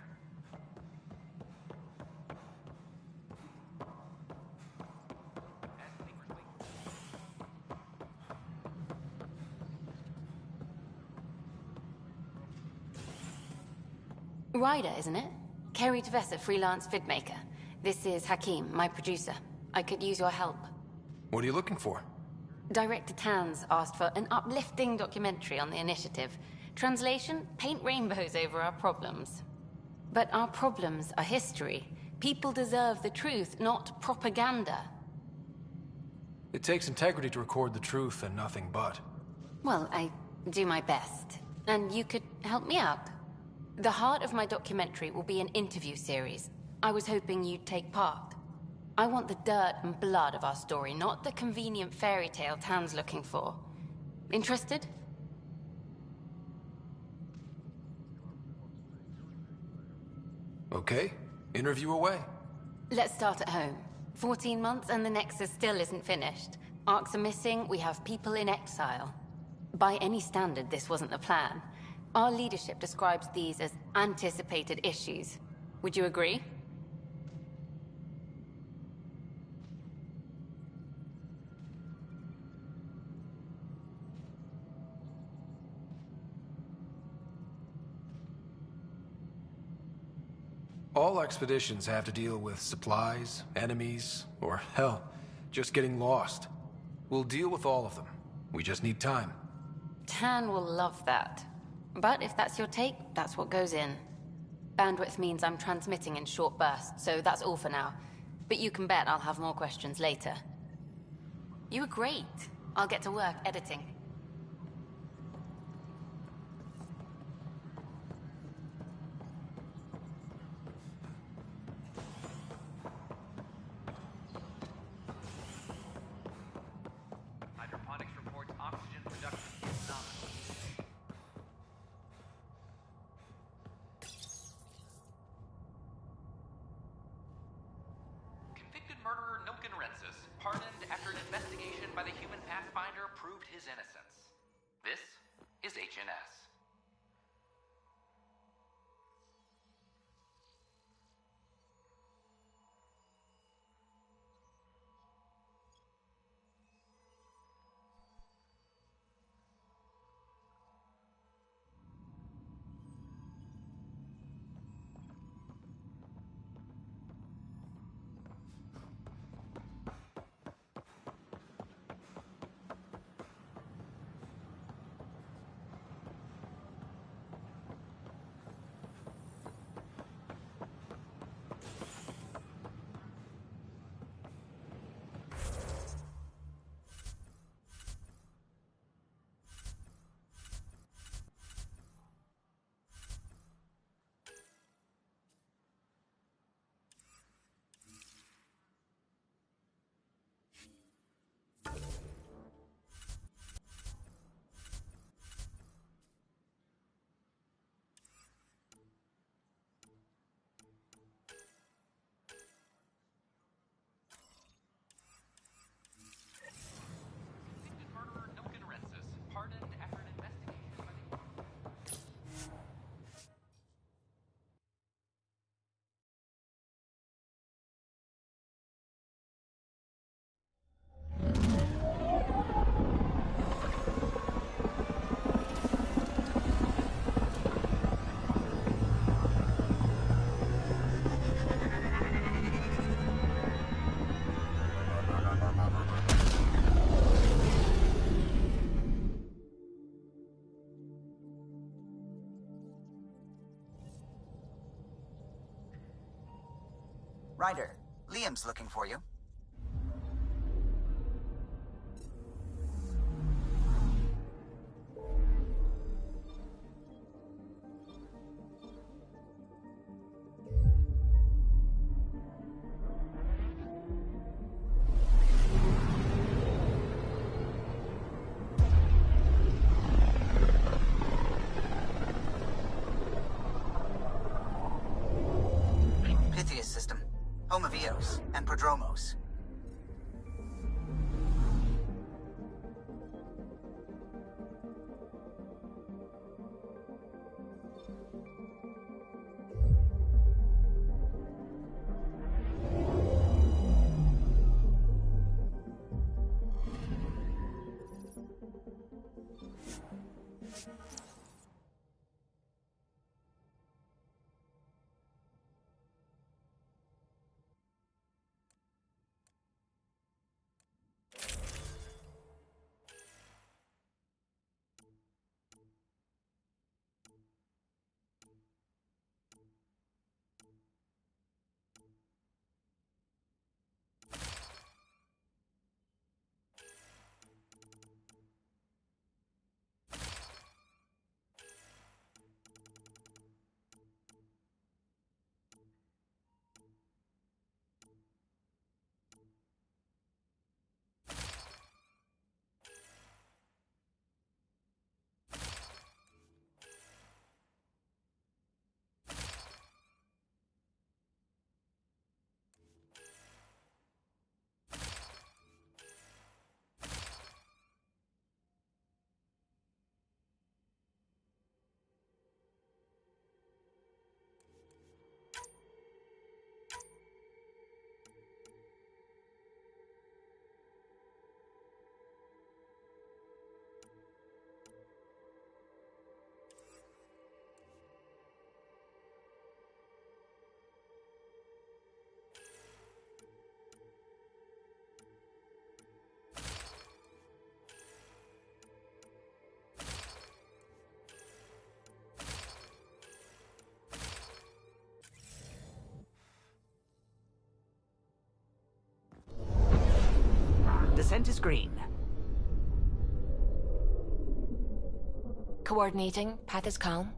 Ryder, isn't it? Kerry Tavessa, freelance vidmaker. This is Hakim, my producer. I could use your help. What are you looking for? Director Tan's asked for an uplifting documentary on the initiative. Translation, paint rainbows over our problems. But our problems are history. People deserve the truth, not propaganda. It takes integrity to record the truth and nothing but. Well, I do my best. And you could help me out. The heart of my documentary will be an interview series. I was hoping you'd take part. I want the dirt and blood of our story, not the convenient fairy tale Tan's looking for. Interested? Okay, interview away. Let's start at home. 14 months and the Nexus still isn't finished. Arcs are missing, we have people in exile. By any standard, this wasn't the plan. Our leadership describes these as anticipated issues. Would you agree? All expeditions have to deal with supplies, enemies, or hell, just getting lost. We'll deal with all of them. We just need time. Tan will love that. But if that's your take, that's what goes in. Bandwidth means I'm transmitting in short bursts, so that's all for now. But you can bet I'll have more questions later. You were great. I'll get to work editing. Hydroponics reports oxygen production is nominal. Convicted murderer Nilken Rensis, pardoned after an investigation by the human Pathfinder proved his innocence. This is HNS. Convicted murderer Nilken Rensis, pardoned after an investigation by the... Ryder, Liam's looking for you. Pythias system, home of Eos and Prodromos. Scent is green. Coordinating. Path is calm.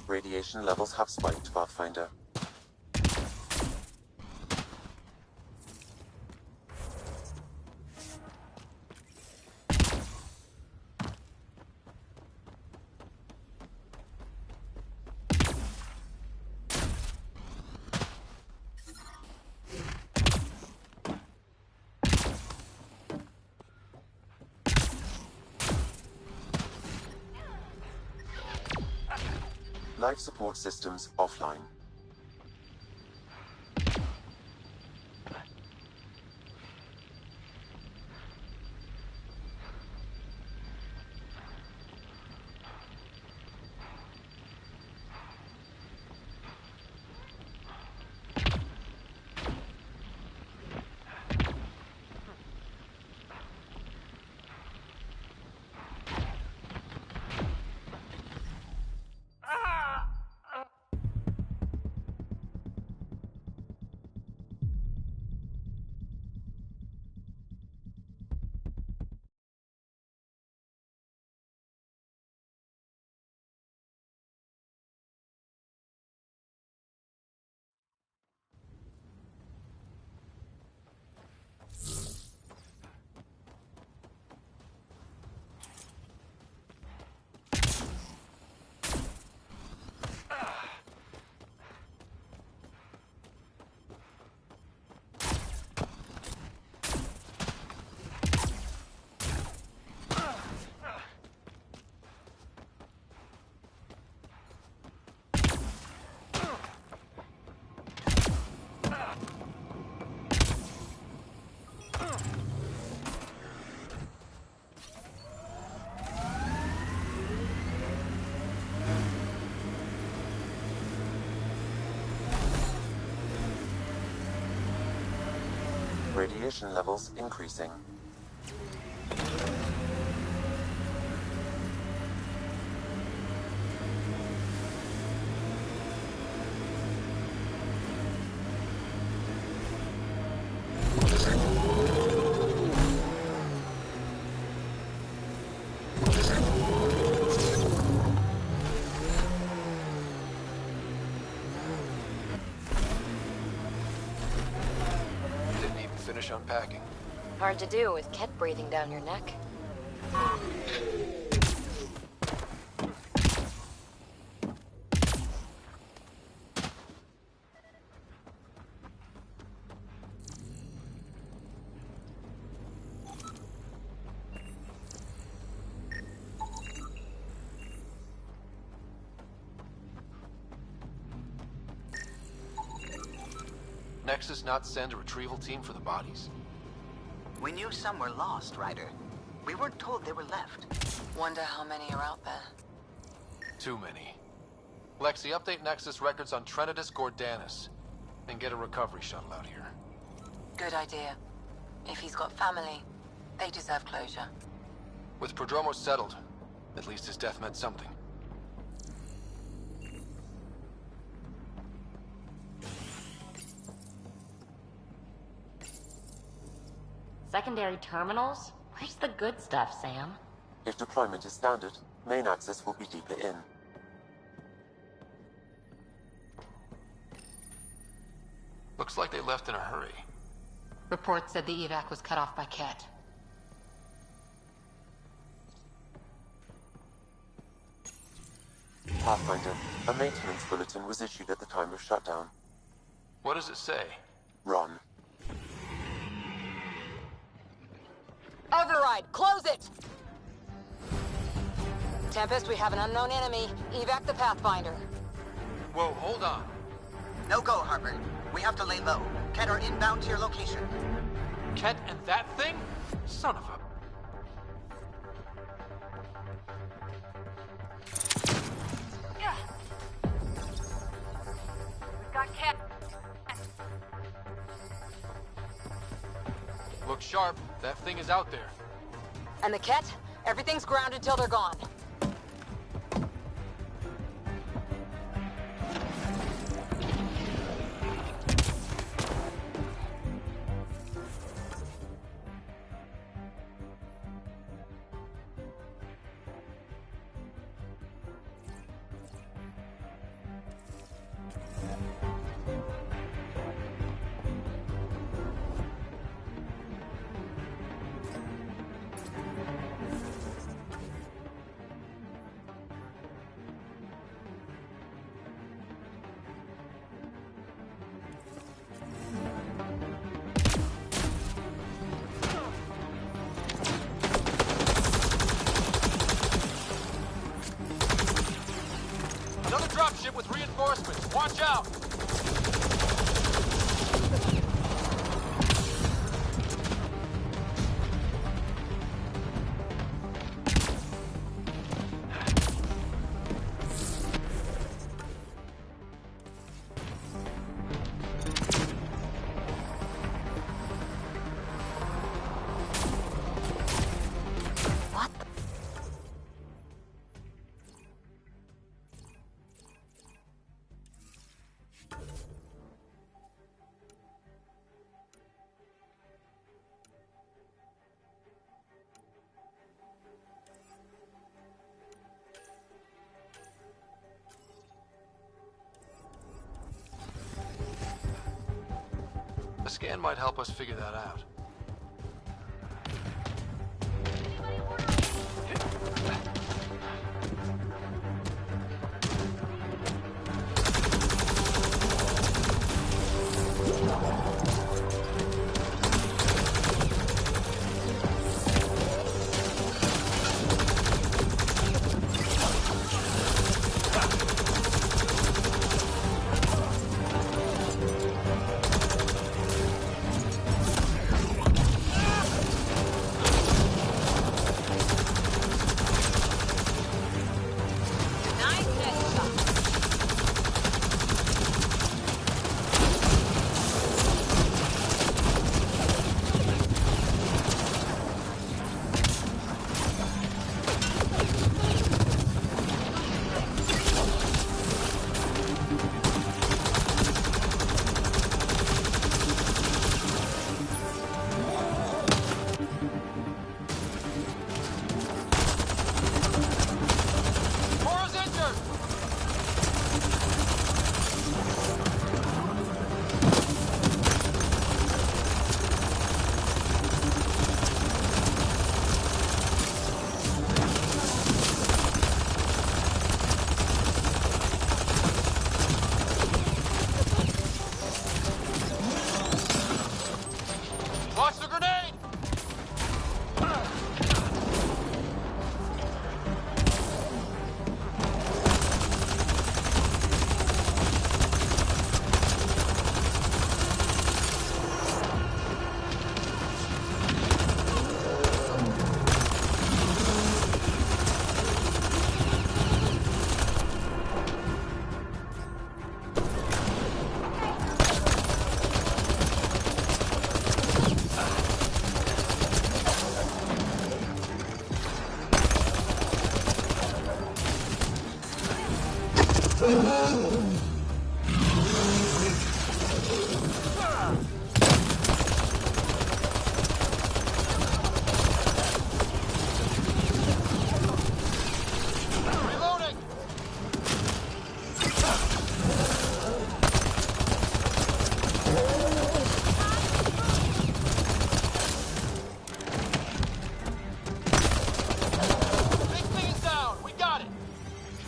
Radiation levels have spiked, Pathfinder. Life support systems offline. Radiation levels increasing. Didn't even finish unpacking. Hard to do with Ket breathing down your neck. Nexus not send a retrieval team for the bodies? We knew some were lost, Ryder. We weren't told they were left. Wonder how many are out there. Too many. Lexi, update Nexus records on Trinitas Gordanis. And get a recovery shuttle out here. Good idea. If he's got family, they deserve closure. With Prodromos settled, at least his death meant something. Secondary terminals? Where's the good stuff, Sam? If deployment is standard, main access will be deeper in. Looks like they left in a hurry. Reports said the evac was cut off by Ket. Pathfinder, a maintenance bulletin was issued at the time of shutdown. What does it say? Run. Override, close it! Tempest, we have an unknown enemy. Evac the Pathfinder. Whoa, hold on. No go, Harper. We have to lay low. Ket are inbound to your location. Ket and that thing? Son of a... We've got Ket. Look sharp. That thing is out there. And the Ket? Everything's grounded till they're gone. Another dropship with reinforcements. Watch out! A scan might help us figure that out.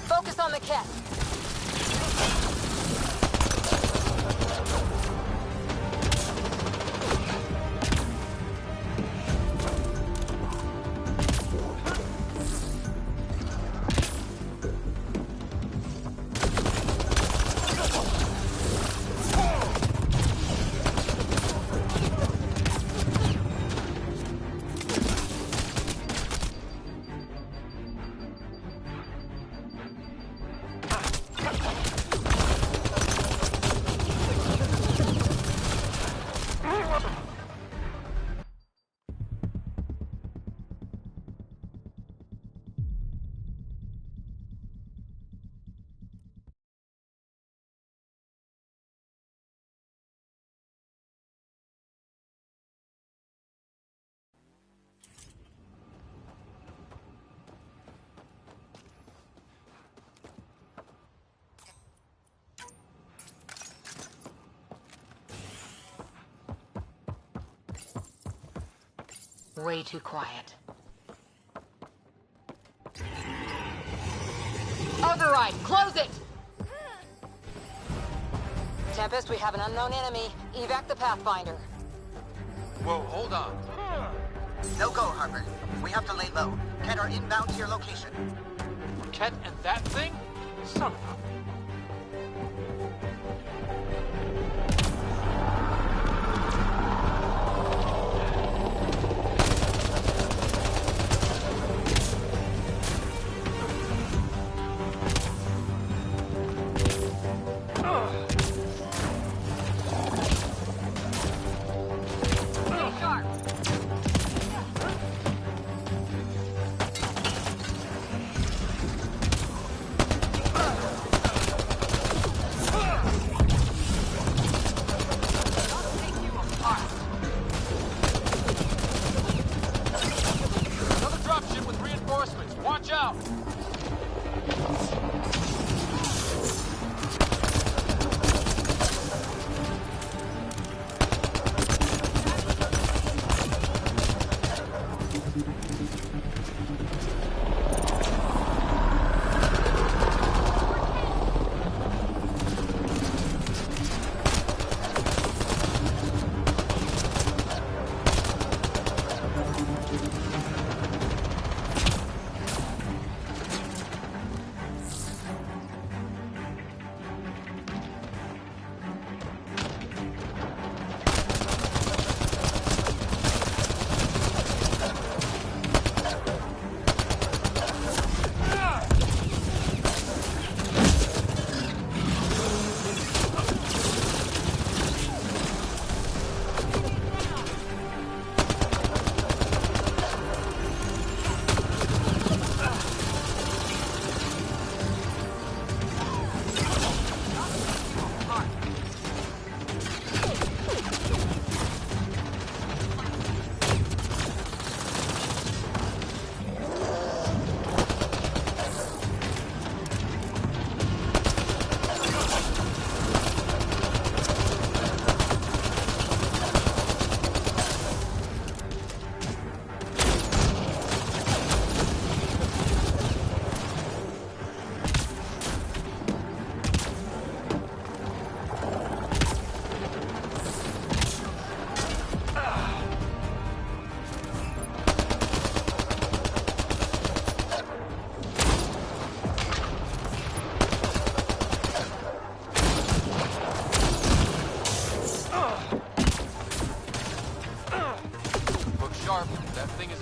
Focus on the cat. Way too quiet. Override, close it! Tempest, we have an unknown enemy. Evac the Pathfinder. Whoa, hold on. No go, Harper. We have to lay low. Ket are inbound to your location. Ket and that thing? Son of a...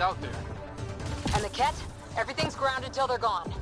Out there. And the Ket? Everything's grounded till they're gone.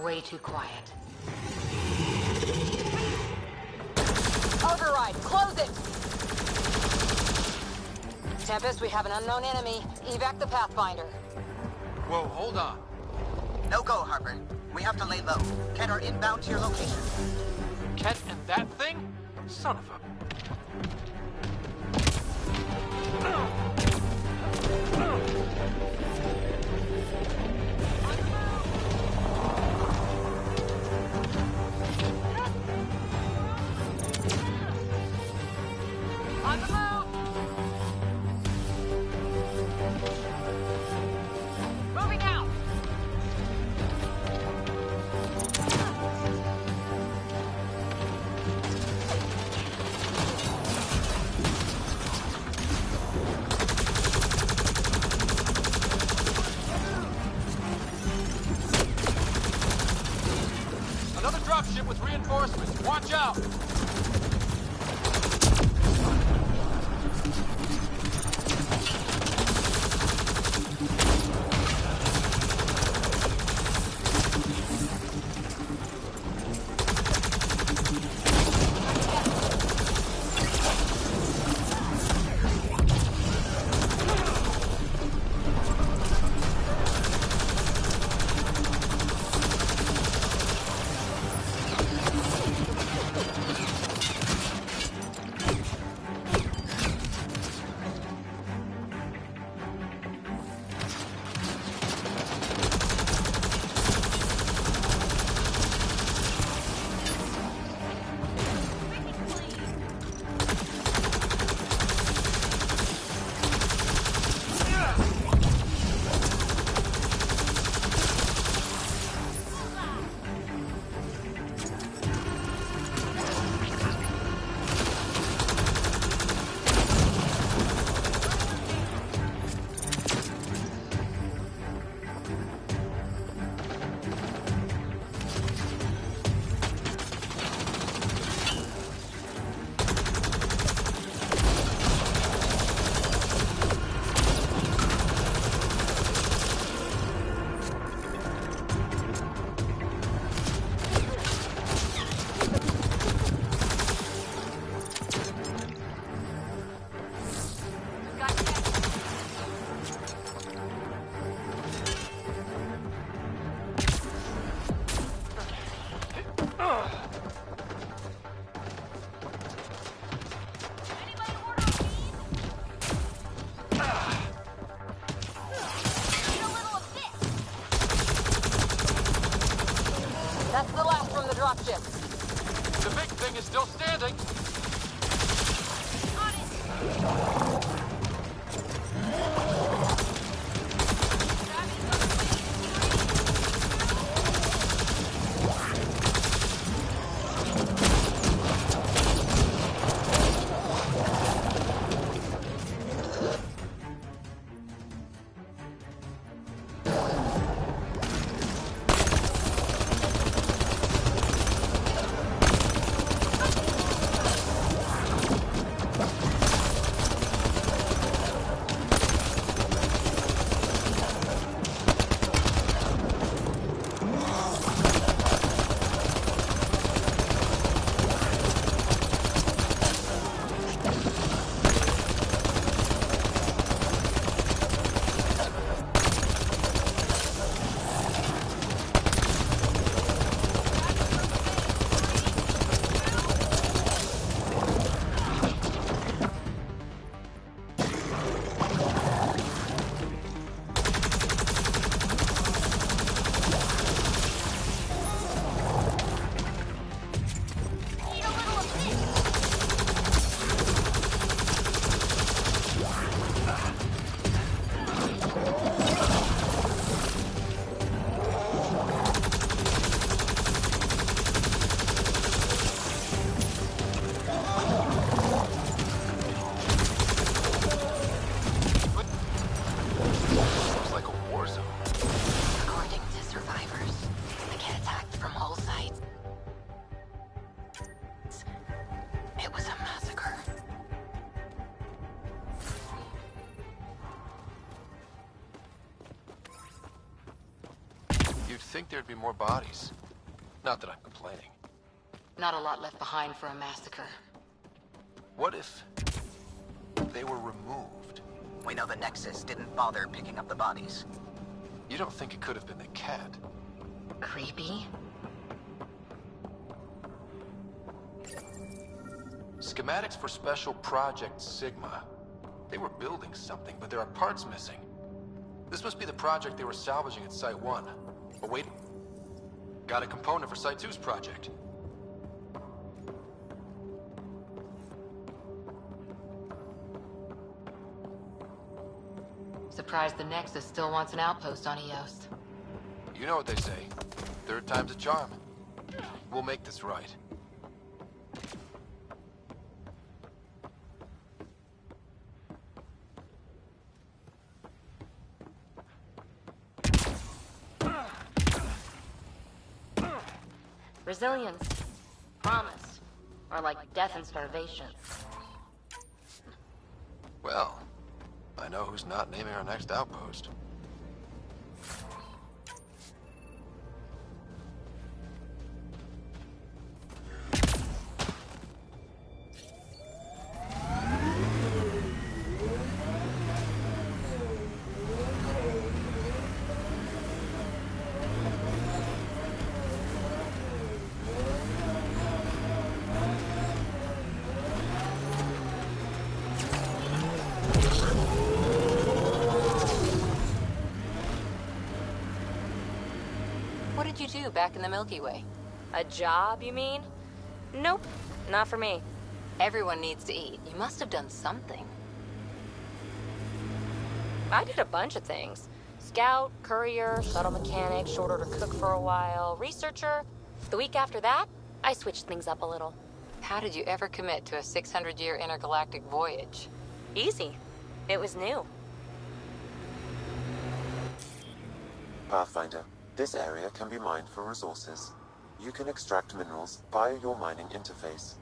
Way too quiet. Override, close it! Tempest, we have an unknown enemy. Evac the Pathfinder. Whoa, hold on. No go, Harper. We have to lay low. Ken are inbound to your location. Ket and that thing? Son of a... On the move! Moving out! Another dropship with reinforcements. Watch out! That's the last from the dropship. The big thing is still standing. You'd think there'd be more bodies. Not that I'm complaining. Not a lot left behind for a massacre. What if they were removed? We know the Nexus didn't bother picking up the bodies. You don't think it could have been the cat? Creepy? Schematics for Special Project Sigma. They were building something, but there are parts missing. This must be the project they were salvaging at Site 1. Oh wait, got a component for Site 2's project. Surprised the Nexus still wants an outpost on Eos. You know what they say. Third time's a charm. We'll make this right. Resilience. Promise. Or like death and starvation. Well, I know who's not naming our next outpost. What did you do back in the Milky Way? A job, you mean? Nope, not for me. Everyone needs to eat. You must have done something. I did a bunch of things. Scout, courier, shuttle mechanic, short order cook for a while, researcher. The week after that, I switched things up a little. How did you ever commit to a 600-year intergalactic voyage? Easy. It was new. Pathfinder, this area can be mined for resources. You can extract minerals via your mining interface.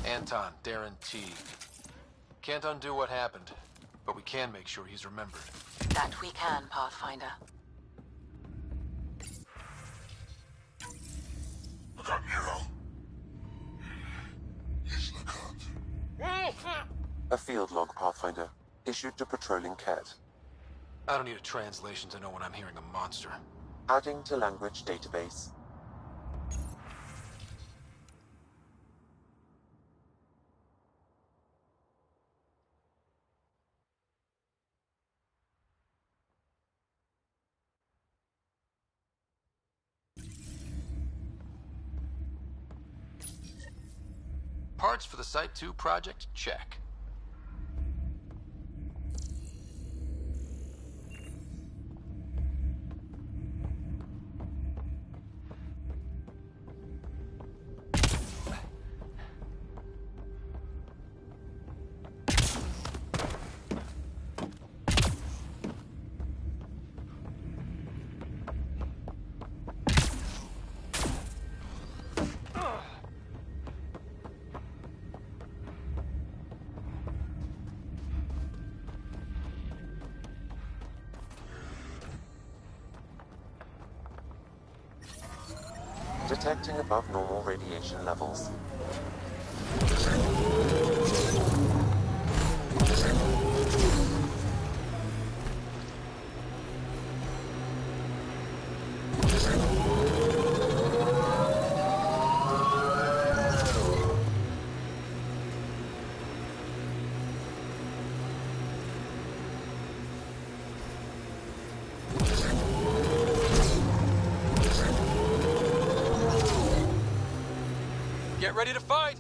Anton, Darren Teague. Can't undo what happened, but we can make sure he's remembered. That we can, Pathfinder. Look up, Nero. Yes, look up. A field log, Pathfinder, issued to patrolling Ket. I don't need a translation to know when I'm hearing a monster. Adding to language database. Parts for the Site 2 project, check. Detecting above normal radiation levels. Get ready to fight!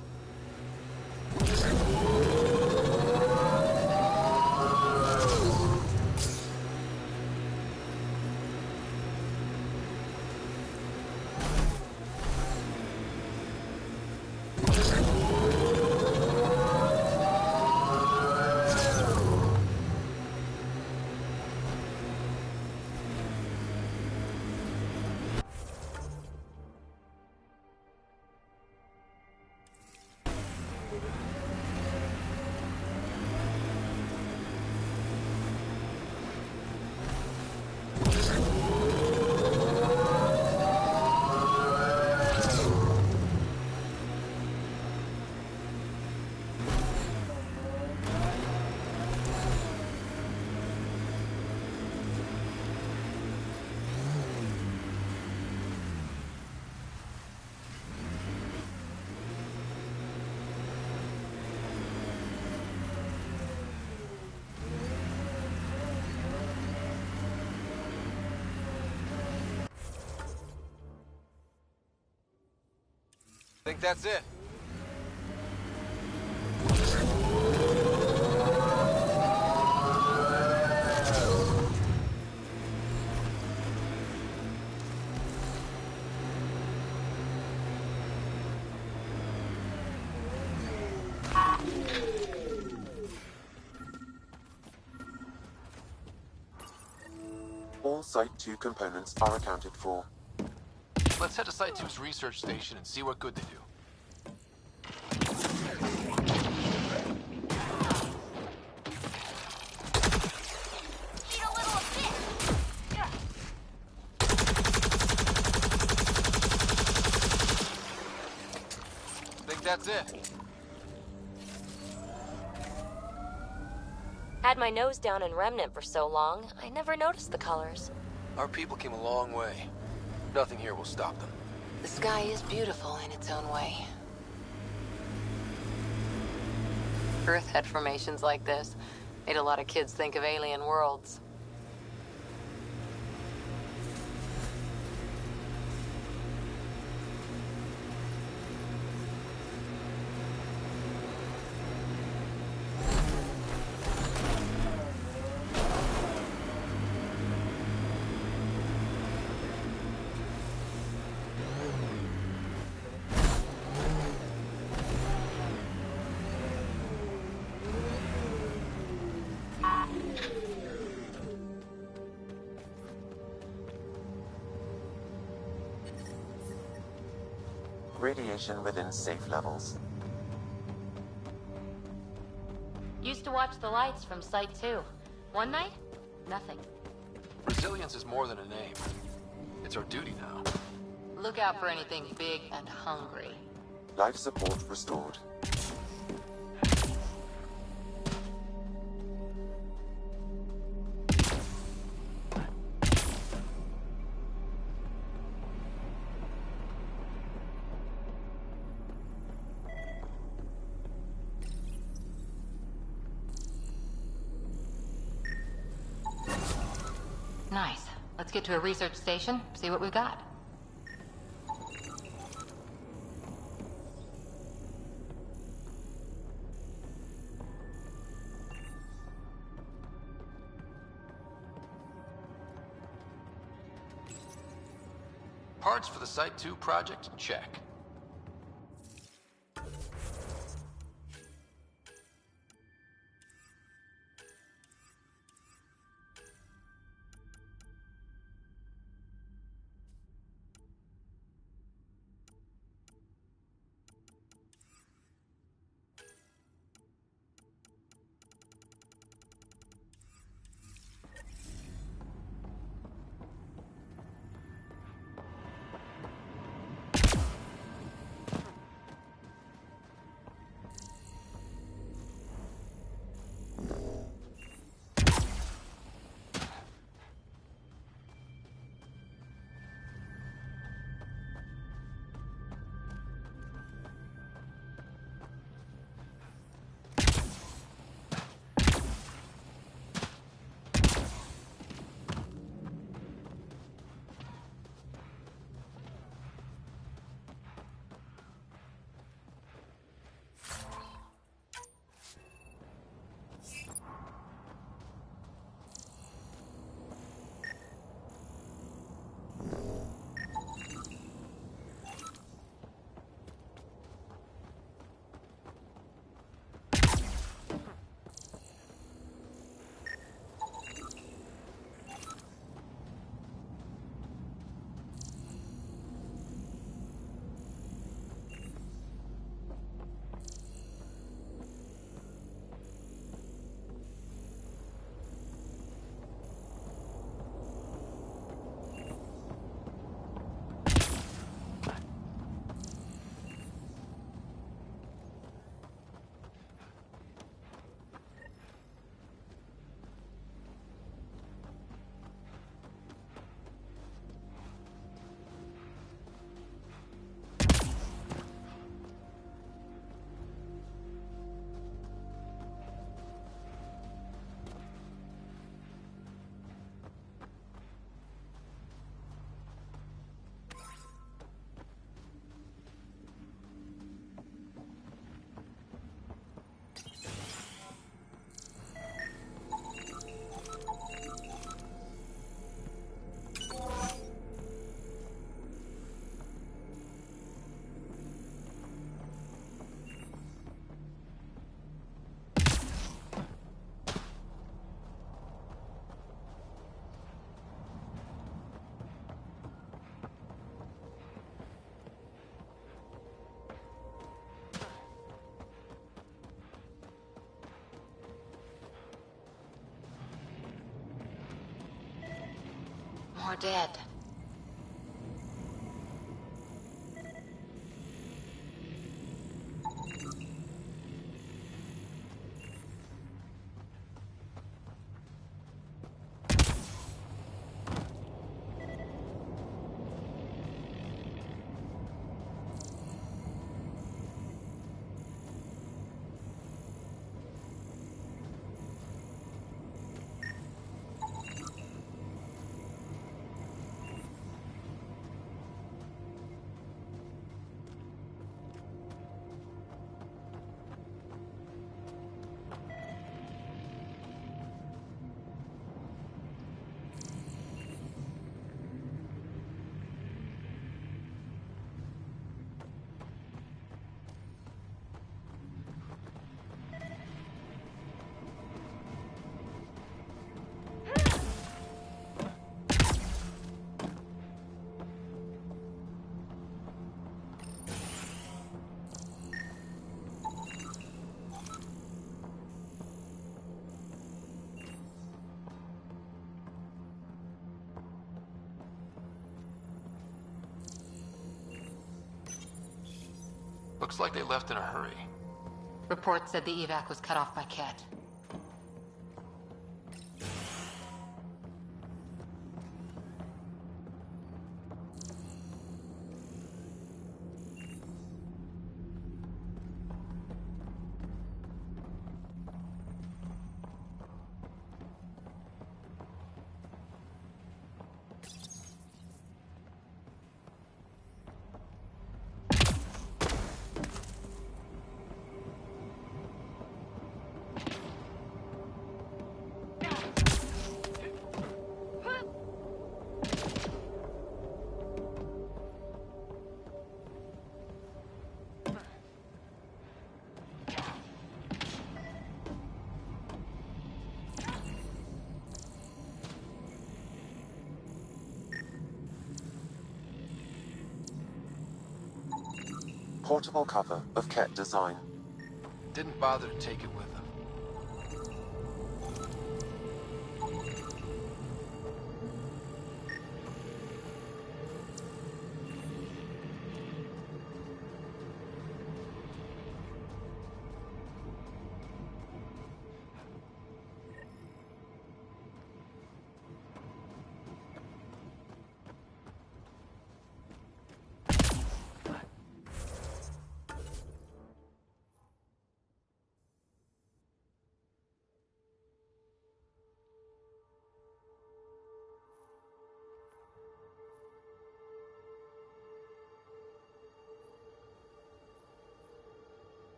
Think that's it. All Site 2 components are accounted for. Let's head to Site 2's research station and see what good they do. Think that's it. Had my nose down in Remnant for so long, I never noticed the colors. Our people came a long way. Nothing here will stop them. The sky is beautiful in its own way. Earth had formations like this. Made a lot of kids think of alien worlds. Radiation within safe levels. Used to watch the lights from Site 2. One night, nothing. Resilience is more than a name. It's our duty now. Look out for anything big and hungry. Life support restored. Nice. Let's get to a research station, see what we've got. Parts for the Site 2 project? Check. More dead. Looks like they left in a hurry. Report said the evac was cut off by Ket. portable cover of Ket design. Didn't bother to take it with him.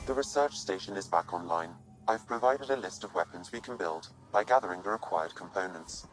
The research station is back online. I've provided a list of weapons we can build by gathering the required components.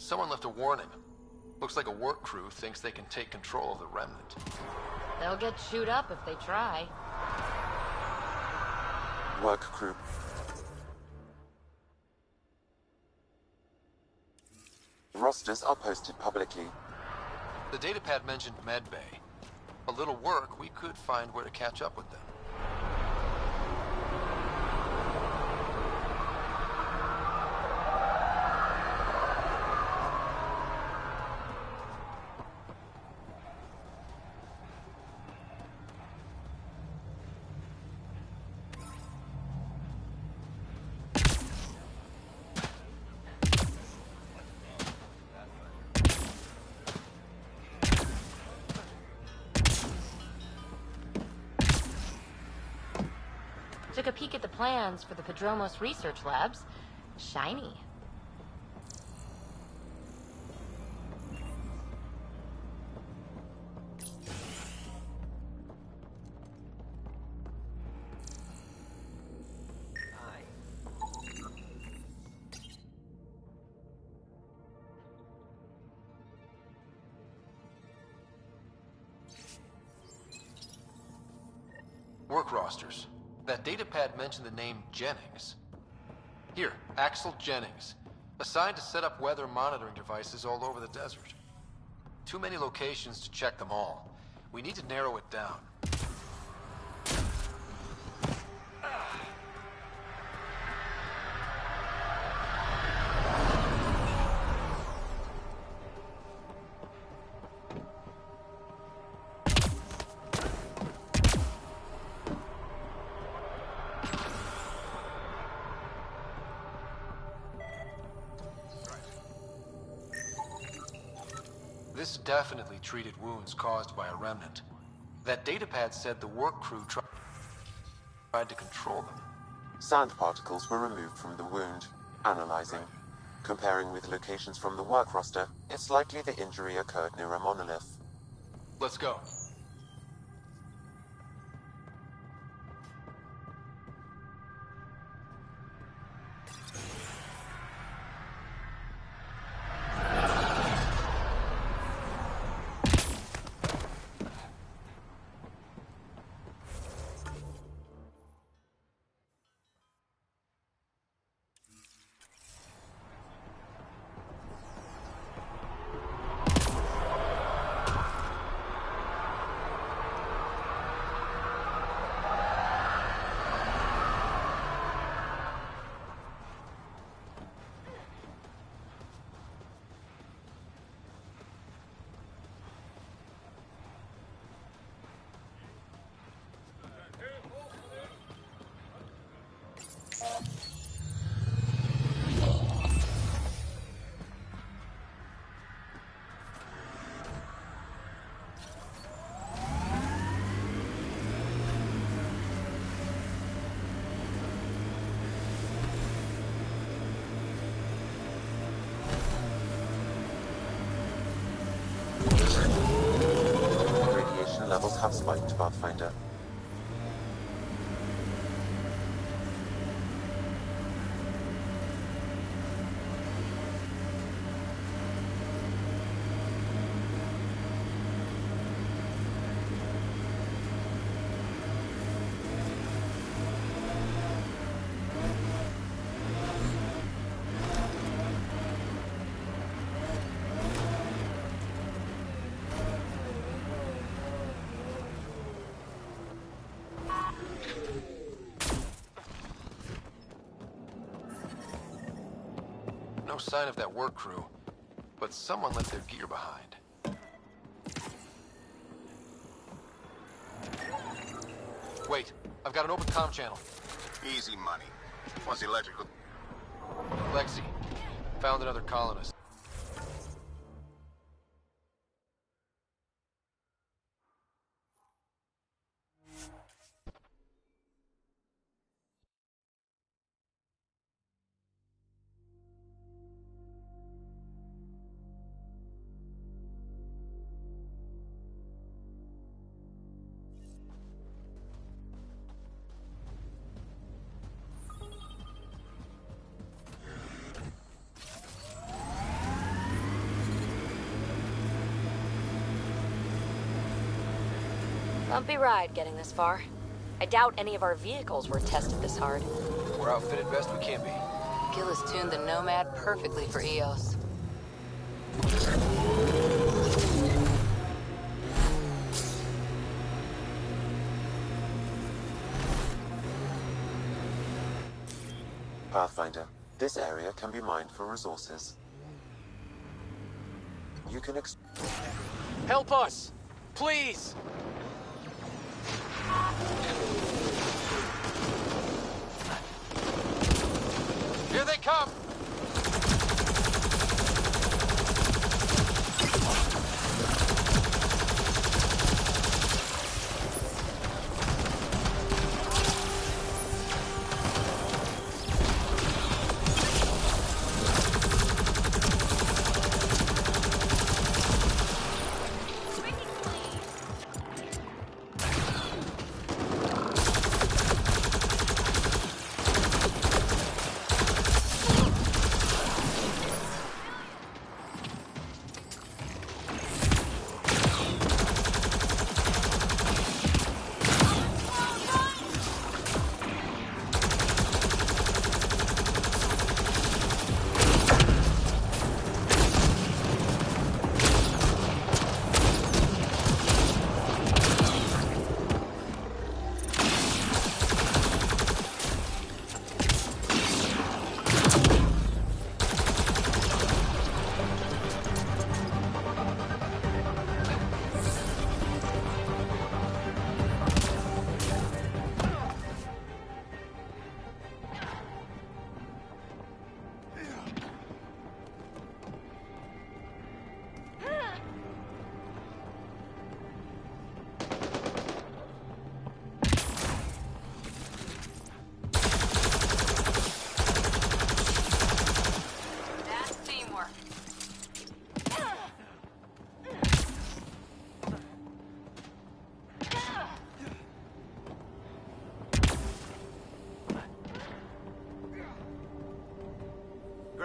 Someone left a warning. Looks like a work crew thinks they can take control of the remnant. They'll get chewed up if they try. Work crew. Rosters are posted publicly. The datapad mentioned medbay. A little work, we could find where to catch up with them. Took a peek at the plans for the Padromos research labs. Shiny. Work rosters. That datapad mentioned the name Jennings. Here, Axel Jennings. Assigned to set up weather monitoring devices all over the desert. Too many locations to check them all. We need to narrow it down. This definitely treated wounds caused by a remnant. That datapad said the work crew tried to control them. Sand particles were removed from the wound. Analyzing. Comparing with locations from the work roster, it's likely the injury occurred near a monolith. Let's go. Radiation levels have spiked, Pathfinder. No sign of that work crew, but someone left their gear behind. Wait, I've got an open comm channel. Easy money. What's electrical? Lexi, found another colonist. Bumpy ride getting this far. I doubt any of our vehicles were tested this hard. We're outfitted best we can be. Gil has tuned the Nomad perfectly for EOS. Pathfinder, this area can be mined for resources. You can Help us! Please! Here they come!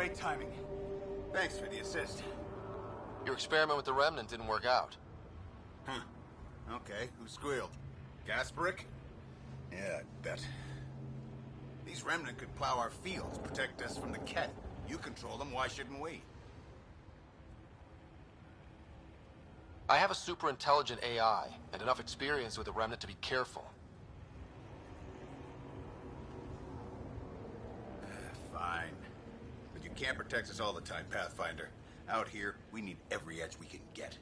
Great timing. Thanks for the assist. Your experiment with the Remnant didn't work out. Huh. Okay, who squealed? Gasparic? Yeah, I bet. These Remnant could plow our fields, protect us from the Ket. You control them, why shouldn't we? I have a super intelligent AI, and enough experience with the Remnant to be careful. Fine. But you can't protect us all the time, Pathfinder. Out here, we need every edge we can get.